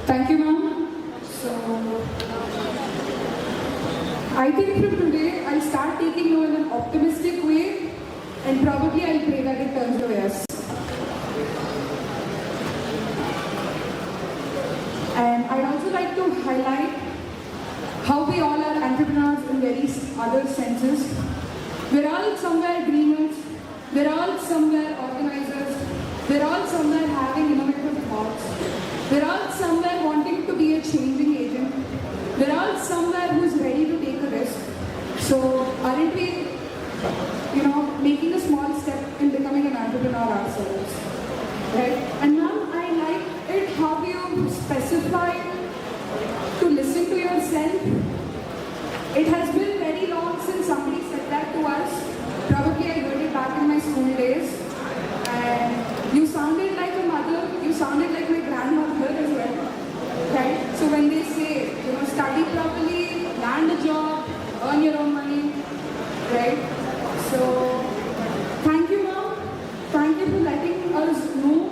Thank you, ma'am. So, I think from today, I'll start taking you in an optimistic way, and probably I'll pray that it turns to yes. And I'd also like to highlight how we all are entrepreneurs in various other senses. We're all somewhere dreamers, we're all somewhere organizers, we're all somewhere having innovative thoughts. We're all somewhere wanting to be a changing agent. We're all somewhere who's ready to take a risk. So aren't we, making a small step in becoming an entrepreneur ourselves? Right? And now I like it how you specify to listen to yourself. It has been very long since somebody said that to us. Probably I heard it back in my school days. And you sounded like a mother, you sounded like my grandmother as well, right? So when they say, study properly, land a job, earn your own money, right? So, thank you, ma'am. Thank you for letting us know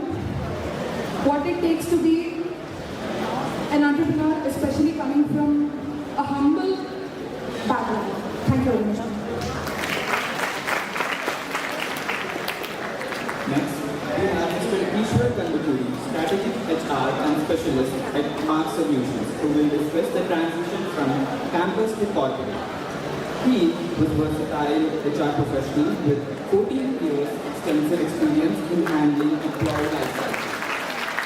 what it takes to be an entrepreneur, especially coming from a humble background. Thank you very much. and specialist at Mark Solutions, who will discuss the transition from campus to corporate. He was a versatile HR professional with 14 years extensive experience in handling employee life cycle.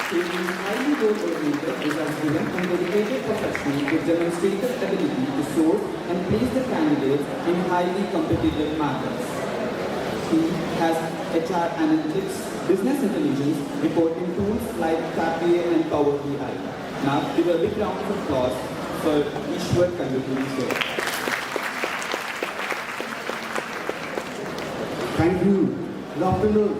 He is highly goal-oriented, results-driven, and dedicated professional with demonstrated ability to source and place the candidates in highly competitive markets. He has HR analytics, business intelligence, reporting tools like KPA and Power BI. Now, give a big round of applause for Ishwar Kandukuri. Thank you. Good afternoon.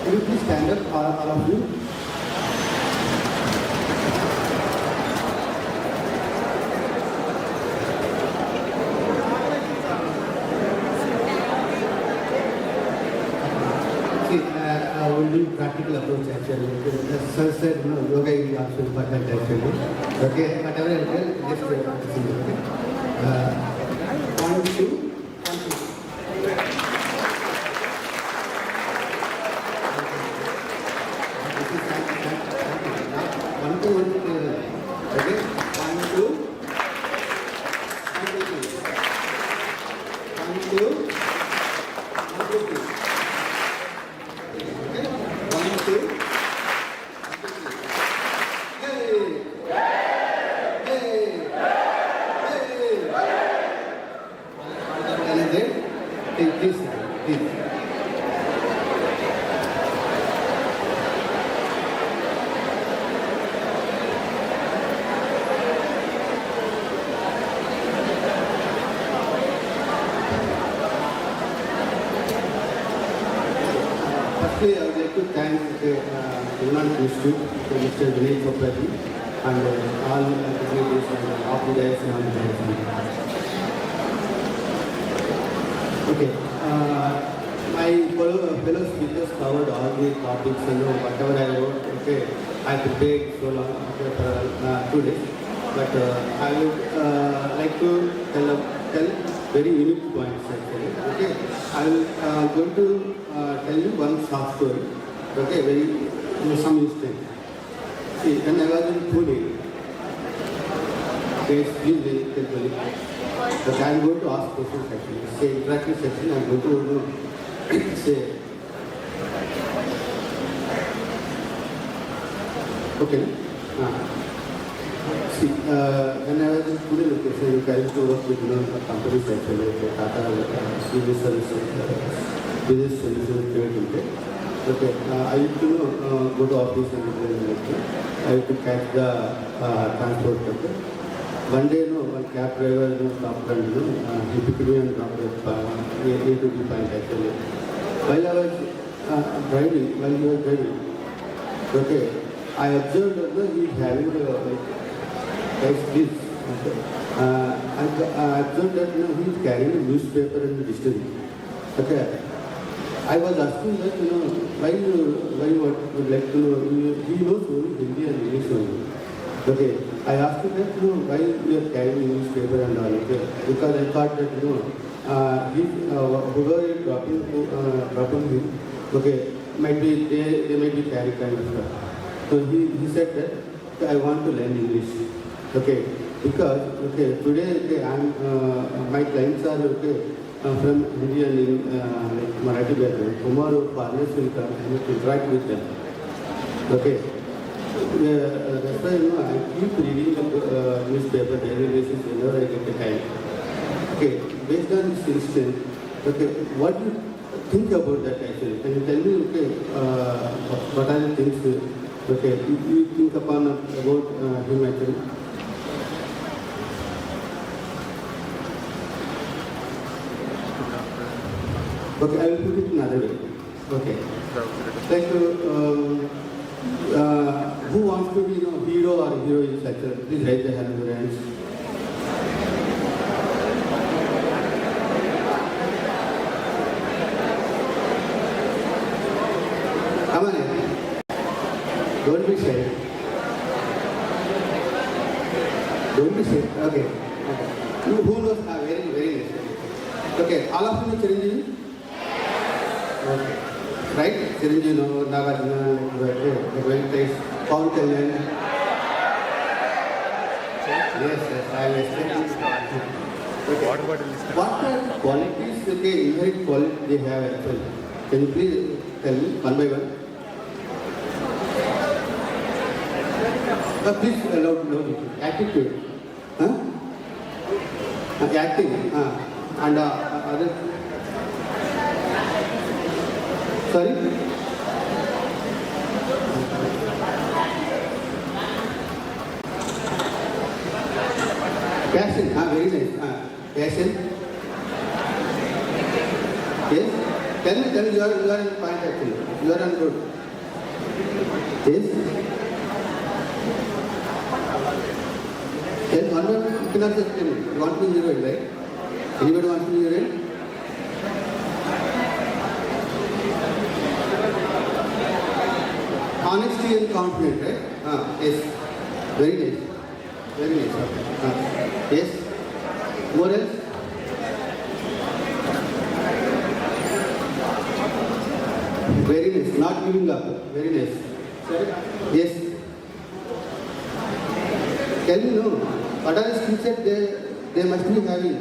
Can you please stand up, all of you? See, I will do practical approach actually. As Sir said, yoga is also important actually. Okay, whatever I tell, just see. Okay. 1, 2, 1, 2. Firstly, I would like to thank Nanak Institute, Mr. Vinay Choprati, and all dignitaries and officers and Okay, my fellow speakers covered all the topics, whatever I wrote, okay, I prepared so long for 2 days, but I would like to tell very unique points actually. Okay, I will going to tell you one short story. Okay, some instant. See, when I was in Pune, please very carefully. But I am going to ask questions actually. Say interactive section. I am going to say. Okay. See, when I was in Pune location, I used to work with companies actually, Tata, business services, business solutions, trade limited. Okay, I used to go to office and I used to catch the transport. Okay. One day, one cab driver stopped and he picked me and dropped A to B point actually. While I was driving, okay, I observed that he is having like this. I observed that he is carrying a newspaper and dictionary. Okay. I was asking that, why you would like to know, he knows only Hindi and English only. Okay. I asked him that, why you are carrying newspaper and all, okay? Because I thought that, whoever is dropping him, okay, might be, they might be carrying kind of stuff. So he said that, I want to learn English. Okay, because today my clients are from Hindi and like Marathi background. Tomorrow foreigners will come and interact with them. Okay, that's why I keep reading the newspaper daily basis whenever I get the time. Okay, based on this instance, okay, what do you think about that actually? Can you tell me what are the things? Okay, you think upon about him actually? Okay, I will put it another way. Okay. Like, who wants to be, hero or heroine sector? Please raise the hand, your hands. Come on in. Don't be shy. Don't be shy. Okay. Who knows? Very, very nice. Okay, all of you know Chiranjeevi? Okay. Right? Chiranjeevi, Nagarjuna, Venkatesh, Paul Kalyan. Yes, I am expecting. Water bottle is What are the qualities, inherent qualities they have actually? Can you please tell me one by one? Please loud. Attitude. Huh? Acting. And other. Sorry? Passion. Very nice. Passion. Yes? Tell me, you are in point actually. You are on road. Yes? Then one by one, you cannot just tell me. You want to be heroine, right? Anybody wants to be heroine? Honesty and confidence, right? Yes. Very nice. Very nice. Yes. What else? Very nice. Not giving up. Very nice. Yes. Can you know what are the skill set they must be having?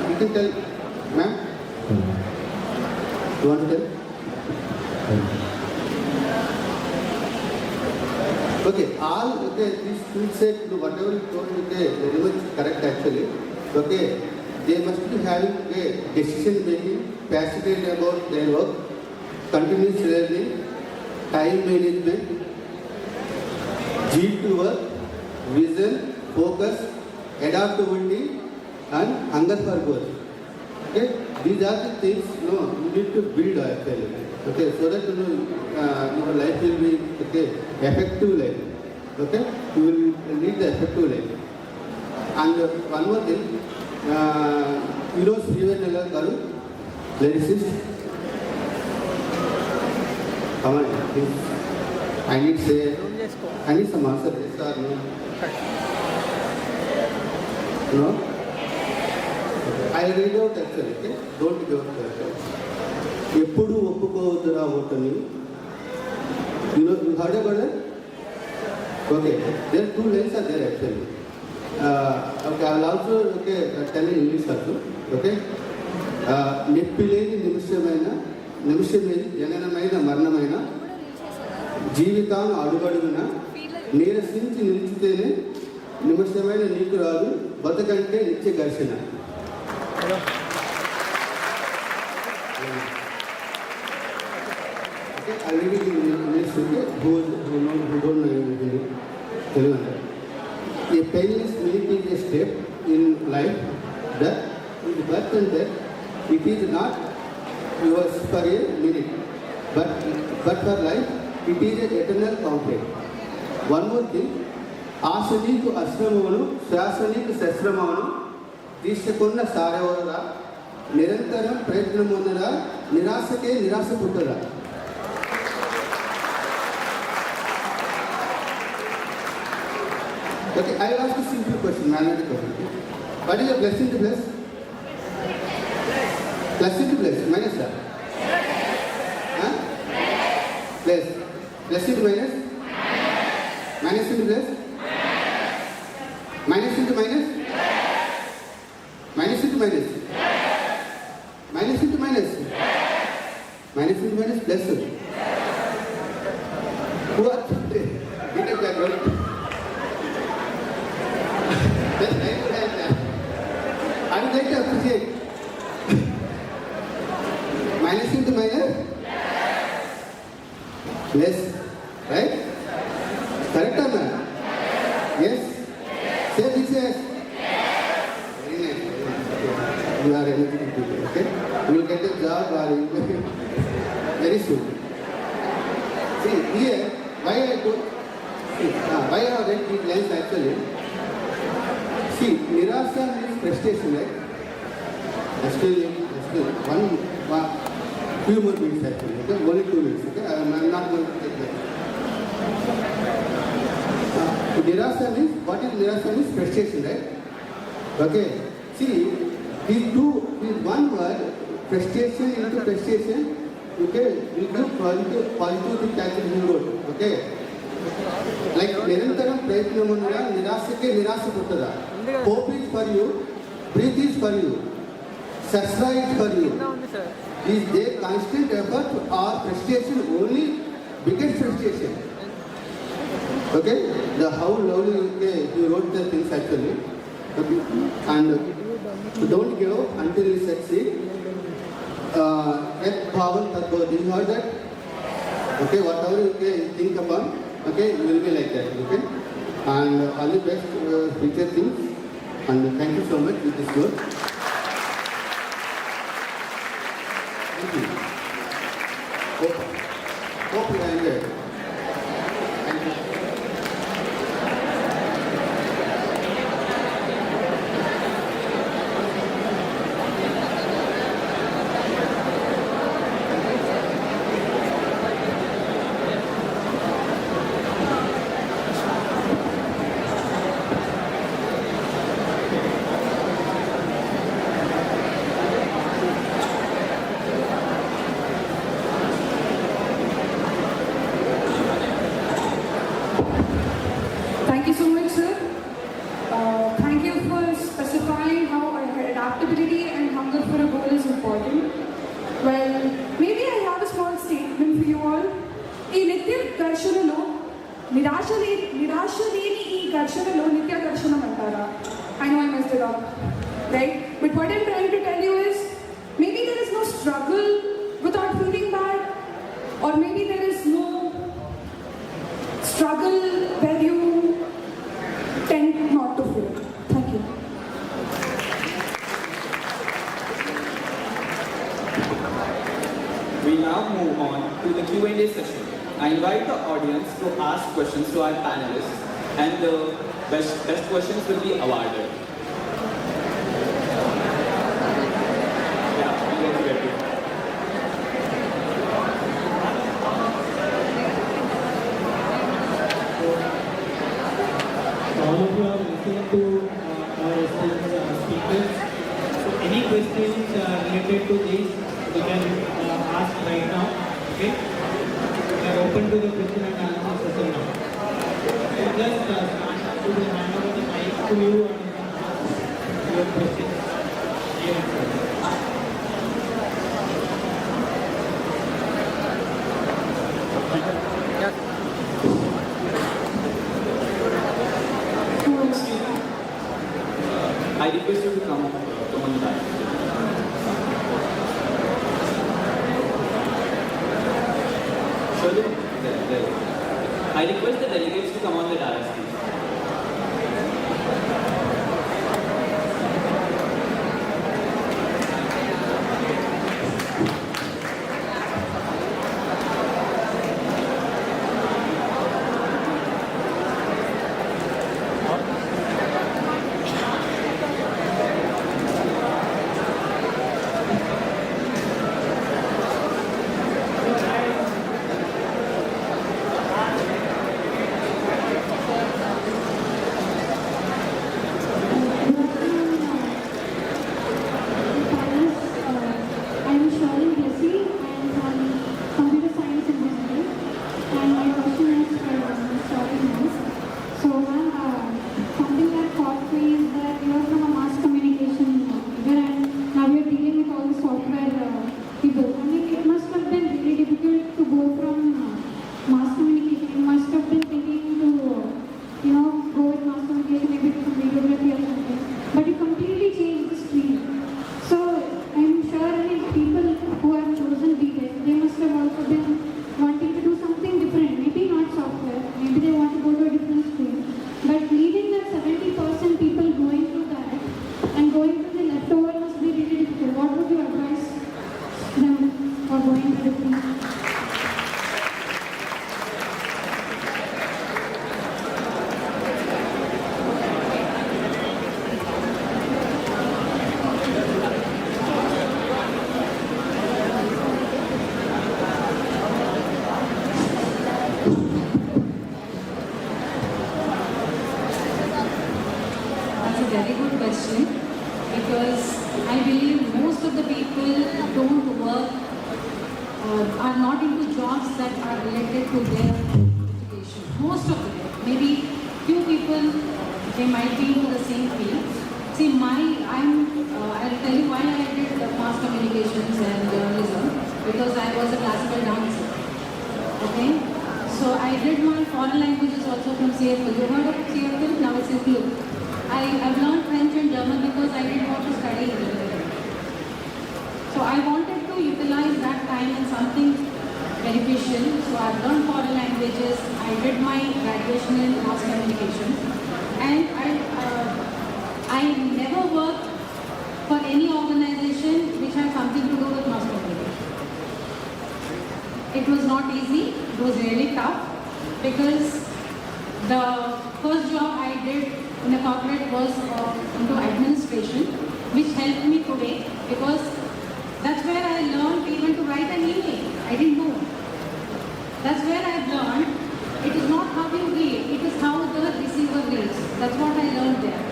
You can tell, ma'am? You want to tell? Okay, this skill set, whatever you told, very much correct actually. Okay, they must be having a decision making, passionate about their work, continuous learning, time management, zeal to work, vision, focus, adaptability, and hunger for growth. Okay, these are the things you need to build actually. Okay, so that your life will be effective life. Okay, you will lead the effective life. And one more thing, Srivanella Garu, lyricist. Come on, please. I need some answer. Yes or no? No? I read out actually. Okay? Don't give up that. ఎప్పుడు ఒప్పుకోవద్దురా ఓటమి. You heard about that? Okay, there are two lines are there actually. Okay, I will also tell in English also. Okay, నెప్పిలేని నిమిషమేది జననమైన మరణమైన జీవితాన్ని అడుగడుగున నీరసించి నిలిచితేనే నిమిషమైన నీకు రాదు బతకంటే నిత్య ఘర్షణ. I read it in English, who don't know English. A painless minute is a step in life that is birth and death. It is not yours for a minute, but for life, it is an eternal conflict. One more thing, ఆశనీకు అశ్రమమును శ్వాసనీకు శస్త్రమమును తీసుకున్న సారెవరా నిరంతరం ప్రయత్నం ఉందరా నిరాశకే నిరాశ పుట్టరా. Okay, I will ask a simple question, mathematical question. What is a blessing to bless? Blessing to bless, minus that. Huh? Bless. Blessing to minus? Minus into bless? Minus into minus? Minus into minus? Minus into minus? Minus into minus, bless. What? Get up that one. I would like to appreciate. Minus into minus? Less. Right? Correct or not? Yes? Say this yes. Very nice. You are energetic people, okay? You will get a job very soon. See, here, why I have read these lines actually? See, nirasha means frustration, right? Still, one few more minutes actually, okay? Only 2 minutes, okay? I am not going to take that. Nirasha means, what is nirasha means? Frustration, right? Okay. See, These one word, frustration into frustration, okay, will give positive calculation he wrote, okay. Like Nirantaram Prayatnamunna Nirasake Nirasa Puttada. Hope is for you, breathe is for you, Sasra is for you. Is there constant effort or frustration only biggest frustration? Okay? The how lovely okay, he wrote the things actually. Okay? And don't give up until you succeed. Yat bhavan tadbhavati. You heard that? Okay, whatever you think upon, okay, you will be like that. Okay? And all the best future things. And thank you so much with this work. Thank you. Hope you enjoyed. Thank you. Thank you so much, sir. Thank you for specifying how adaptability and hunger for a goal is important. Well, maybe I have a small statement for you all. ఈ నిత్య ఘర్షణలో నిరాశ లేని ఈ ఘర్షణలో నిత్య ఘర్షణం అంటారా? I know I messed it up, right? But what I'm trying to tell you is, maybe there is no struggle without feeling bad, or maybe there is no struggle where you tend not to feel. Thank you. We now move on to the Q&A session. I invite the audience to ask questions to our panelists, and the best questions will be awarded. Yeah, we will get it. All of you are listening to our esteemed speakers. So any questions related to this, you can ask right now. Okay? We are open to the question and answer session now. So just stand up to hand over the mic to you and ask your questions. I request you to come on the line. I request the delegates to come on the dais, please. That's a very good question, because I are not into jobs that are related to their education. Most of them, maybe few people, they might be into the same field. See, I'll tell you why I did mass communications and journalism, because I was a classical dancer. Okay? So I did my foreign languages also from CFL. You heard of CFL? Now it's in Club. I've learned French and German because I didn't want to study engineering. So I wanted to utilize that time in something beneficial. So I've learned foreign languages. I did my graduation in mass communication. And I never worked for any organization which had something to do with mass communication. It was not easy. It was really tough because the first job I did in a corporate was into administration, which helped me today because that's where I learned even to write an email. I didn't know. That's where I've learned it is not how you read, it is how the receiver reads. That's what I learned there.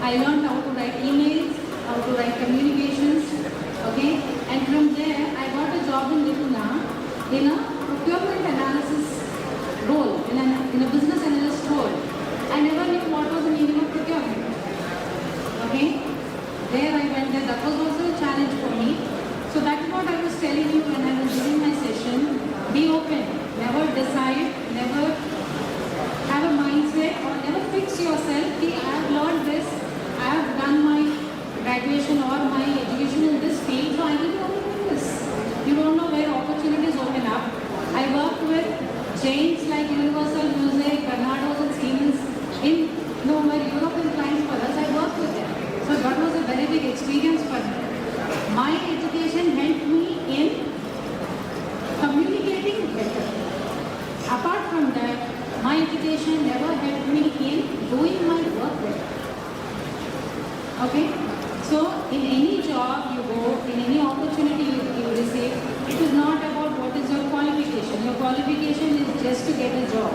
I learned how to write emails, how to write communications, okay? And from there, I got a job in Lipuna in a procurement analysis role, in a business analyst role. I never knew what was the meaning of procurement. Okay? There I went there. That was also a challenge for me. So that is what I was telling you when I was doing my session. Be open. Never decide. Never have a mindset or never fix yourself. I have learned this. I have done my graduation or my education in this field. So I will be only doing this. You don't know where opportunities open up. I worked with chains like Universal Music, Bernardo's and Siemens in European clients for us. I worked with them. So that was a very big experience for me. My education helped me in communicating better. Apart from that, my education never helped me in doing my work better. Okay? So in any job you go, in any opportunity you receive, it is not about what is your qualification. Your qualification is just to get a job,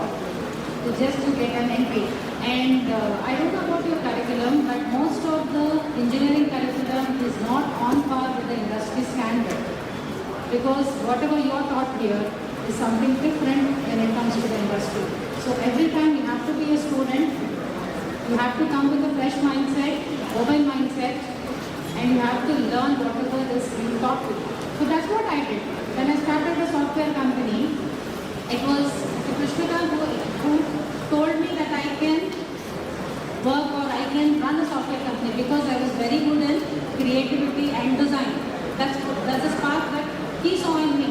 just to get an entry. And I don't know about your curriculum, but most of the engineering curriculum is not on par with the industry standard. Because whatever you are taught here is something different when it comes to the industry. So every time you have to be a student, you have to come with a fresh mindset, open mindset, and you have to learn whatever is being taught to you. So that's what I did. When I started a software company, it was Krishna who told me that I can work or I can run a software company because I was very good in creativity and design. That's a spark that he saw in me.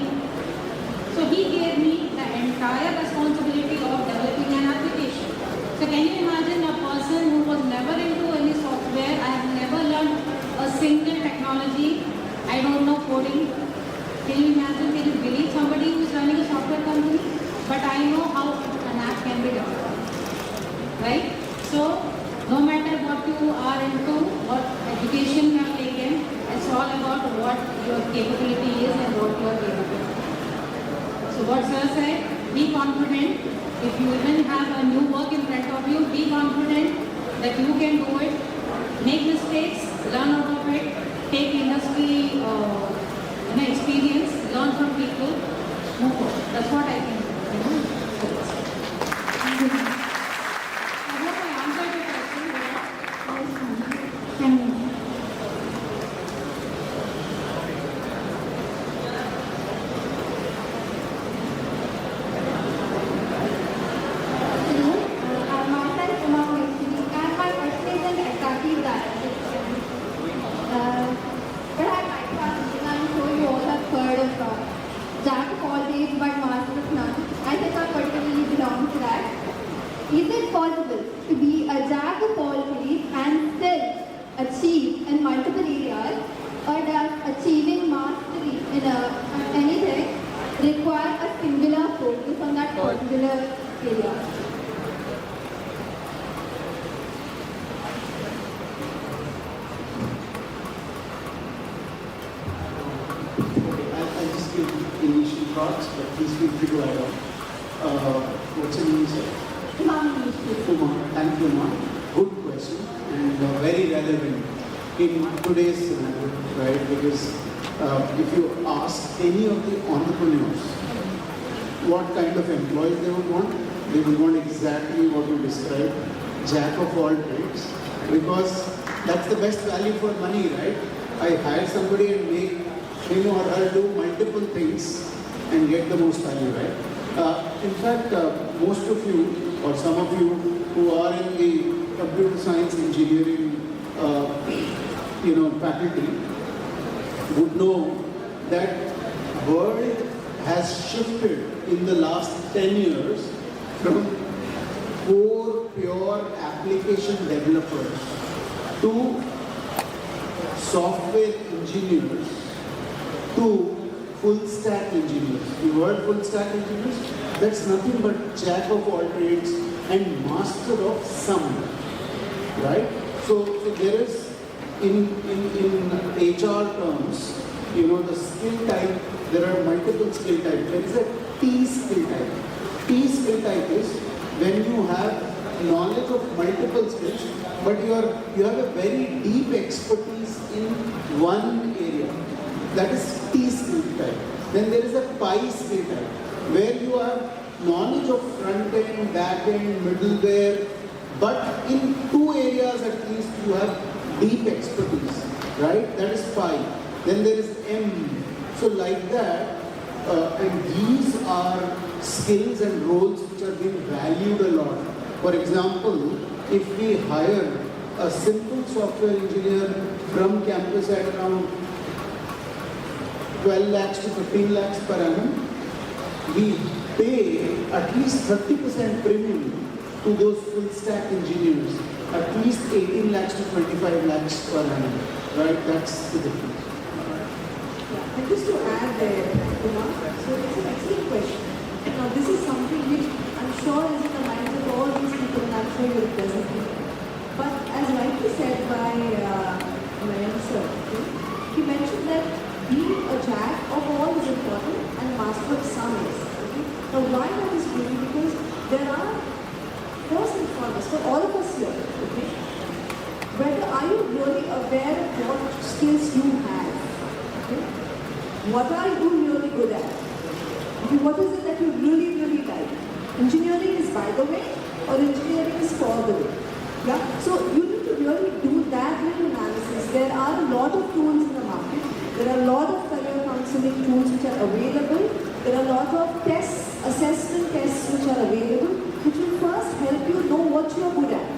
So he gave me the entire responsibility of developing an application. So can you imagine a person who was never into any software, I have never learned a single technology, I don't know coding. Can you imagine, can you believe somebody who is running a software company? But I know how an app can be developed. Right? So no matter what you are into, what education you have taken, it's all about what your capability is and what you are capable of. So what Sir said, be confident. If you even have a new work in front of you, be confident that you can do it. Make mistakes, learn out of it, take industry experience, learn from people, move forward. That's what I can do. I hope I answered your question. Is it possible to be a jack of all trades and still achieve in multiple areas, or does achieving mastery in anything require a singular focus on that particular area? I'll just give initial thoughts, but please feel free to add on. What's your name, sir? Uma. Thank you, Uma. Good question and very relevant in today's scenario, right? Because if you ask any of the entrepreneurs what kind of employees they would want, they would want exactly what you described, jack of all trades, because that's the best value for money, right? I hire somebody and make him or her do multiple things and get the most value, right? In fact, most of you or some of you who are in the computer science engineering faculty would know that world has shifted in the last 10 years from core pure application developers to software engineers to full stack engineers. You heard full stack engineers? That's nothing but jack of all trades and master of some, right? So there is in HR terms, the skill type, there are multiple skill types. There is a T skill type. T skill type is when you have knowledge of multiple skills, but you have a very deep expertise in one area. That is T skill type. Then there is a Pi skill type, where you have knowledge of front end, back end, middleware, but in two areas at least you have deep expertise, right? That is Pi. Then there is M. So like that, and these are skills and roles which are being valued a lot. For example, if we hire a simple software engineer from campus at around 12 lakhs to 15 lakhs per annum, we pay at least 30% premium to those full stack engineers, at least 18 lakhs to 25 lakhs per annum, right? That's the difference. And just to add there, so it's an excellent question. Now this is something which I'm sure is in the minds of all these people, and I'm sure you're present. But as rightly said by Nayan sir, he mentioned that being a jack of all is important and master of some is. Okay? Now why that is true? Because there are, first and foremost, for all of us here, okay, whether are you really aware of what skills you have? Okay? What are you really good at? Okay, what is it that you really, really like? Engineering is by the way, or engineering is for the way? Yeah? So you need to really do that little analysis. There are a lot of tools in the market. There are a lot of career counseling tools which are available. There are a lot of tests, assessment tests which are available, which will first help you know what you are good at.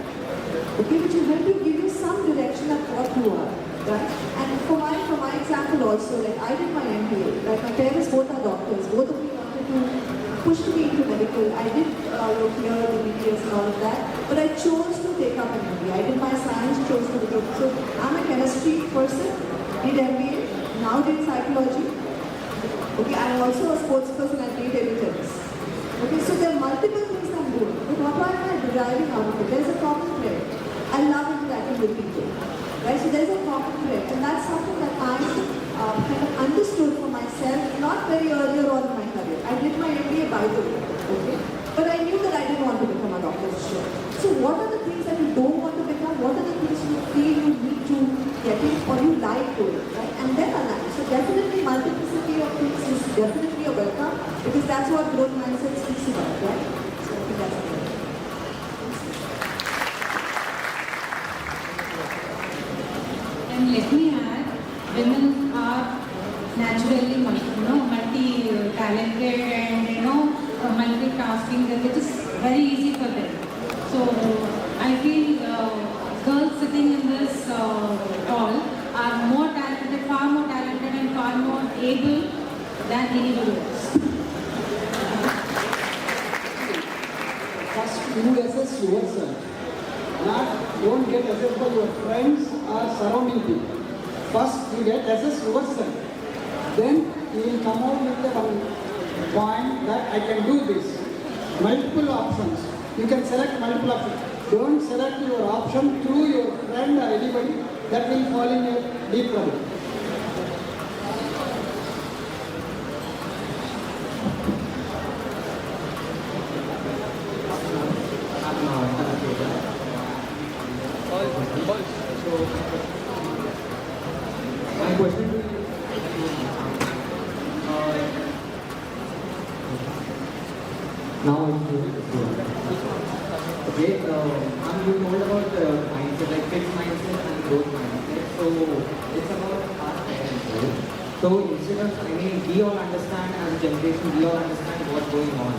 Okay, which will help you give you some direction of what you are. Right? And for my example also, like I did my MBA, like my parents both are doctors, both of me wanted to push me into medical. I did work here, the BTS and all of that, but I chose to take up an MBA. I did my science, chose to do. So I'm a chemistry person, did MBA, now did psychology. Okay, I'm also a sports person, I played table tennis. Okay, so there are multiple things I'm doing, but what am I deriving out of it? There's a common thread. I love interacting with people. Right? So there's a common thread, and that's something that I kind of understood for myself, not very earlier on in my career. I did my MBA by the way, okay? But I knew that I didn't want to become a doctor for sure. So what are the things that you don't want to become? What are the things you feel you need to get in or you like doing, right? And then align. So definitely multiplicity of things is definitely a welcome, because that's what growth mindset speaks about, right? So I think that's it. And let me add, women are naturally multi-talented and multitasking. It is very easy for them. So I feel girls sitting in this hall are more talented, far more talented and far more able than anybody else. First, you assess yourself. Don't get assessed by your friends or surrounding people. First, you get assessed yourself. Then you will come out with the point that I can do this. Multiple options. You can select multiple options. Don't select your option through your friend or anybody. That will fall in a deep trouble. My question to you Now it's okay. You told about mindset, like fixed mindset and growth mindset. So it's about our parents, right? So instead of, we all understand as a generation, we all understand what's going on,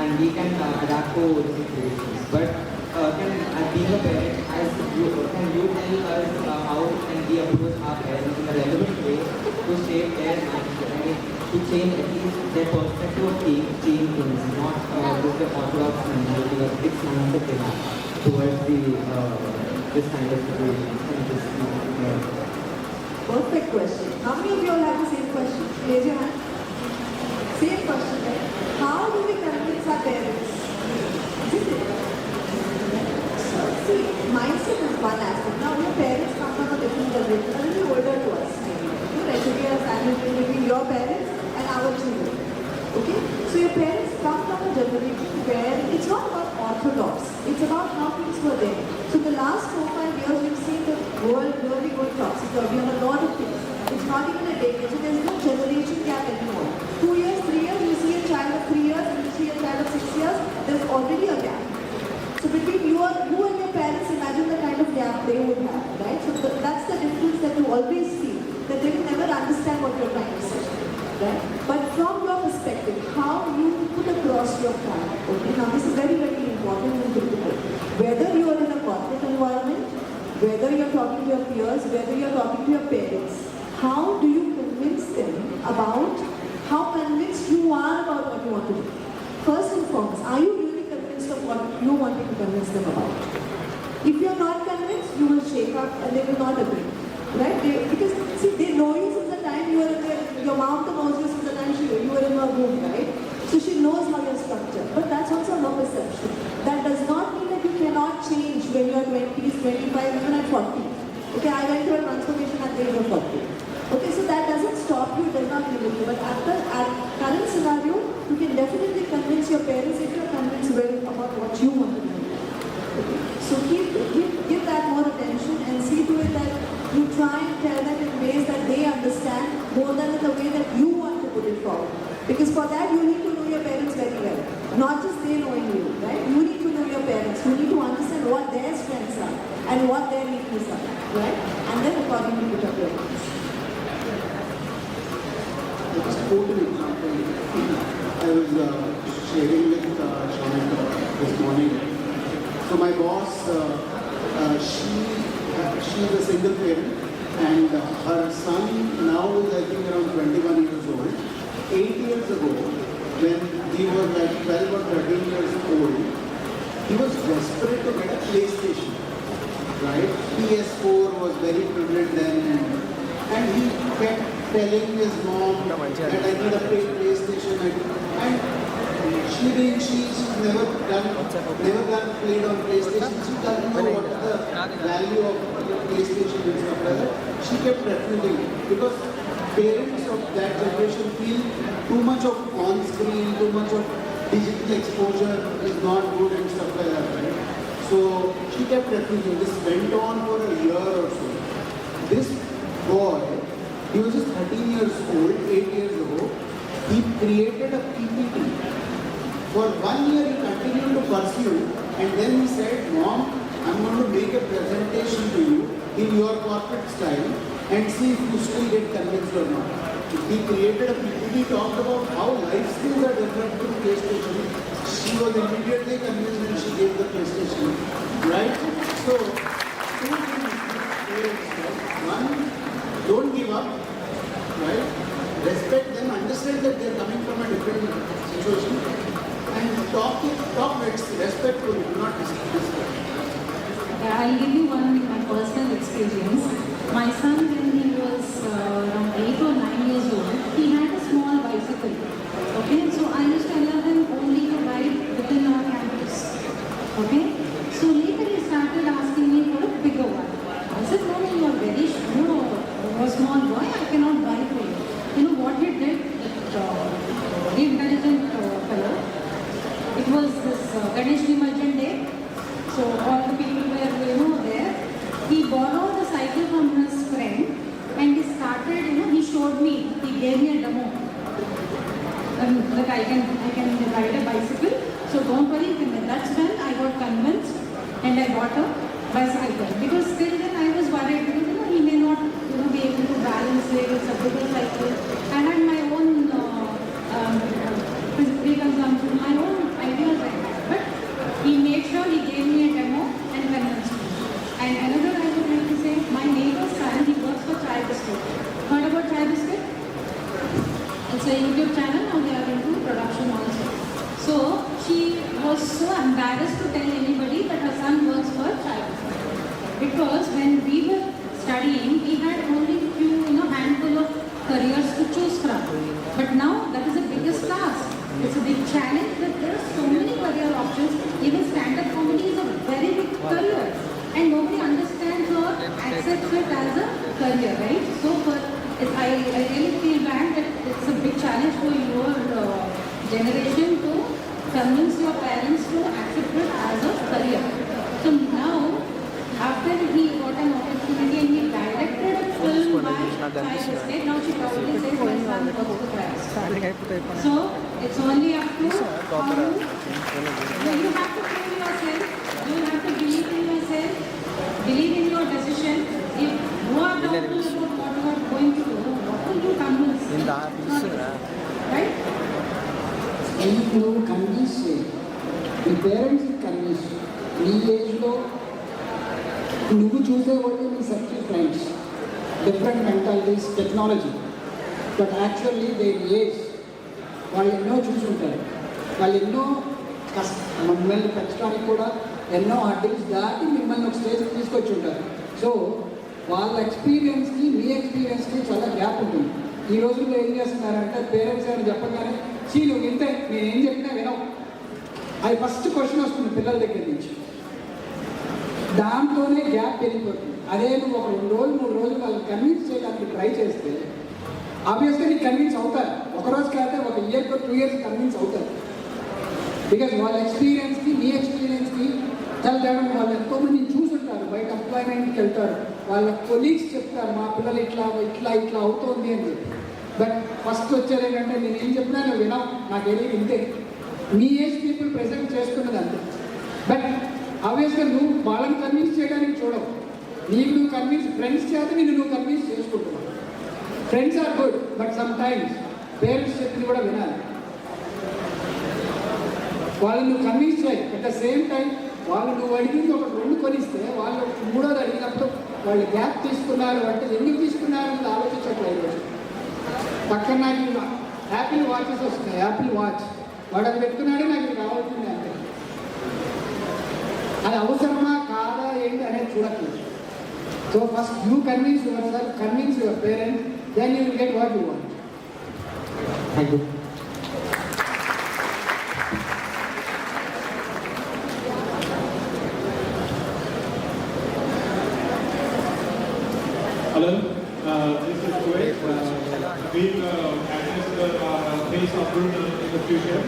and we can adapt to the situations. But as being a parent, can you tell us how can we approach our parents in a relevant way to shape their mindset? To change at least their perspective of change things, not just the orthodox mentality or fixed mindset they have towards this kind of situation. Perfect question. How many of you all have the same question? Raise your hand. Same question, right? How do we convince our parents? Isn't it? See, mindset is one aspect. Now, your parents come from a different generation, a little older to us. Right? So we are standing between your parents and our children. Okay? So your parents come from a generation where it's not about orthodox, it's about how things were there. So the last 4-5 years we've seen the world really going topsy-turvy on a lot of things. It's not even a decade, so there's no generation gap anymore. 2 years, 3 years, you see a child of 3 years, and you see a child of 6 years, there's already a gap. So between you and your parents, imagine the kind of gap they would have, right? So that's the difference that you always see, that they will never understand what you're trying to say. Right? But from your perspective, how you put across your plan. Okay? Now this is very, very important and critical. Whether you are in a corporate environment, whether you're talking to your peers, whether you're talking to your parents, how do you convince them about how convinced you are about what you want to do? First and foremost, are you really convinced of what you wanted to convince them about? If you're not convinced, you will shake up and they will not agree. Right? Because see, they know you since the time you were in your mom knows you since the time you were in her womb, right? So she knows how you're structured. But that's also her perception. That does not mean that you cannot change when you're 20s, 25, even at 40. Okay, I went through a transformation at the age of 40. Okay, so that doesn't stop you, it does not limit you. But at current scenario, you can definitely convince your parents if you're convinced well about what you want to do. Okay. So give that more attention and see to it that you try and tell them in ways that they understand more than in the way that you want to put it forward. Because for that you need to know your parents very well. Not just they knowing you, right? You need to know your parents. You need to understand what their strengths are and what their weaknesses are, right? And then accordingly put up your plans. Let's quote an example. I was sharing with Shanika this morning. So my boss, she is a single parent, and her son now is I think around 21 years old. 8 years ago, when he was like 12 or 13 years old, he was desperate to get a PlayStation. Right? PS4 was very prevalent then, and he kept telling his mom that I need a PlayStation, and she's never played on PlayStation. She doesn't know what is the value of PlayStation and stuff like that. She kept refusing it because parents of that generation feel too much of on-screen, too much of digital exposure is not good and stuff like that, right? So she kept refusing. This went on for a year or so. This boy, he was just 13 years old, 8 years ago. He created a PPT. For 1 year he continued to pursue, and then he said, Mom, I'm going to make a presentation to you in your corporate style and see if you still get convinced or not. He created a PPT, talked about how life skills are different to PlayStation. She was immediately convinced when she gave the PlayStation. Right? So, two things. One, don't give up. Right? Respect them, understand that they're coming from a different situation. And talk respectfully, do not disrespect. I'll give you my personal experience. My son, when he was around 8 or 9 years old, he had a small bicycle. Okay, so I used to allow him only to ride within our campus. Okay, so later he started asking me for a bigger one. I said, no, you are very a small boy, I cannot buy for you. You know what he did? Very intelligent fellow. It was this Ganesh Nimarjan Day. So all the people were, there. He borrowed the cycle from his friend and he started, he showed me, he gave me a demo. That I can ride a bicycle so don't worry. That's when I got convinced and I bought a bicycle. Because still then I was worried, because he may not be able to balance it. It's a bigger cycle. I had my own pre-consumption, my own ideas I had. But he made sure he gave me a demo and convinced me. And another I would like to say, my neighbor's son, he works for Chai Biscuit. Heard about Chai Biscuit? It's a YouTube channel, now they are into production also. So she was so embarrassed to tell anybody that her son works for Chai Biscuit. Because when we were studying, we had only few, handful of careers to choose from. But now that is the biggest task. It's a big challenge that there are so many career options. Even stand-up comedy is a very big career. And nobody understands or accepts it as a career, right? So I really feel bad that it's a big challenge for your generation to convince your parents to accept it as a career. So now, after he got an opportunity and he directed a film by Chai Biscuit, now she probably says my son goes to class. So it's only up to how you have to prove yourself, you have to believe in yourself, believe in your decision. If you are doubtful about what you are going to do, what will you convince? Right? నువ్వు convince చేయి, నీ పేరెంట్స్ని convince చేయి. నీ ఏజ్లో నువ్వు చూసేవాళ్ళు నీ circle friends, different mentalities, technology. But actually they age వాళ్ళు ఎన్నో చూసుంటారు. వాళ్ళు ఎన్నో మిమ్మల్ని పెంచడానికి కూడా ఎన్నో అడ్డల్స్ దాటి మిమ్మల్ని ఒక స్టేజ్కి తీసుకొచ్చి ఉంటారు. సో వాళ్ళ ఎక్స్పీరియన్స్కి మీ ఎక్స్పీరియన్స్కి చాలా గ్యాప్ ఉంటుంది. ఈ రోజుల్లో ఏం చేస్తున్నారంటే పేరెంట్స్ ఏమైనా చెప్పగానే నువ్వు వింటే నేను ఏం చెప్పినా వినవు, అది ఫస్ట్ క్వశ్చన్ వస్తుంది పిల్లల దగ్గర నుంచి. దాంతోనే గ్యాప్ వెళ్ళిపోతుంది. అదే నువ్వు ఒక 2 రోజులు 3 రోజులు వాళ్ళని కన్విన్స్ చేయడానికి ట్రై చేస్తే ఆబ్వియస్గా నీకు కన్విన్స్ అవుతారు. ఒకరోజు కాకపోతే 1 ఇయర్ 2 ఇయర్స్ కన్విన్స్ అవుతారు. బికాజ్ వాళ్ళ ఎక్స్పీరియన్స్కి మీ ఎక్స్పీరియన్స్కి చాలా తేడా. వాళ్ళు ఎంతోమందిని చూసుంటారు, బయట ఎంప్లాయ్మెంట్కి వెళ్తారు, వాళ్ళ కొలీగ్స్ చెప్తారు మా పిల్లలు ఇట్లా ఇట్లా ఇట్లా అవుతుంది అని చెప్పి. బట్ ఫస్ట్ వచ్చేది ఏంటంటే నేను ఏం చెప్పినా నువ్వు వినావు, నాకేది ఇంతే. మీ ఏజ్ పీపుల్ ప్రెజెంట్ చేస్తున్నది అంతే. బట్ ఆబ్వియస్గా నువ్వు వాళ్ళని కన్విన్స్ చేయడానికి చూడవు, నీకు నువ్వు కన్విన్స్, ఫ్రెండ్స్ చేత నువ్వు కన్విన్స్ చేసుకుంటున్నావు. Friends are good, but sometimes parents చెప్పింది కూడా వినాలి. వాళ్ళని నువ్వు కన్విన్స్ చేయి. అట్ ద సేమ్ టైం వాళ్ళు నువ్వు అడిగింది ఒక 2 కొనిస్తే వాళ్ళు 3వది అడిగినప్పుడు వాళ్ళు గ్యాప్ తీసుకున్నారు అంటే ఎందుకు తీసుకున్నారు అని ఆలోచించట్లేదు. పక్కన నాకు యాపిల్ వాచెస్ వస్తున్నాయి, యాపిల్ వాచ్ వాడు అది పెట్టుకున్నాడే నాకు ఇది కావాల్సింది అంటే అది అవసరమా కాదా ఏంటి అనేది చూడట్లేదు. So first you convince yourself, convince your parents, then you will get what you want. Thank you. Hello, this is Kuwait. Being analyst face of good in the future,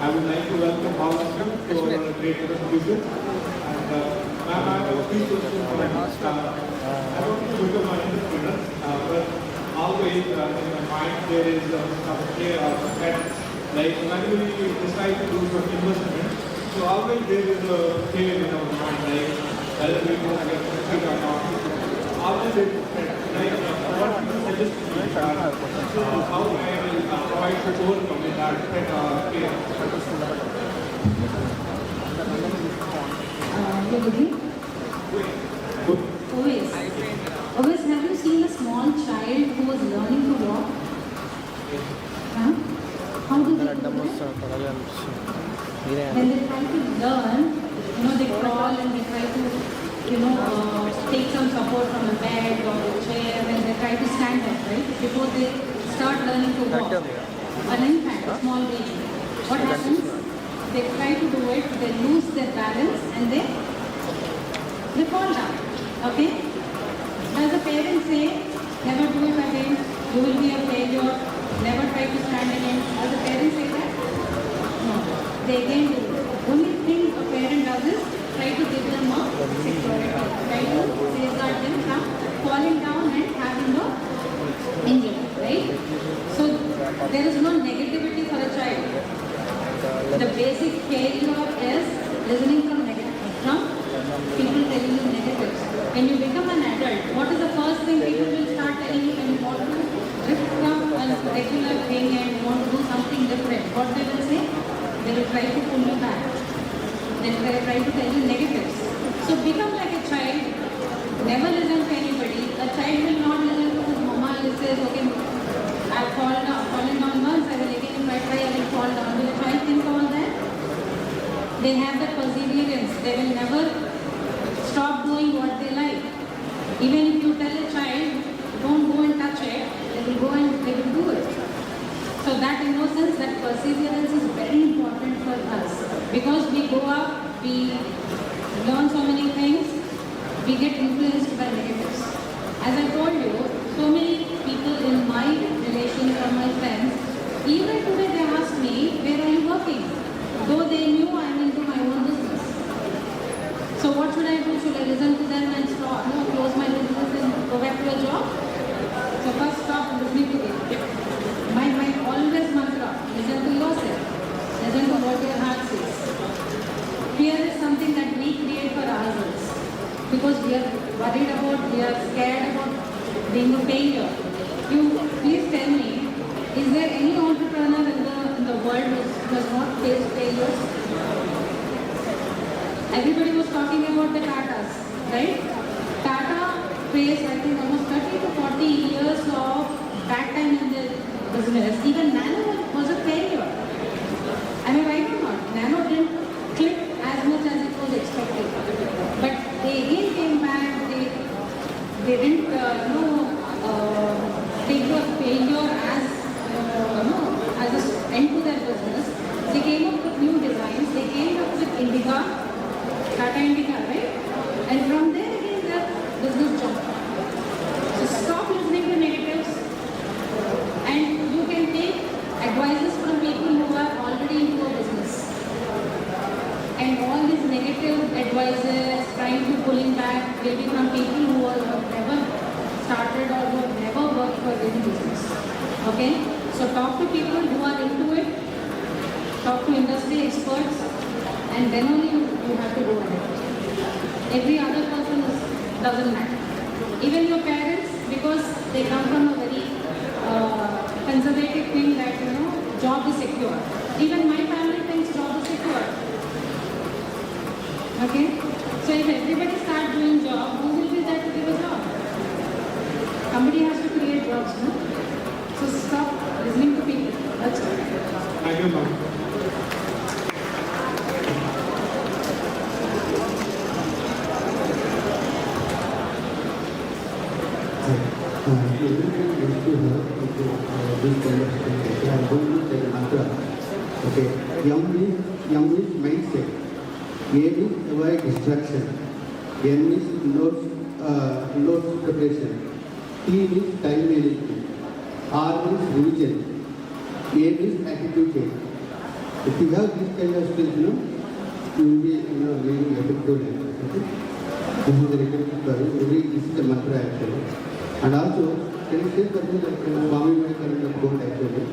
I would like to welcome all of you to our great contribution. And I have a few questions for you. I want to become an entrepreneur, but always in my mind there is some fear or threat. Like when we decide to do some investment, so always there is a fear in our mind, like whether we will get profit or not. Always there is a threat. Like what do you suggest to me? So how I will try to overcome that threat or fear? Always, have you seen a small child who was learning to walk? Huh? How do they do it? When they try to learn, they crawl and they try to, take some support from a bed or a chair, and they try to stand up, right? Before they start learning to walk. An infant, a small baby. What happens? They try to do it, they lose their balance, and they fall down. Okay? Does the parent say, never do it again, you will be a failure, never try to stand again? Does the parent say that? No. They again do it. Only thing a parent does is try to give them a security, try to safeguard them from falling down and having no injury, right? So there is no negativity for a child. The basic failure is listening from people telling you negatives. When you become an adult, what is the first thing people will start telling you when you want to drift from a regular thing and you want to do something different? What they will say? They will try to pull you back. They will try to tell you negatives. So become like a child. Never listen to anybody. A child will not listen to his mama. He says, okay, I've fallen down once, I will again, if I try, I will fall down. Will a child think all that? They have that perseverance. They will never stop doing what they like. Even if you tell a child, don't go and touch it, they will go and they will do it. So that innocence, that perseverance is very important for us. Because we grow up, we learn so many things, we get influenced by negatives. As I told you, so many people in my relations or my friends, even today they ask me, where are you working? Though they knew I'm into my own business. So what should I do? Should I listen to them and close my business and go back to a job? So first stop listening to them. My always mantra, listen to yourself. Listen to what your heart says. Fear is something that we create for ourselves. Because we are worried about, we are scared about being a failure. You please tell me, is there any entrepreneur in the world who has not faced failures? Everybody was talking about the Tatas, right? Tata faced, I think, almost 30 to 40 years of bad time in the business. Even Nano was a failure. Am I right or not? Nano didn't click as much as it was expected. But they again came back, they didn't take the failure as an end to their business. They came up with new designs, they came up with Indica, Tata Indica, right? And from there again their business jumped. So stop listening to negatives and you can take advices from people who are already into a business. And all these negative advices, trying to pulling back, will be from people who have never started or who have never worked for any business. Okay? So talk to people who are into it, talk to industry experts, and then only you have to go ahead. Every other person doesn't matter. Even your parents, because they come from a very conservative thing that, job is secure. Even my family thinks job is secure. Okay? So if everybody starts doing job, who will be there to give a job? Somebody has to create jobs, no? So stop listening to people. That's all. Thank you, ma'am. Okay, young is mindset. A is avoid distraction. N is notes preparation. T is time management. R is revision. A is attitude change. If you have this kind of skills, you will be leading effective life. Okay? This is the recommendation. This is the mantra actually. And also, can you say something like Swami Vivekananda quote actually?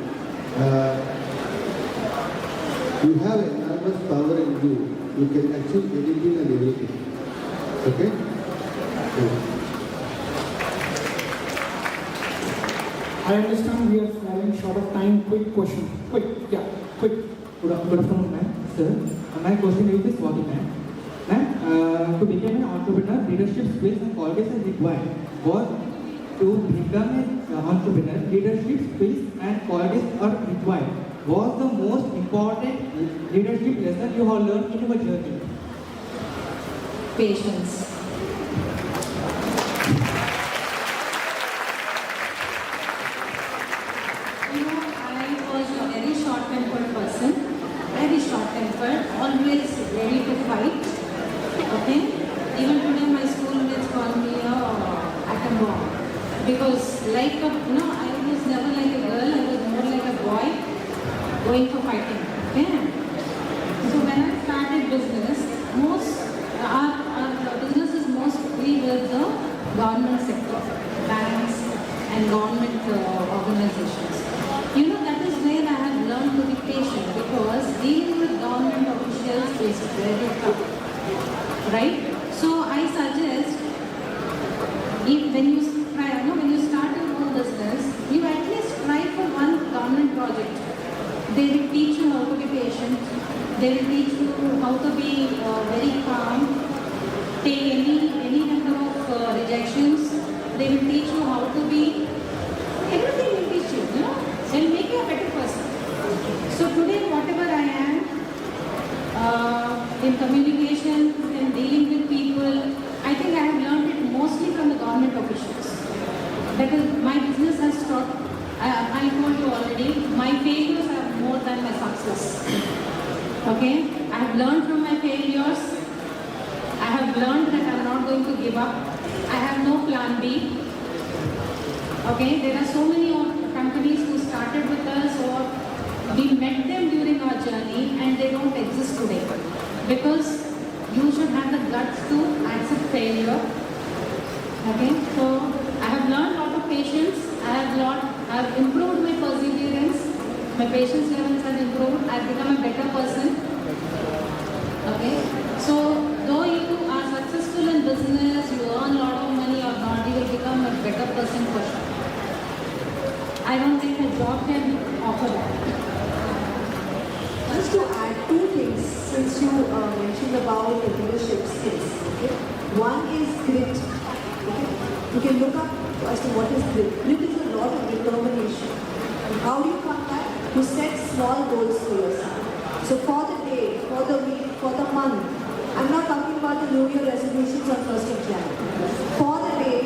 You have enormous power in you. You can achieve anything and everything. Okay? I understand we are falling short of time. Quick question. Quick. Good afternoon, ma'am. Sir, my question is this: what, ma'am? Ma'am, to become an entrepreneur, leadership skills and qualities are required. What to become an entrepreneur, leadership skills and qualities are required. What's the most important leadership lesson you have learned in your journey? Patience. I was a very short-tempered person, very short-tempered, always ready to fight. Okay? Even today my schoolmates call me atom bomb. Because I was never like a girl, I was more like a boy going for fighting. Okay? So when I started business, our business is mostly with the government sector, banks and government organizations. That is where I have learned to be patient, because dealing where you come. Right? So I suggest, when you start your own business, you at least try for one government project. They will teach you how to be patient. They will teach you how to be very calm. Take any number of rejections. They will teach you how to be. Everything will teach you. They'll make you a better person. So today, whatever I am, in communication, in dealing with people, I think I have learned it mostly from the government officials. That is, my business has taught, I told you already, my failures are more than my success. Okay? I have learned from my failures. I have learned that I am not going to give up. I have no plan B. Okay? There are so many companies who started with us, or we met them during our journey and they don't exist today. Because you should have the guts to accept failure. Okay, so I have learned a lot of patience. I have improved my perseverance. My patience levels have improved. I have become a better person. Okay, so though you are successful in business, you earn a lot of money or not, you will become a better person for sure. I don't think a job can offer that. Just to add two things, since you mentioned about the leadership skills. Okay? One is grit. Okay? You can look up as to what is grit. Grit is a lot of determination. And how do you come back? You set small goals for yourself. So for the day, for the week, for the month, I'm not talking about the New Year resolutions on 1st of January. For the day,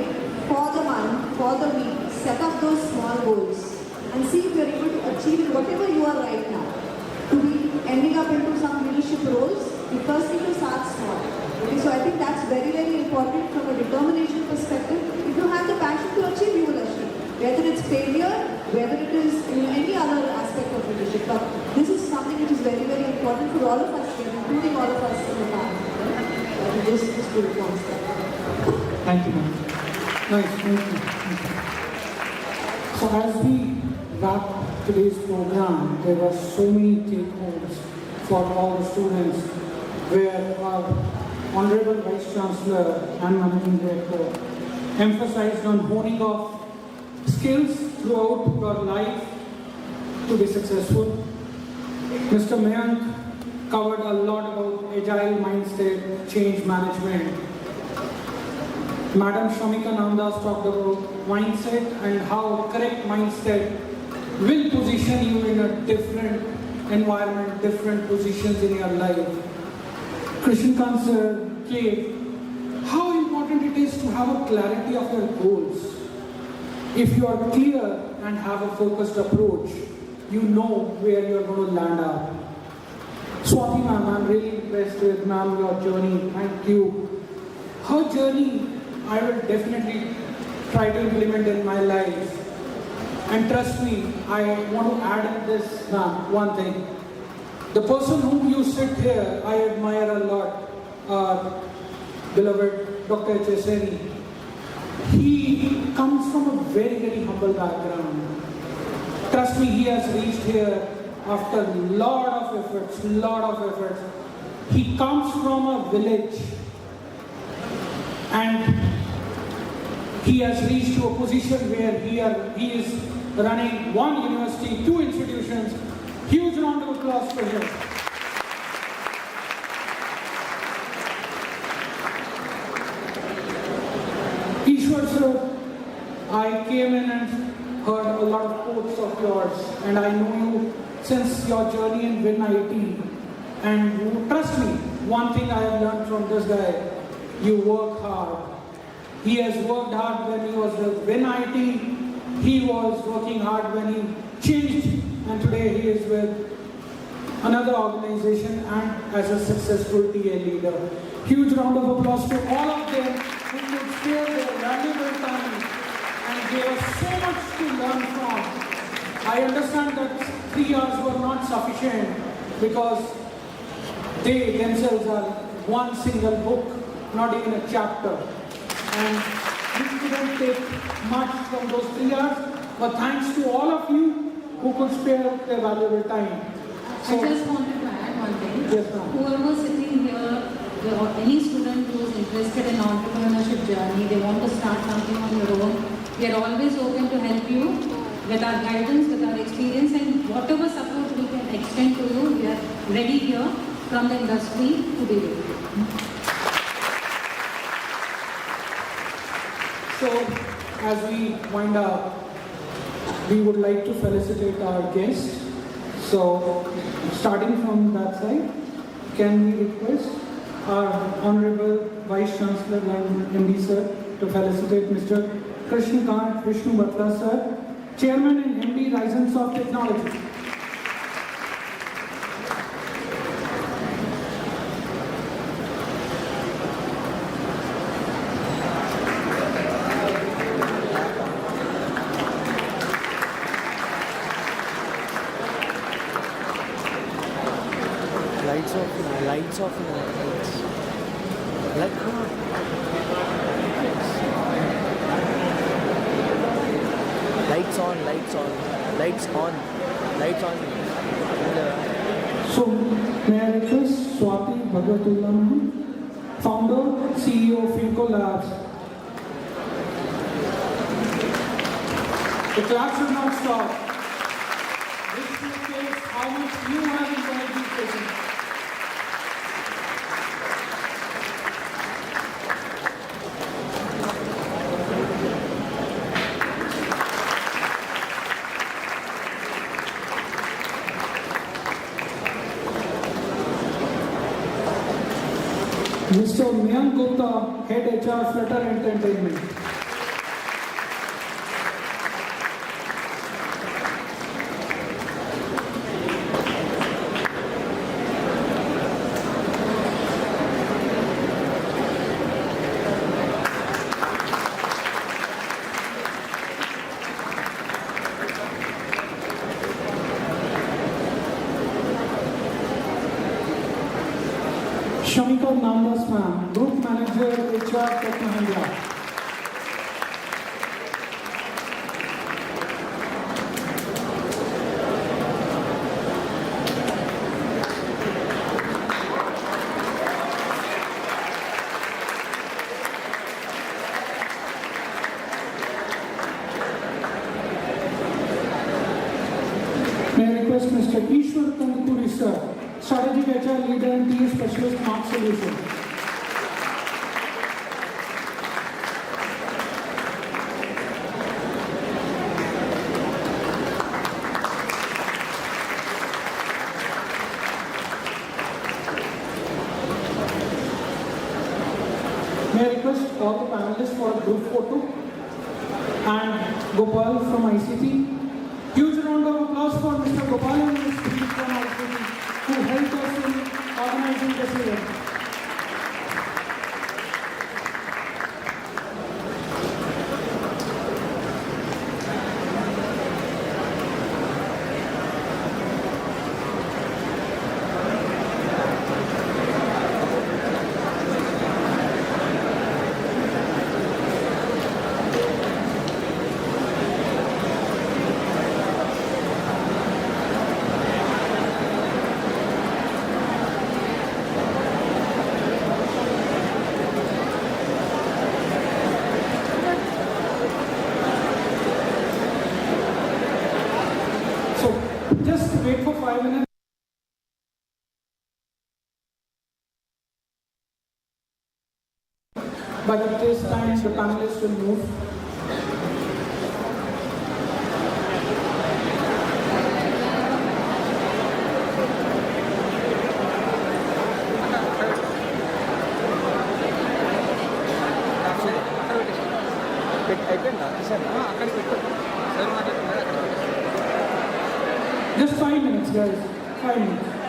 for the month, for the week, set up those small goals and see if you're able to achieve it, whatever you are right now. To be ending up into some leadership roles, you first need to start small. Okay, so I think that's very, very important from a determination perspective. If you have the passion to achieve, you will achieve. Whether it's failure, whether it is any other aspect of leadership. But this is something which is very, very important for all of us here, including all of us in the family. Just to respond to that. Thank you, ma'am. Nice, thank you. So as we wrap today's program, there were so many take-homes for all the students, where our Honorable Vice Chancellor and Managing Director emphasized on honing of skills throughout your life to be successful. Mr. Mayank covered a lot about agile mindset, change management. Madam Shamika Namdas talked about mindset and how correct mindset will position you in a different environment, different positions in your life. Krishan sir gave how important it is to have a clarity of your goals. If you are clear and have a focused approach, you know where you are going to land up. Swati ma'am, I'm really impressed with ma'am your journey. Thank you. Her journey, I will definitely try to implement in my life. And trust me, I want to add in this one thing. The person whom you sit here, I admire a lot, beloved Dr. H.S. He comes from a very, very humble background. Trust me, he has reached here after a lot of efforts. He comes from a village and he has reached to a position where he is running one university, 2 institutions. Huge round of applause for him. Ishwar sir, I came in and heard a lot of quotes of yours, and I know you since your journey in Win IT. And trust me, one thing I have learned from this guy, you work hard. He has worked hard when he was with Win IT. He was working hard when he changed, and today he is with another organization and as a successful TA leader. Huge round of applause to all of them who could spare their valuable time and gave us so much to learn from. I understand that 3 hours were not sufficient because they themselves are one single book, not even a chapter. And we couldn't take much from those 3 hours, but thanks to all of you who could spare their valuable time. I just wanted to add one one thing. Yes, ma'am. Whoever sitting here, or any student who is interested in entrepreneurship journey, they want to start something on your own, we are always open to help you with our guidance, with our experience, and whatever support we can extend to you, we are ready here from the industry to be with you. So, as we wind up, we would like to felicitate our guests. So, starting from that side, can we request our Honorable Vice Chancellor and MD Sir to felicitate Mr. Krishnakant Vishnu Batra Sir, Chairman and MD Ryzen Soft Technology. Lights off, lights off, lights. Like, lights on, lights on, lights on, lights on. So, may I request Swati Bhagatullah ma'am, Founder, CEO of Finco Labs. The clap should not stop. This indicates how much you have enjoyed this session. Mr. Mayank Gupta, Head HR, Flutter Entertainment. Shamika Namdas ma'am, Group Manager, HR, Tech Mahindra. May I request Mr. Ishwar Kankuri sir, Strategic HR Leader and TA Specialist, Mark Solution. May I request all the panelists for a group photo, and Gopal from ICT. Huge round of applause for Mr. Gopal and Ms. Preet from ICT, who helped us in organizing this event. Just wait for 5 minutes. But at this time, the panelists will move. Just 5 minutes, guys. 5 minutes.